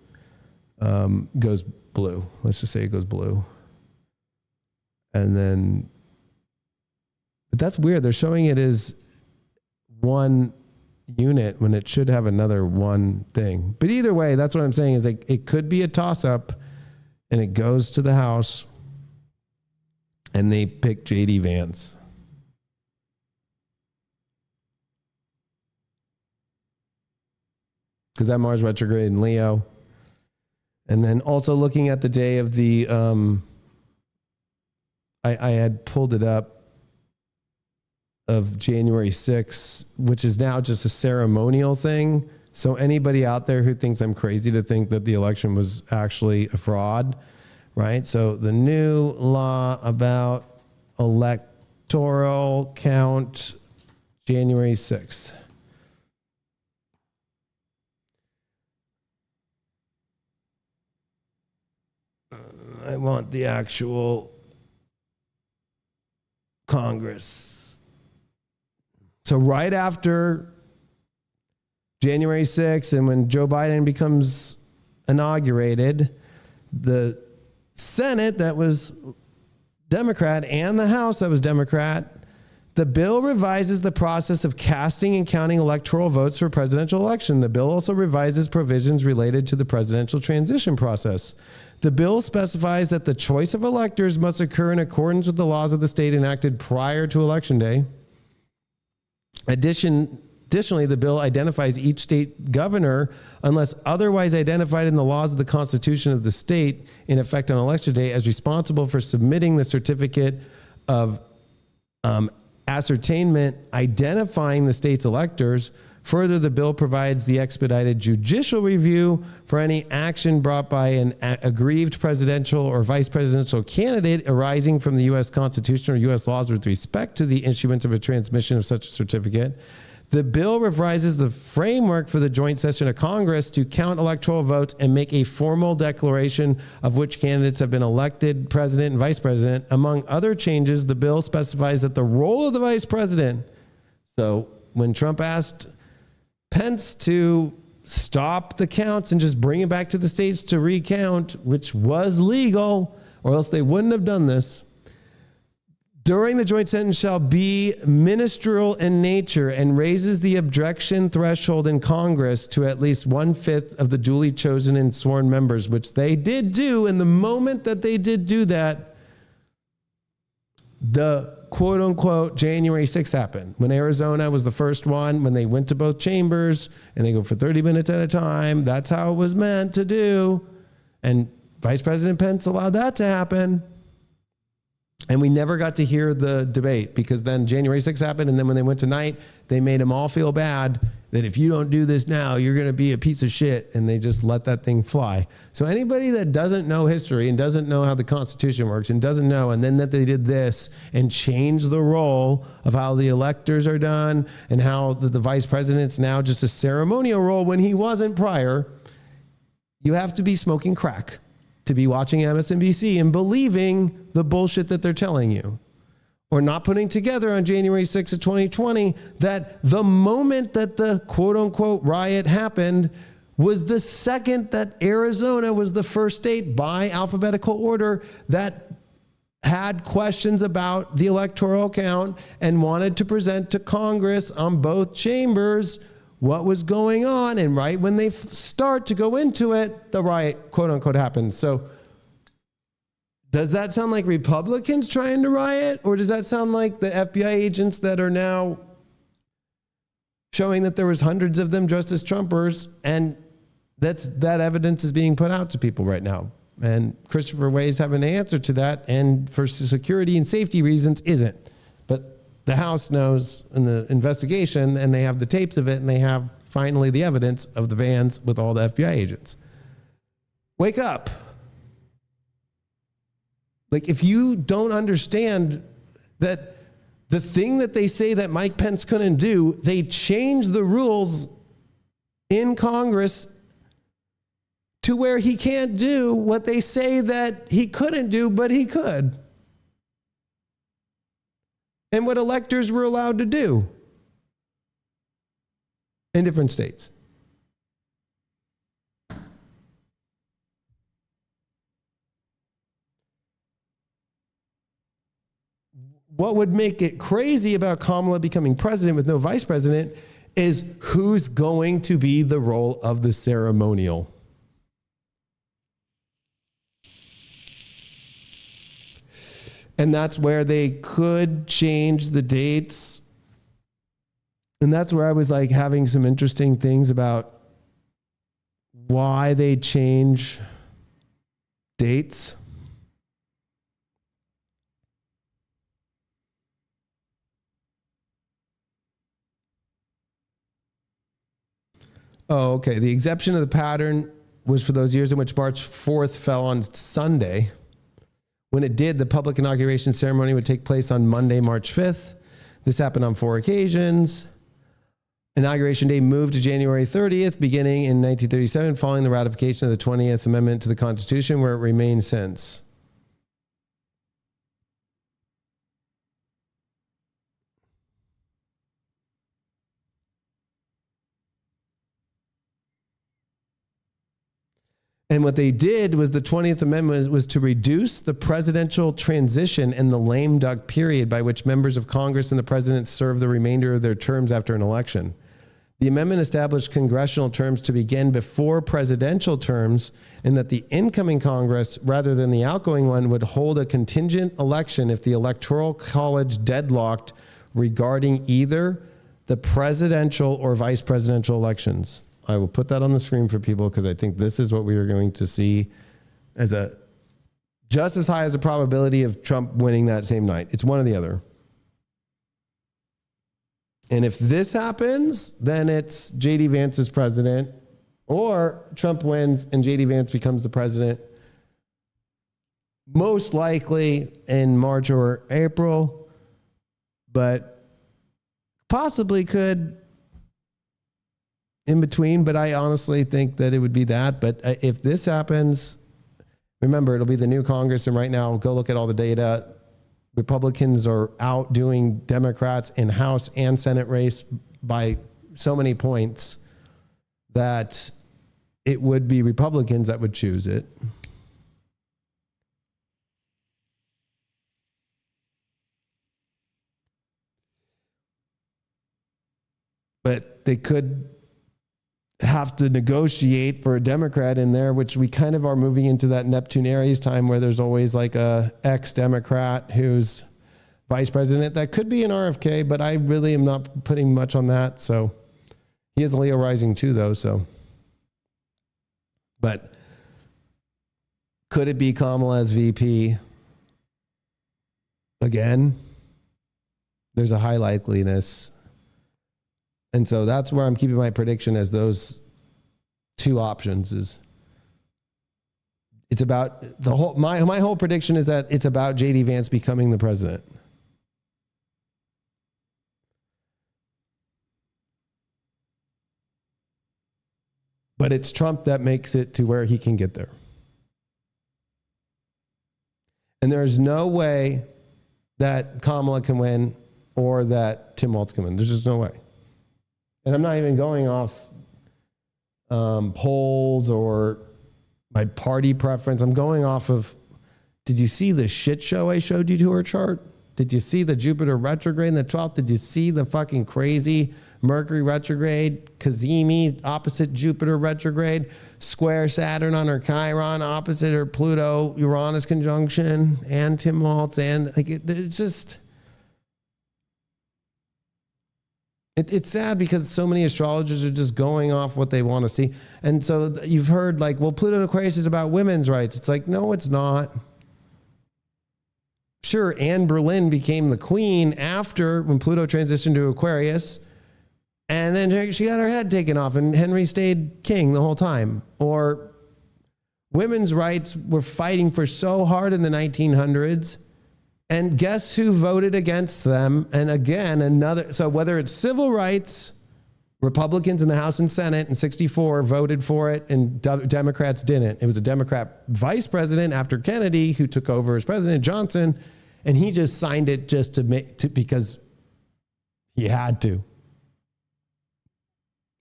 goes blue. Let's just say it goes blue. And then, but that's weird. They're showing it as one unit when it should have another one thing. But either way, that's what I'm saying is like it could be a toss-up and it goes to the House and they pick J.D. Vance. Because that Mars retrograde in Leo. And then also looking at the day of the, I had pulled it up, of January 6th, which is now just a ceremonial thing. So anybody out there who thinks I'm crazy to think that the election was actually a fraud, right? So the new law about electoral count, January 6th. I want the actual Congress. So right after January 6th and when Joe Biden becomes inaugurated, the Senate that was Democrat and the House that was Democrat, the bill revises the process of casting and counting electoral votes for presidential election. The bill also revises provisions related to the presidential transition process. The bill specifies that the choice of electors must occur in accordance with the laws of the state enacted prior to Election Day. Additionally, the bill identifies each state governor, unless otherwise identified in the laws of the Constitution of the state in effect on Election Day, as responsible for submitting the certificate of ascertainment identifying the state's electors. Further, the bill provides the expedited judicial review for any action brought by an aggrieved presidential or vice presidential candidate arising from the U.S. Constitution or U.S. laws with respect to the issuance of a transmission of such a certificate. The bill revises the framework for the joint session of Congress to count electoral votes and make a formal declaration of which candidates have been elected president and vice president. Among other changes, the bill specifies that the role of the vice president, so when Trump asked Pence to stop the counts and just bring it back to the states to recount, which was legal, or else they wouldn't have done this, during the joint session shall be ministerial in nature and raises the objection threshold in Congress to at least 1/5 of the duly chosen and sworn members, which they did do. And the moment that they did do that, the quote unquote January 6th happened. When Arizona was the first one, when they went to both chambers and they go for 30 minutes at a time, that's how it was meant to do. And Vice President Pence allowed that to happen. And we never got to hear the debate because then January 6th happened. And then when they went tonight, they made them all feel bad that if you don't do this now, you're going to be a piece of shit. And they just let that thing fly. So anybody that doesn't know history and doesn't know how the Constitution works and doesn't know, and then that they did this and changed the role of how the electors are done and how the vice president's now just a ceremonial role when he wasn't prior, you have to be smoking crack to be watching MSNBC and believing the bullshit that they're telling you, or not putting together on January 6th of 2020 that the moment that the quote unquote riot happened was the second that Arizona was the first state by alphabetical order that had questions about the electoral count and wanted to present to Congress on both chambers what was going on. And right when they start to go into it, the riot, quote unquote, happens. So does that sound like Republicans trying to riot? Or does that sound like the FBI agents that are now showing that there was hundreds of them dressed as Trumpers? And that evidence is being put out to people right now. And Christopher Way's having an answer to that. And for security and safety reasons, isn't. But the House knows in the investigation, and they have the tapes of it, and they have finally the evidence of the vans with all the FBI agents. Wake up. Like, if you don't understand that the thing that they say that Mike Pence couldn't do, they changed the rules in Congress to where he can't do what they say that he couldn't do, but he could. and what electors were allowed to do in different states. What would make it crazy about Kamala becoming president with no vice president is who's going to be the role of the ceremonial. And that's where they could change the dates. And that's where I was like having some interesting things about why they change dates. Oh, okay. The exception of the pattern was for those years in which March 4th fell on Sunday. When it did, the public inauguration ceremony would take place on Monday, March 5th. This happened on 4 occasions. Inauguration Day moved to January 30th, beginning in 1937, following the ratification of the 20th Amendment to the Constitution, where it remained since. And what they did was the 20th Amendment was to reduce the presidential transition and the lame duck period by which members of Congress and the president serve the remainder of their terms after an election. The amendment established congressional terms to begin before presidential terms, and that the incoming Congress, rather than the outgoing one, would hold a contingent election if the Electoral College deadlocked regarding either the presidential or vice presidential elections. I will put that on the screen for people because I think this is what we are going to see as a just as high as a probability of Trump winning that same night. It's one or the other. And if this happens, then it's J.D. Vance is president, or Trump wins and J.D. Vance becomes the president, most likely in March or April, but possibly could in between, but I honestly think that it would be that. But if this happens, remember, it'll be the new Congress, and right now, go look at all the data. Republicans are outdoing Democrats in House and Senate race by so many points that it would be Republicans that would choose it. But they could have to negotiate for a Democrat in there, which we kind of are moving into that Neptune Aries time where there's always like a ex-Democrat who's vice president. That could be an RFK, but I really am not putting much on that. So he has a Leo rising too, though. So, but could it be Kamala as VP again? There's a high likeliness. And so that's where I'm keeping my prediction as those two options. Is it's about the whole my whole prediction is that it's about J.D. Vance becoming the president. But it's Trump that makes it to where he can get there. And there's no way that Kamala can win or that Tim Walz can win. There's just no way. And I'm not even going off polls or my party preference. I'm going off of, did you see the shit show I showed you to her chart? Did you see the Jupiter retrograde in the 12th? Did you see the fucking crazy Mercury retrograde, Cazimi opposite Jupiter retrograde, square Saturn on her Chiron, opposite her Pluto Uranus conjunction, and Tim Walz, and like it's just... It's sad because so many astrologers are just going off what they want to see. And so you've heard like, well, Pluto in Aquarius is about women's rights. It's like, no, it's not. Sure, Anne Boleyn became the queen after when Pluto transitioned to Aquarius. And then she got her head taken off and Henry stayed king the whole time. Or women's rights were fighting for so hard in the 1900s. And guess who voted against them? And again, so whether it's civil rights, Republicans in the House and Senate in 1964 voted for it and Democrats didn't. It was a Democrat vice president after Kennedy who took over as president, Johnson, And he just signed it just because he had to.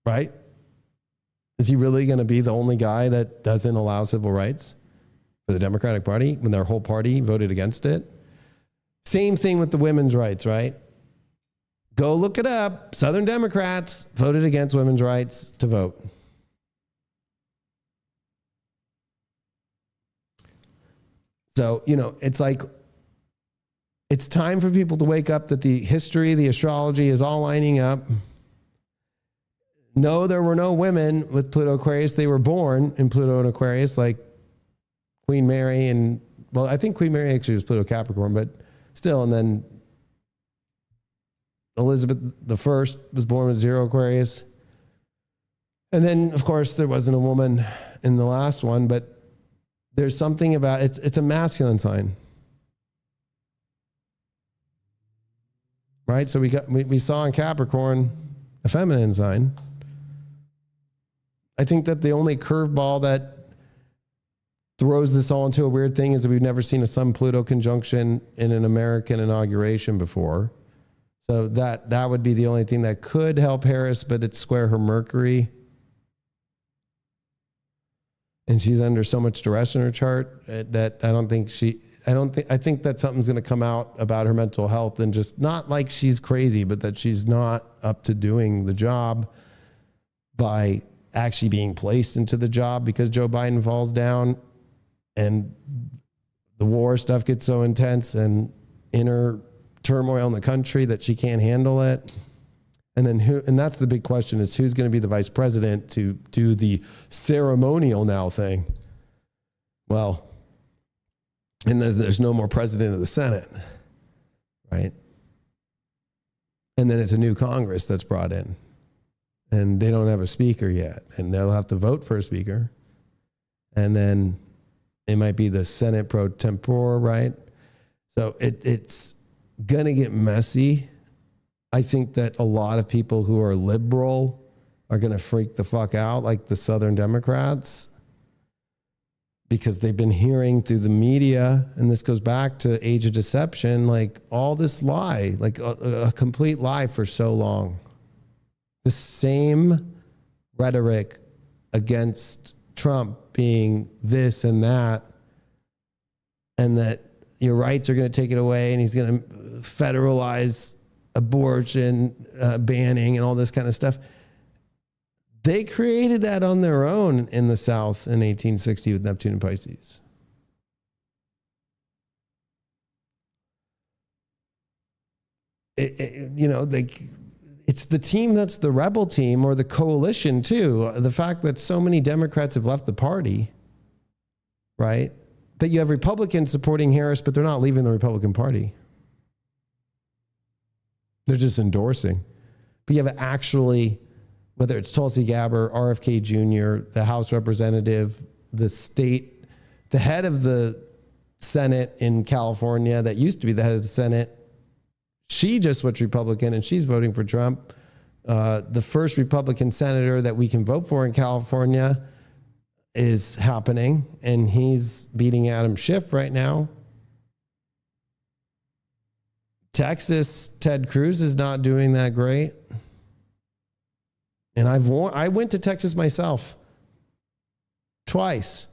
Right? Is he really going to be the only guy that doesn't allow civil rights for the Democratic Party when their whole party voted against it? Same thing with the women's rights, right? Go look it up. Southern Democrats voted against women's rights to vote. So, it's like, it's time for people to wake up that the history, the astrology is all lining up. No, there were no women with Pluto Aquarius. They were born in Pluto and Aquarius, like Queen Mary I think Queen Mary actually was Pluto Capricorn, but still, and then Elizabeth I was born with 0 Aquarius. And then, of course, there wasn't a woman in the last one, but there's something about it's a masculine sign. Right? So we saw in Capricorn a feminine sign. I think that the only curveball that throws this all into a weird thing is that we've never seen a Sun-Pluto conjunction in an American inauguration before. So that would be the only thing that could help Harris, but it's square her Mercury. And she's under so much duress in her chart that I think that something's going to come out about her mental health, and just not like she's crazy, but that she's not up to doing the job by actually being placed into the job because Joe Biden falls down and the war stuff gets so intense and inner turmoil in the country that she can't handle it. And then and that's the big question, is who's going to be the vice president to do the ceremonial now thing? Well, and there's no more president of the Senate, right? And then it's a new Congress that's brought in, and they don't have a speaker yet, and they'll have to vote for a speaker. And then it might be the Senate pro tempore, right? So it's going to get messy. I think that a lot of people who are liberal are going to freak the fuck out, like the Southern Democrats, because they've been hearing through the media, and this goes back to Age of Deception, like all this lie, like a complete lie for so long. The same rhetoric against Trump being this and that your rights are going to take it away, and he's going to federalize abortion, banning, and all this kind of stuff. They created that on their own in the South in 1860 with Neptune and Pisces. It's the team that's the rebel team, or the coalition too. The fact that so many Democrats have left the party, right? That you have Republicans supporting Harris, but they're not leaving the Republican Party. They're just endorsing. But you have actually, whether it's Tulsi Gabbard, RFK Jr., the House representative, the head of the Senate in California that used to be the head of the Senate, she just switched Republican and she's voting for Trump. The first Republican senator that we can vote for in California is happening, and he's beating Adam Schiff right now. Texas, Ted Cruz is not doing that great. And I went to Texas myself twice.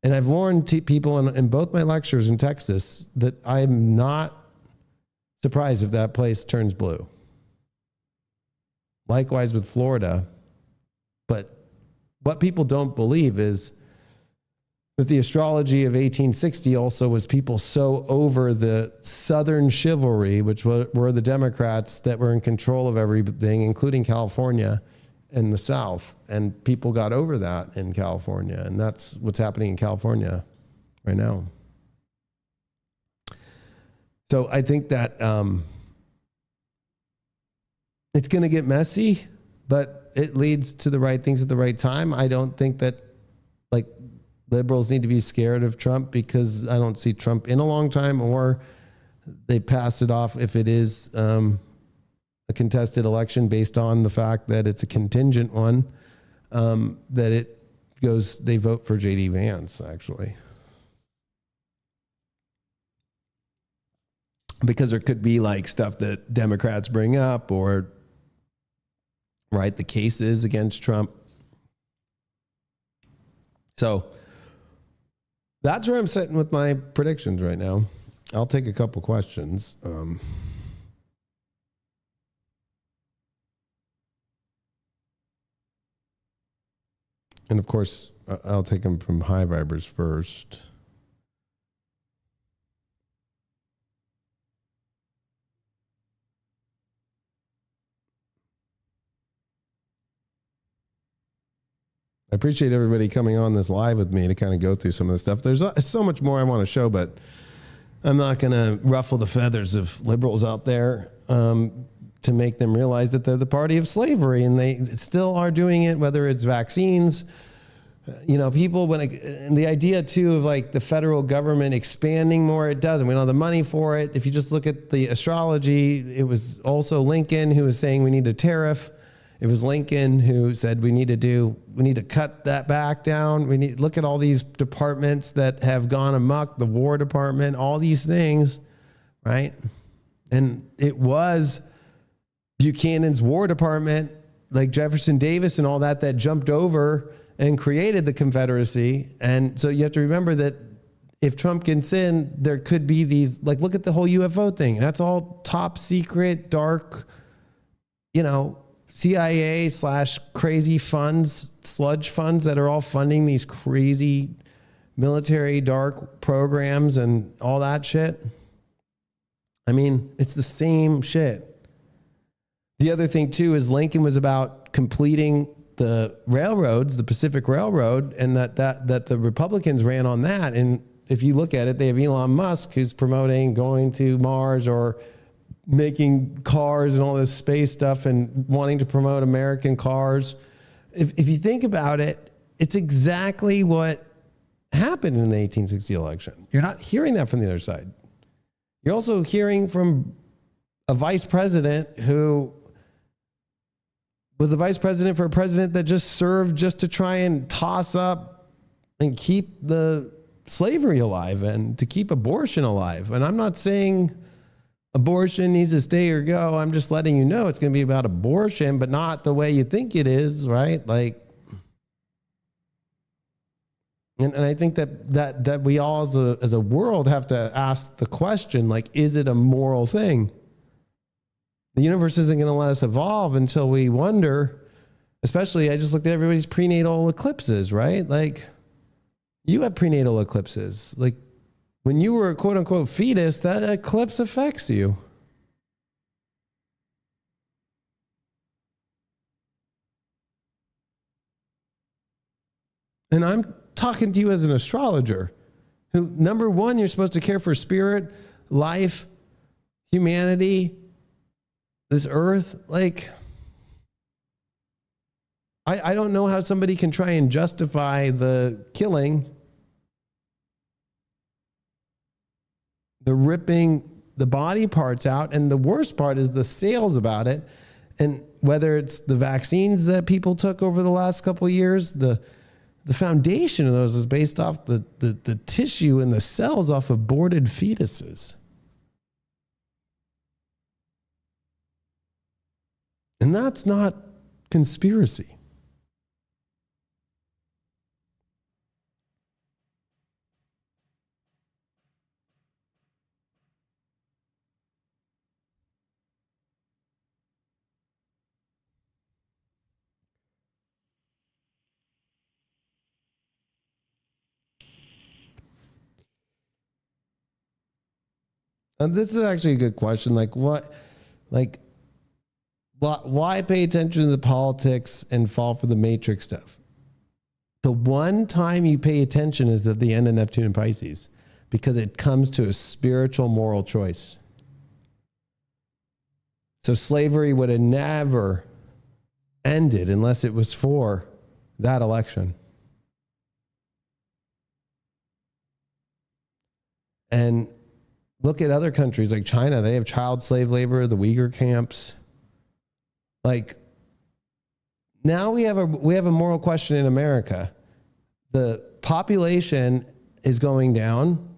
And I've warned people in both my lectures in Texas that I'm not surprised if that place turns blue. Likewise with Florida. But what people don't believe is that the astrology of 1860 also was people so over the Southern chivalry, which were the Democrats that were in control of everything, including California and the South. And people got over that in California. And that's what's happening in California right now. So I think that it's going to get messy, but it leads to the right things at the right time. I don't think that liberals need to be scared of Trump, because I don't see Trump in a long time, or they pass it off if it is a contested election based on the fact that it's a contingent one, that they vote for J.D. Vance, actually. because there could be like stuff that Democrats bring up or, right, the cases against Trump. So that's where I'm sitting with my predictions right now. I'll take a couple questions. And of course, I'll take them from high vibers first. I appreciate everybody coming on this live with me to kind of go through some of this stuff. There's so much more I want to show, but I'm not going to ruffle the feathers of liberals out there to make them realize that they're the party of slavery, and they still are doing it, whether it's vaccines. People, and the idea too of like the federal government expanding more, it doesn't. We don't have the money for it. If you just look at the astrology, it was also Lincoln who was saying we need a tariff. It was Lincoln who said we need to cut that back down. Look at all these departments that have gone amok, the War Department, all these things, right? And it was Buchanan's War Department, like Jefferson Davis and all that jumped over and created the Confederacy. And so you have to remember that if Trump gets in, there could be these, like, look at the whole UFO thing. That's all top secret, dark, CIA / crazy funds, sludge funds that are all funding these crazy military dark programs and all that shit. I mean, it's the same shit. The other thing too is Lincoln was about completing the railroads, the Pacific Railroad, and that the Republicans ran on that. And if you look at it, they have Elon Musk who's promoting going to Mars or making cars and all this space stuff and wanting to promote American cars. If you think about it, it's exactly what happened in the 1860 election. You're not hearing that from the other side. You're also hearing from a vice president who was the vice president for a president that just served just to try and toss up and keep the slavery alive and to keep abortion alive. And I'm not saying abortion needs to stay or go. I'm just letting you know it's going to be about abortion, but not the way you think it is, right? Like, and I think that we all as a world have to ask the question, like, is it a moral thing? The universe isn't going to let us evolve until we wonder, especially I just looked at everybody's prenatal eclipses, right? Like, you have prenatal eclipses. Like, when you were a quote unquote fetus, that eclipse affects you. And I'm talking to you as an astrologer who, number one, you're supposed to care for spirit, life, humanity, this earth. Like, I don't know how somebody can try and justify the killing, the ripping the body parts out, and the worst part is the sales about it. And whether it's the vaccines that people took over the last couple of years, the foundation of those is based off the tissue and the cells off aborted fetuses. And that's not conspiracy. And this is actually a good question. Why pay attention to the politics and fall for the matrix stuff? The one time you pay attention is at the end of Neptune and Pisces, because it comes to a spiritual moral choice. So slavery would have never ended unless it was for that election. And look at other countries like China. They have child slave labor, the Uyghur camps. Like, now we have a moral question in America. The population is going down.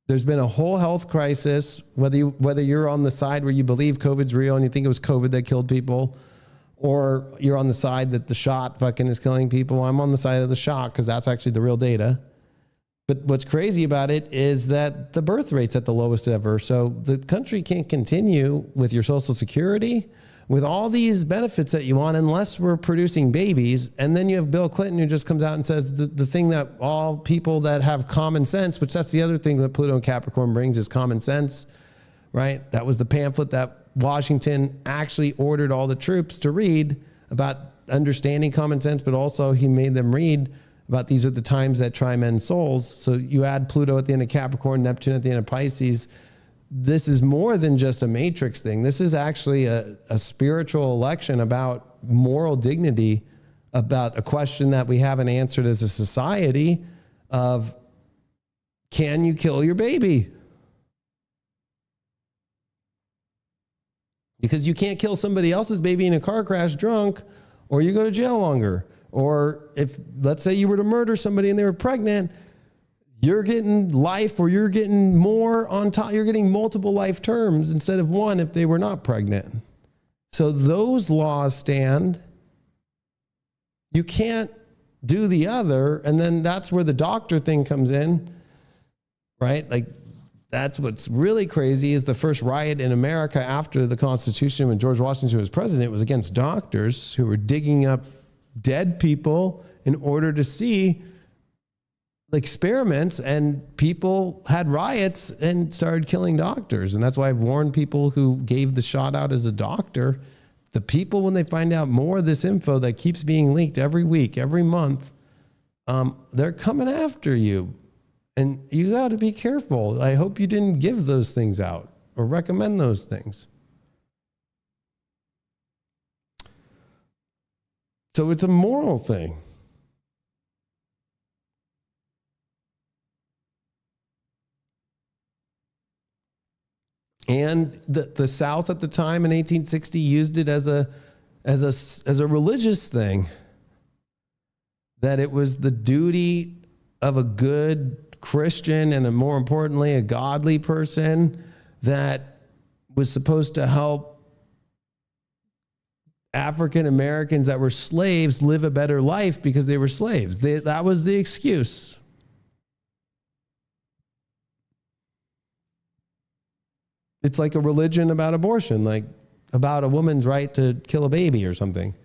There's been a whole health crisis, whether you're on the side where you believe COVID's real and you think it was COVID that killed people, or you're on the side that the shot fucking is killing people. I'm on the side of the shot because that's actually the real data. But what's crazy about it is that the birth rate's at the lowest ever. So the country can't continue with your Social Security, with all these benefits that you want, unless we're producing babies. And then you have Bill Clinton, who just comes out and says the thing that all people that have common sense, which that's the other thing that Pluto and Capricorn brings, is common sense, right? That was the pamphlet that Washington actually ordered all the troops to read about understanding common sense, but also he made them read about these are the times that try men's souls. So you add Pluto at the end of Capricorn, Neptune at the end of Pisces. This is more than just a matrix thing. This is actually a spiritual election about moral dignity, about a question that we haven't answered as a society of, can you kill your baby? Because you can't kill somebody else's baby in a car crash drunk, or you go to jail longer. Or if, let's say you were to murder somebody and they were pregnant, you're getting life, or you're getting more on top. You're getting multiple life terms instead of one if they were not pregnant. So those laws stand. You can't do the other. And then that's where the doctor thing comes in, right? Like, that's what's really crazy is the first riot in America after the Constitution, when George Washington was president, was against doctors who were digging up dead people in order to see experiments, and people had riots and started killing doctors. And that's why I've warned people who gave the shot out as a doctor, the people, when they find out more of this info that keeps being leaked every week, every month, they're coming after you. And you got to be careful. I hope you didn't give those things out or recommend those things. So it's a moral thing. And the South at the time in 1860 used it as a religious thing. That it was the duty of a good Christian, and more importantly, a godly person, that was supposed to help African Americans that were slaves live a better life because they were slaves. That was the excuse. It's like a religion about abortion, like about a woman's right to kill a baby or something.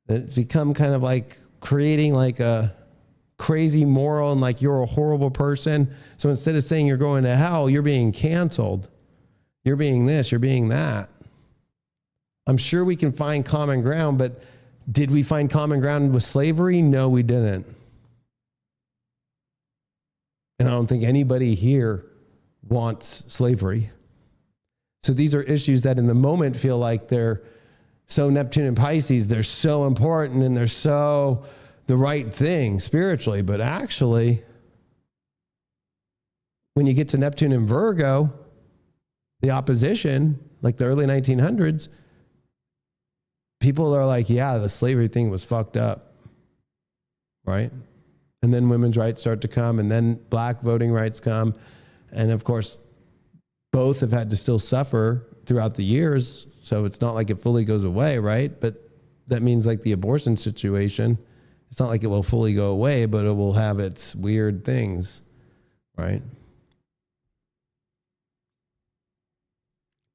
It's become kind of like creating like a crazy moral, and like you're a horrible person. So instead of saying you're going to hell, you're being canceled. You're being this, you're being that. I'm sure we can find common ground, but did we find common ground with slavery? No, we didn't. And I don't think anybody here wants slavery. So these are issues that in the moment feel like they're so Neptune and Pisces, they're so important and they're so the right thing spiritually. But actually, when you get to Neptune and Virgo, the opposition, like the early 1900s, people are like, yeah, the slavery thing was fucked up, right? And then women's rights start to come, and then black voting rights come. And of course, both have had to still suffer throughout the years. So it's not like it fully goes away, right? But that means like the abortion situation, it's not like it will fully go away, but it will have its weird things, right?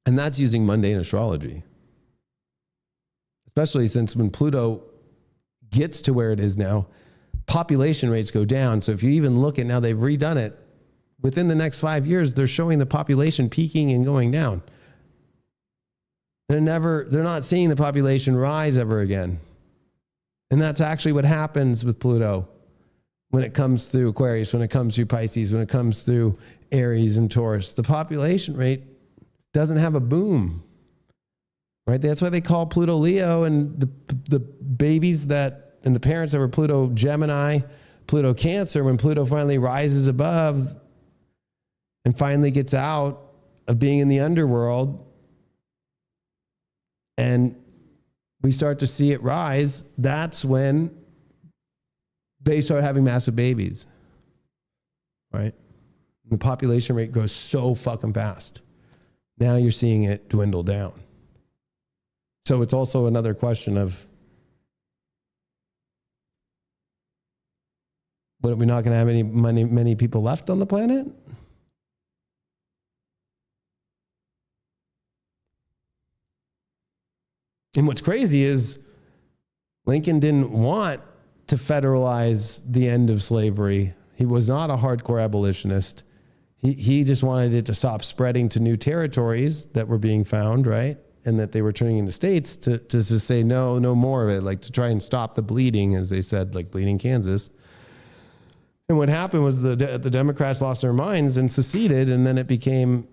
And that's using mundane astrology. Especially since when Pluto gets to where it is now, population rates go down. So if you even look at now, they've redone it. Within the next 5 years, they're showing the population peaking and going down. They're not seeing the population rise ever again. And that's actually what happens with Pluto when it comes through Aquarius, when it comes through Pisces, when it comes through Aries and Taurus. The population rate doesn't have a boom, right? That's why they call Pluto Leo, and the babies that, and the parents that were Pluto Gemini, Pluto Cancer, when Pluto finally rises above and finally gets out of being in the underworld, and we start to see it rise, that's when they start having massive babies, right? The population rate grows so fucking fast. Now you're seeing it dwindle down. So it's also another question of, what, are we not going to have many people left on the planet? And what's crazy is Lincoln didn't want to federalize the end of slavery. He was not a hardcore abolitionist. He just wanted it to stop spreading to new territories that were being found, right? And that they were turning into states to say, no more of it, like to try and stop the bleeding, as they said, like bleeding Kansas. And what happened was the Democrats lost their minds and seceded, and then it became,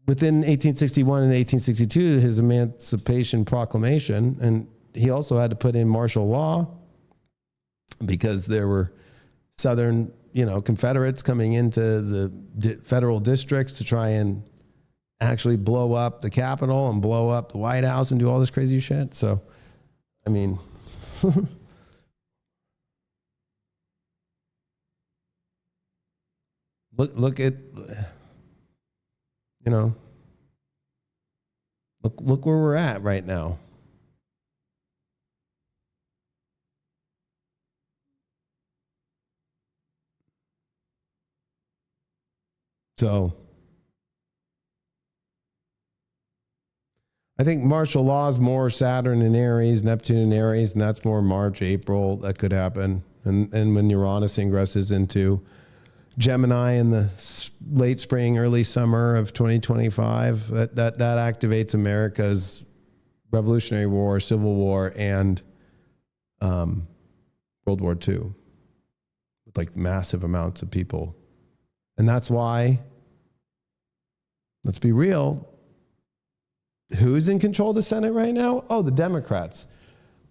within 1861 and 1862, his Emancipation Proclamation, and he also had to put in martial law because there were Southern, Confederates coming into the federal districts to try and actually blow up the Capitol and blow up the White House and do all this crazy shit. So, I mean, look at, look where we're at right now. So I think martial law is more Saturn and Aries, Neptune and Aries, and that's more March, April. That could happen. And when Uranus ingresses into Gemini in the late spring, early summer of 2025, that activates America's Revolutionary War, Civil War, and World War II with like massive amounts of people. And that's why, let's be real, who's in control of the Senate right now? Oh, the Democrats.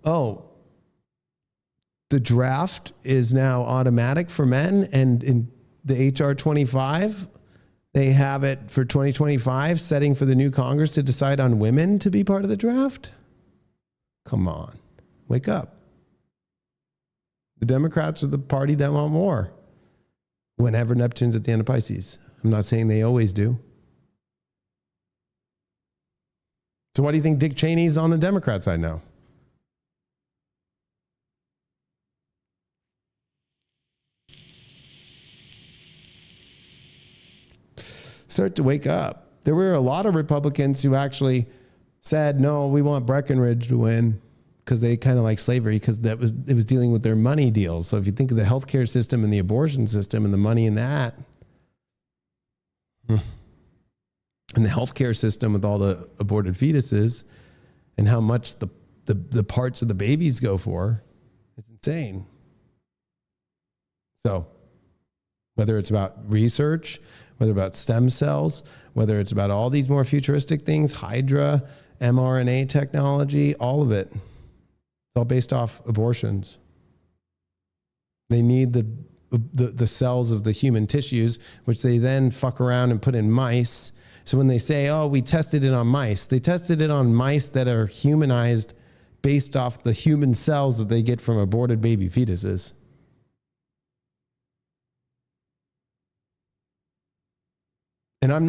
Oh, the draft is now automatic for men, and in the HR 25, they have it for 2025, setting for the new Congress to decide on women to be part of the draft. Come on, wake up. The Democrats are the party that want more. Whenever Neptune's at the end of Pisces. I'm not saying they always do. So why do you think Dick Cheney's on the Democrat side now? Start to wake up. There were a lot of Republicans who actually said, no, we want Breckinridge to win, because they kind of like slavery, because it was dealing with their money deals. So if you think of the healthcare system and the abortion system and the money in that, and the healthcare system with all the aborted fetuses and how much the parts of the babies go for, it's insane. So whether it's about research, whether about stem cells, whether it's about all these more futuristic things, Hydra, mRNA technology, all of it. It's all based off abortions. They need the cells of the human tissues, which they then fuck around and put in mice. So when they say, oh, we tested it on mice, they tested it on mice that are humanized based off the human cells that they get from aborted baby fetuses. And I'm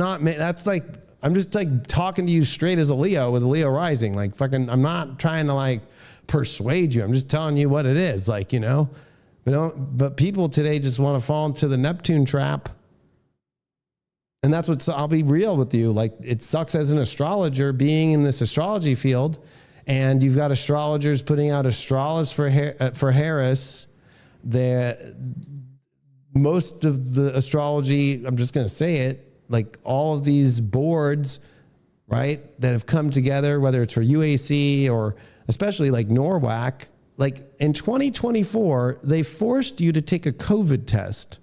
just like talking to you straight as a Leo with a Leo rising. Like fucking, I'm not trying to like persuade you. I'm just telling you what it is. Like, but people today just want to fall into the Neptune trap. And that's what, I'll be real with you. Like, it sucks as an astrologer being in this astrology field, and you've got astrologers putting out Astralis for Harris. Most of the astrology, I'm just going to say it, like all of these boards, right, that have come together, whether it's for UAC or especially like NORWAC, like in 2024, they forced you to take a COVID test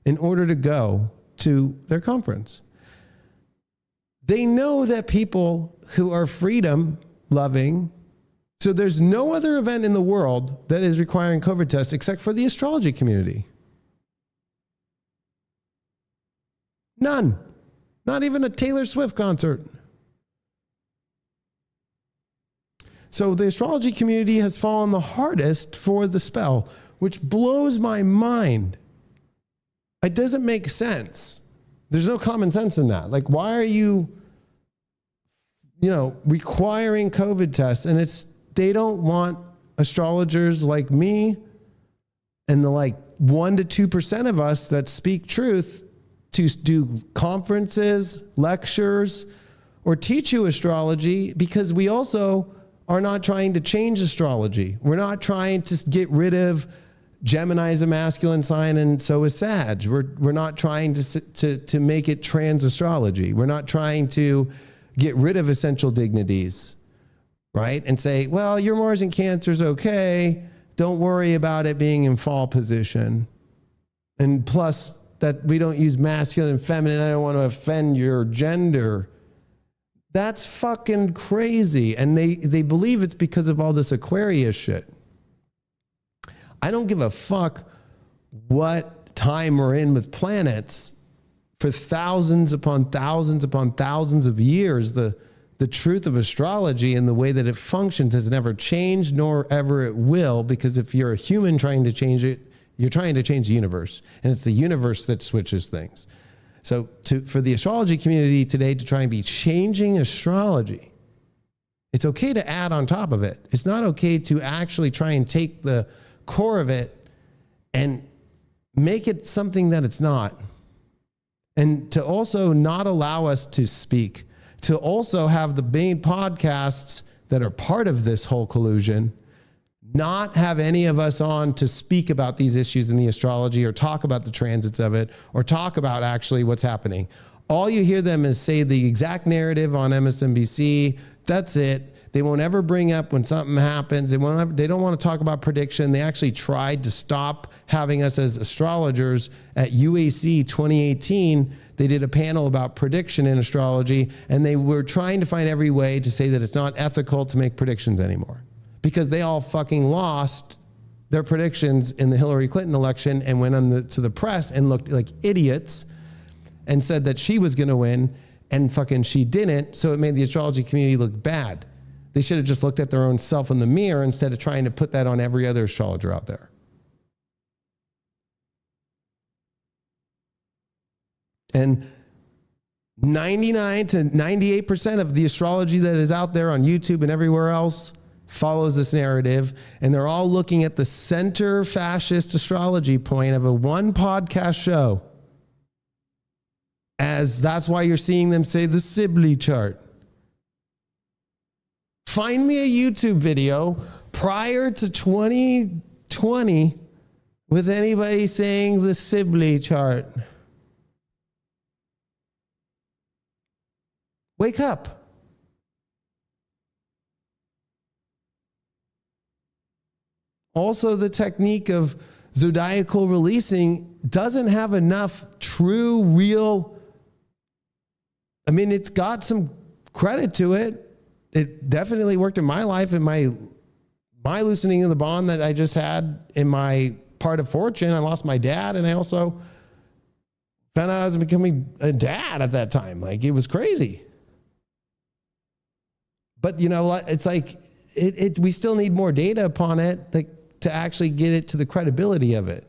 in order to go to their conference. They know that people who are freedom loving, so there's no other event in the world that is requiring COVID tests except for the astrology community. None. Not even a Taylor Swift concert. So the astrology community has fallen the hardest for the spell, which blows my mind. It doesn't make sense. There's no common sense in that. Like, why are you, requiring COVID tests? And they don't want astrologers like me and the 1 to 2% of us that speak truth to do conferences, lectures, or teach you astrology, because we also are not trying to change astrology. We're not trying to get rid of Gemini is a masculine sign and so is Sag. We're not trying to make it trans astrology. We're not trying to get rid of essential dignities, right? And say, well, your Mars in Cancer is okay. Don't worry about it being in fall position. And plus that we don't use masculine and feminine. I don't want to offend your gender. That's fucking crazy. And they believe it's because of all this Aquarius shit. I don't give a fuck what time we're in with planets. For thousands upon thousands upon thousands of years, the truth of astrology and the way that it functions has never changed, nor ever it will, because if you're a human trying to change it, you're trying to change the universe, and it's the universe that switches things. So for the astrology community today to try and be changing astrology, it's okay to add on top of it. It's not okay to actually try and take the core of it and make it something that it's not. And to also not allow us to speak, to also have the main podcasts that are part of this whole collusion not have any of us on to speak about these issues in the astrology or talk about the transits of it or talk about actually what's happening. All you hear them is say the exact narrative on MSNBC. That's it. They won't ever bring up when something happens. They don't want to talk about prediction. They actually tried to stop having us as astrologers at UAC 2018. They did a panel about prediction in astrology, and they were trying to find every way to say that it's not ethical to make predictions anymore, because they all fucking lost their predictions in the Hillary Clinton election and went on to the press and looked like idiots and said that she was going to win, and fucking she didn't. So it made the astrology community look bad. They should have just looked at their own self in the mirror instead of trying to put that on every other astrologer out there. And 99 to 98% of the astrology that is out there on YouTube and everywhere else follows this narrative. And they're all looking at the center fascist astrology point of a one podcast show. As that's why you're seeing them say the Sibley chart. Find me a YouTube video prior to 2020 with anybody saying the Sibley chart. Wake up. Also, the technique of zodiacal releasing doesn't have enough true, real. I mean, it's got some credit to it. It definitely worked in my life, in my loosening of the bond that I just had in my part of fortune. I lost my dad, and I also found out I was becoming a dad at that time. Like, it was crazy. But it's like we still need more data upon it to actually get it to the credibility of it.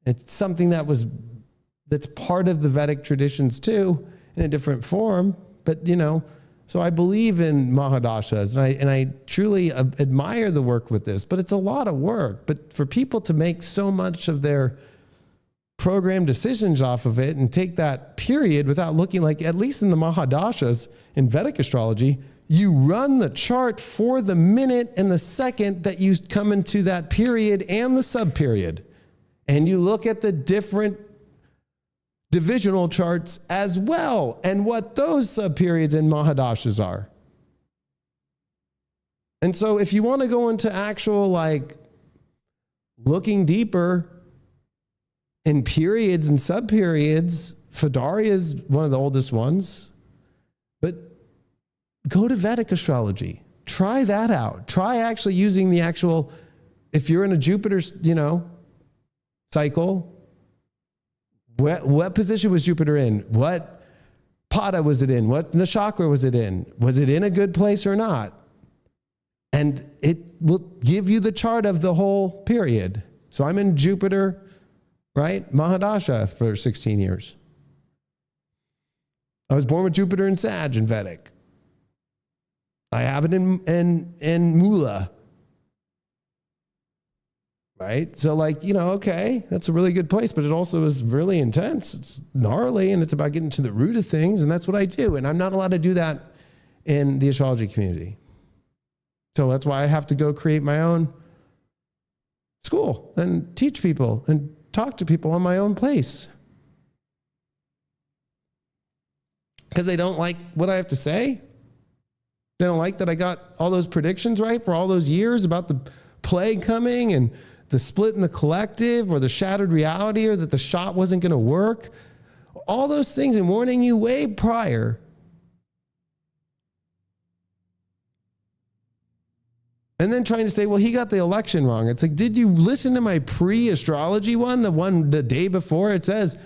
It's something that's part of the Vedic traditions too, in a different form. But so I believe in Mahadashas, and I truly admire the work with this, but it's a lot of work. But for people to make so much of their program decisions off of it and take that period without looking, like, at least in the Mahadashas in Vedic astrology, you run the chart for the minute and the second that you come into that period and the sub-period. And you look at the different divisional charts as well, and what those subperiods in Mahadashas are. And so if you want to go into actual, looking deeper in periods and subperiods, Fadaria is one of the oldest ones, but go to Vedic astrology. Try that out. Try actually using the actual, if you're in a Jupiter, cycle, what position was Jupiter in? What pada was it in? What nakshatra was it in? Was it in a good place or not? And it will give you the chart of the whole period. So I'm in Jupiter, right? Mahadasha for 16 years. I was born with Jupiter and Sag in Vedic. I have it in Mula. Right? So like, okay, that's a really good place, but it also is really intense. It's gnarly, and it's about getting to the root of things. And that's what I do. And I'm not allowed to do that in the astrology community. So that's why I have to go create my own school and teach people and talk to people on my own place. Because they don't like what I have to say. They don't like that I got all those predictions right for all those years about the plague coming and the split in the collective or the shattered reality or that the shot wasn't going to work. All those things, and warning you way prior. And then trying to say, well, he got the election wrong. It's like, did you listen to my pre-astrology one? The one the day before? It says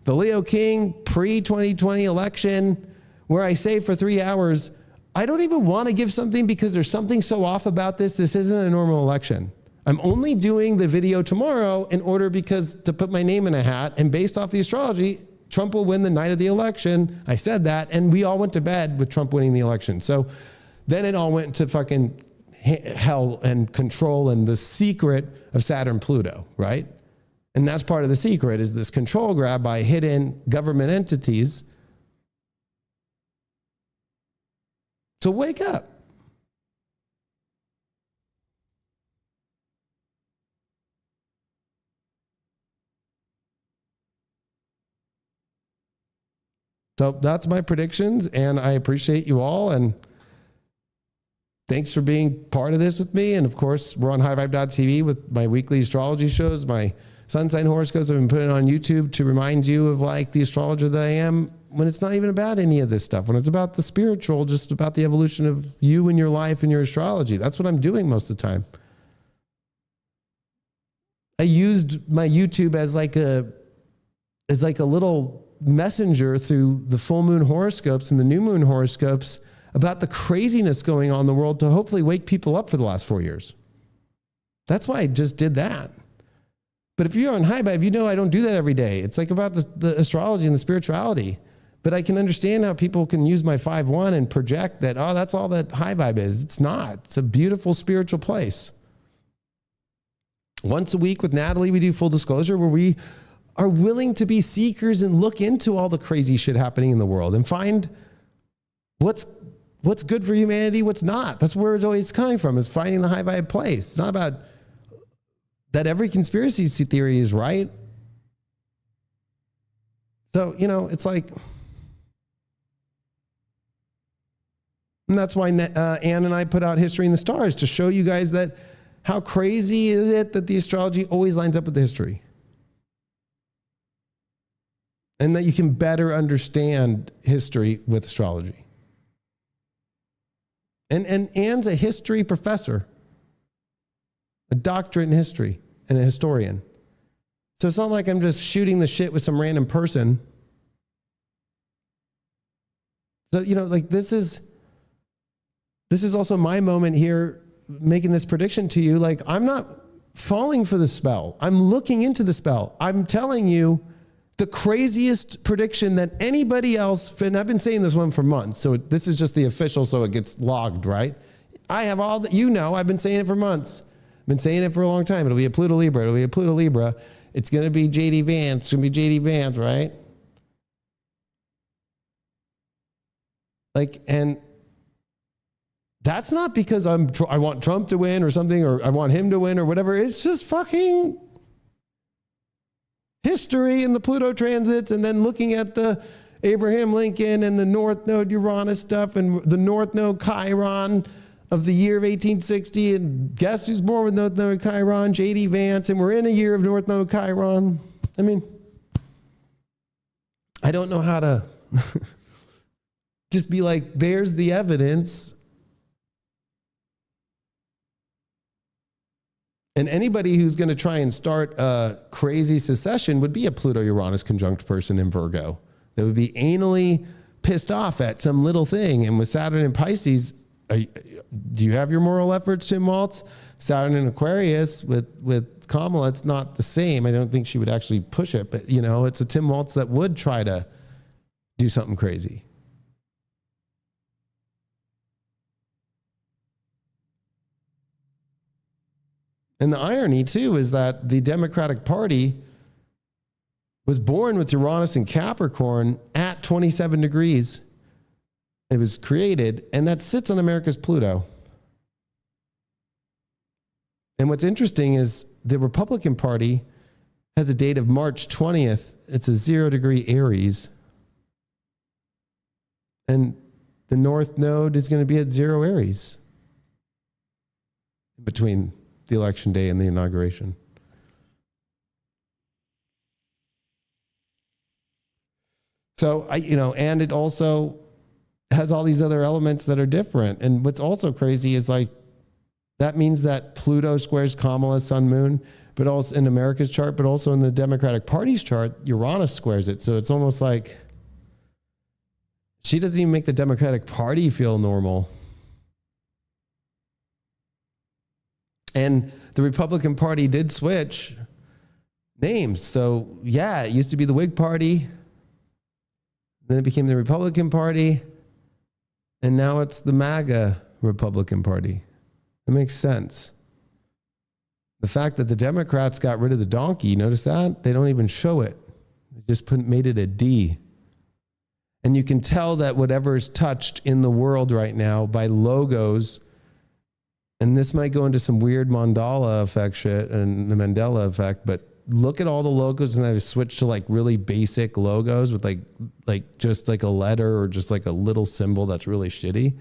the Leo King pre-2020 election, where I say for 3 hours, I don't even want to give something because there's something so off about this. This isn't a normal election. I'm only doing the video tomorrow in order because to put my name in a hat, and based off the astrology, Trump will win the night of the election. I said that, and we all went to bed with Trump winning the election. So then it all went to fucking hell and control and the secret of Saturn Pluto, right? And that's part of the secret, is this control grab by hidden government entities. So wake up. So that's my predictions, and I appreciate you all, and thanks for being part of this with me. And of course, we're on highvibe.tv with my weekly astrology shows, my sun sign horoscopes I've been putting on YouTube to remind you of like the astrologer that I am, when it's not even about any of this stuff, when it's about the spiritual, just about the evolution of you and your life and your astrology. That's what I'm doing most of the time. I used my YouTube as like a little messenger through the full moon horoscopes and the new moon horoscopes about the craziness going on in the world to hopefully wake people up for the last 4 years. That's why I just did that. But if you're on High Vibe, you know I don't do that every day. It's like about the astrology and the spirituality. But I can understand how people can use my 5-1 and project that, oh, that's all that High Vibe is. It's not. It's a beautiful spiritual place. Once a week with Natalie, we do Full Disclosure, where we are willing to be seekers and look into all the crazy shit happening in the world and find what's good for humanity, what's not. That's where it's always coming from, is finding the High Vibe place. It's not about that every conspiracy theory is right. So, it's like, and that's why Ann and I put out History in the Stars, to show you guys that how crazy is it that the astrology always lines up with the history. And that you can better understand history with astrology. And Ann's a history professor, a doctorate in history, and a historian. So it's not like I'm just shooting the shit with some random person. So, like this is also my moment here making this prediction to you. Like, I'm not falling for the spell. I'm looking into the spell. I'm telling you the craziest prediction that anybody else, and I've been saying this one for months, so this is just the official, so it gets logged, right? I have all that, I've been saying it for months. I've been saying it for a long time. It'll be a Pluto Libra. It'll be a Pluto Libra. It's going to be JD Vance. It's going to be JD Vance, right? Like, and that's not because I want Trump to win or something, or I want him to win or whatever. It's just fucking history and the Pluto transits, and then looking at the Abraham Lincoln and the North Node Uranus stuff and the North Node Chiron of the year of 1860. And guess who's born with North Node Chiron? J.D. Vance. And we're in a year of North Node Chiron. I mean, I don't know how to just be like, there's the evidence. And anybody who's going to try and start a crazy secession would be a Pluto-Uranus conjunct person in Virgo. They would be anally pissed off at some little thing. And with Saturn in Pisces, do you have your moral efforts, Tim Waltz? Saturn in Aquarius with Kamala, it's not the same. I don't think she would actually push it. But, it's a Tim Waltz that would try to do something crazy. And the irony too is that the Democratic Party was born with Uranus and Capricorn at 27 degrees. It was created, and that sits on America's Pluto. And what's interesting is the Republican Party has a date of March 20th. It's a 0 degree Aries. And the North Node is going to be at 0 Aries between the election day and the inauguration. So, and it also has all these other elements that are different. And what's also crazy is like, that means that Pluto squares Kamala's sun moon, but also in America's chart, but also in the Democratic Party's chart, Uranus squares it. So it's almost like she doesn't even make the Democratic Party feel normal. And the Republican Party did switch names. So yeah, it used to be the Whig Party. Then it became the Republican Party. And now it's the MAGA Republican Party. It makes sense. The fact that the Democrats got rid of the donkey, notice that? They don't even show it. They just made it a D. And you can tell that whatever is touched in the world right now by logos, and this might go into some weird mandala effect shit and the Mandela effect, but look at all the logos and I've switched to like really basic logos with like just like a letter or just like a little symbol that's really shitty. It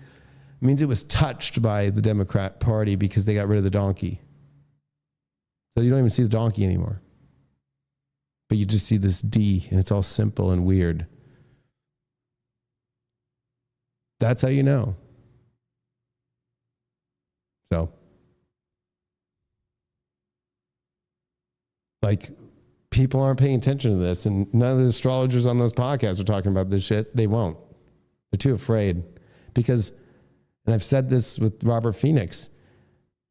means it was touched by the Democrat Party because they got rid of the donkey. So you don't even see the donkey anymore. But you just see this D and it's all simple and weird. That's how you know. So, like, people aren't paying attention to this, and none of the astrologers on those podcasts are talking about this shit. They won't. They're too afraid because, and I've said this with Robert Phoenix,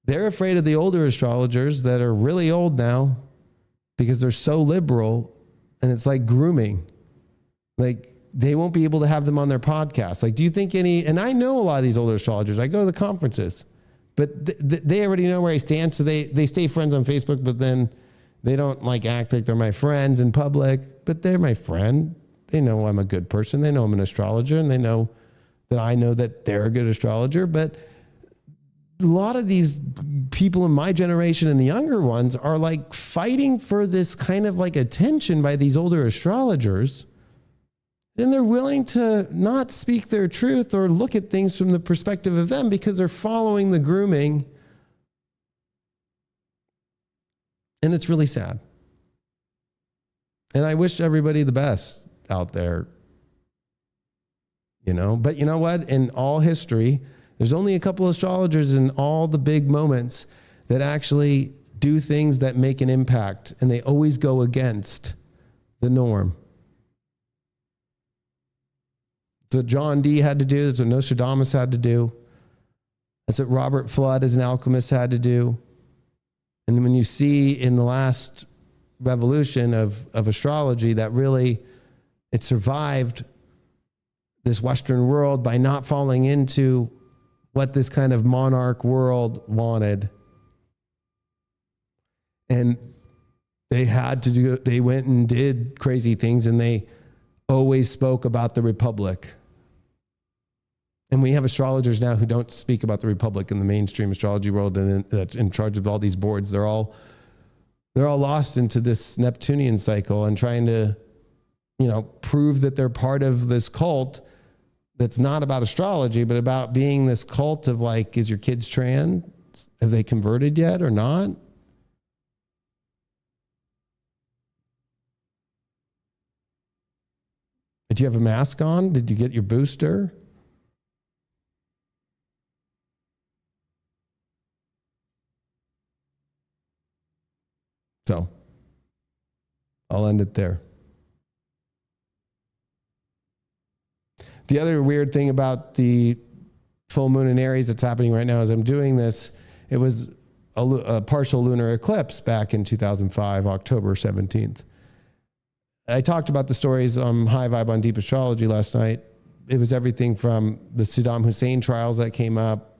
they're afraid of the older astrologers that are really old now because they're so liberal, and it's like grooming. Like, they won't be able to have them on their podcast. Like, do you think and I know a lot of these older astrologers. I go to the conferences, but they already know where I stand. So they stay friends on Facebook, but then they don't like act like they're my friends in public, but they're my friend. They know I'm a good person. They know I'm an astrologer, and they know that I know that they're a good astrologer. But a lot of these people in my generation and the younger ones are like fighting for this kind of like attention by these older astrologers. And they're willing to not speak their truth or look at things from the perspective of them because they're following the grooming. And it's really sad. And I wish everybody the best out there, But you know what? In all history, there's only a couple of astrologers in all the big moments that actually do things that make an impact. And they always go against the norm. That's what John Dee had to do. That's what Nostradamus had to do. That's what Robert Flood as an alchemist had to do. And when you see in the last revolution of astrology that really it survived this Western world by not falling into what this kind of monarch world wanted. And they went and did crazy things, and they always spoke about the Republic. And we have astrologers now who don't speak about the Republic in the mainstream astrology world, and that's in charge of all these boards. They're all lost into this Neptunian cycle and trying to, prove that they're part of this cult that's not about astrology, but about being this cult of like, is your kids trans? Have they converted yet or not? Did you have a mask on? Did you get your booster? So, I'll end it there. The other weird thing about the full moon in Aries that's happening right now as I'm doing this, it was a partial lunar eclipse back in 2005, October 17th. I talked about the stories on High Vibe on Deep Astrology last night. It was everything from the Saddam Hussein trials that came up.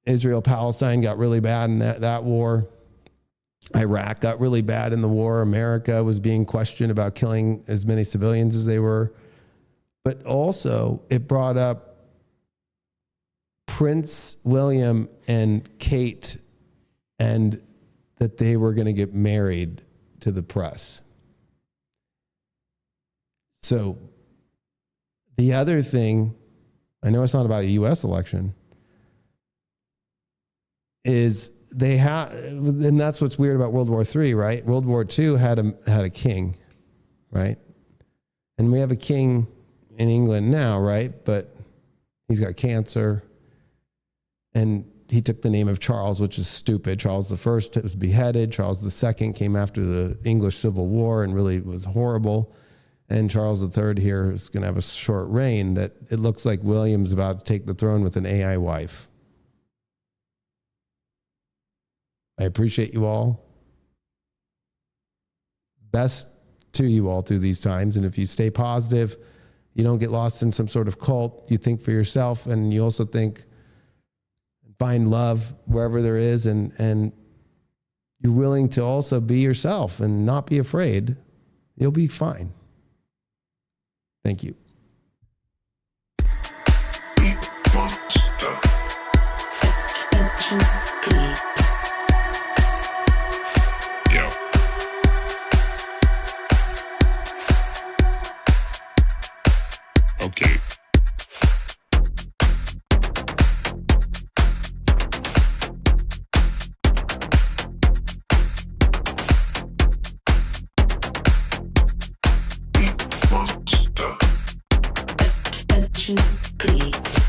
Israel-Palestine got really bad in that war. Iraq got really bad in the war. America was being questioned about killing as many civilians as they were. But also, it brought up Prince William and Kate, and that they were going to get married to the press. So the other thing, I know it's not about a U.S. election, is they have, and that's what's weird about World War III, right? World War II had a king, right? And we have a king in England now, right? But he's got cancer, and he took the name of Charles, which is stupid. Charles I was beheaded. Charles II came after the English Civil War and really was horrible. And Charles III here is going to have a short reign that it looks like William's about to take the throne with an AI wife. I appreciate you all. Best to you all through these times. And if you stay positive, you don't get lost in some sort of cult. You think for yourself, and you also think, find love wherever there is, and you're willing to also be yourself and not be afraid, you'll be fine. Thank you. Okay. Attention, please.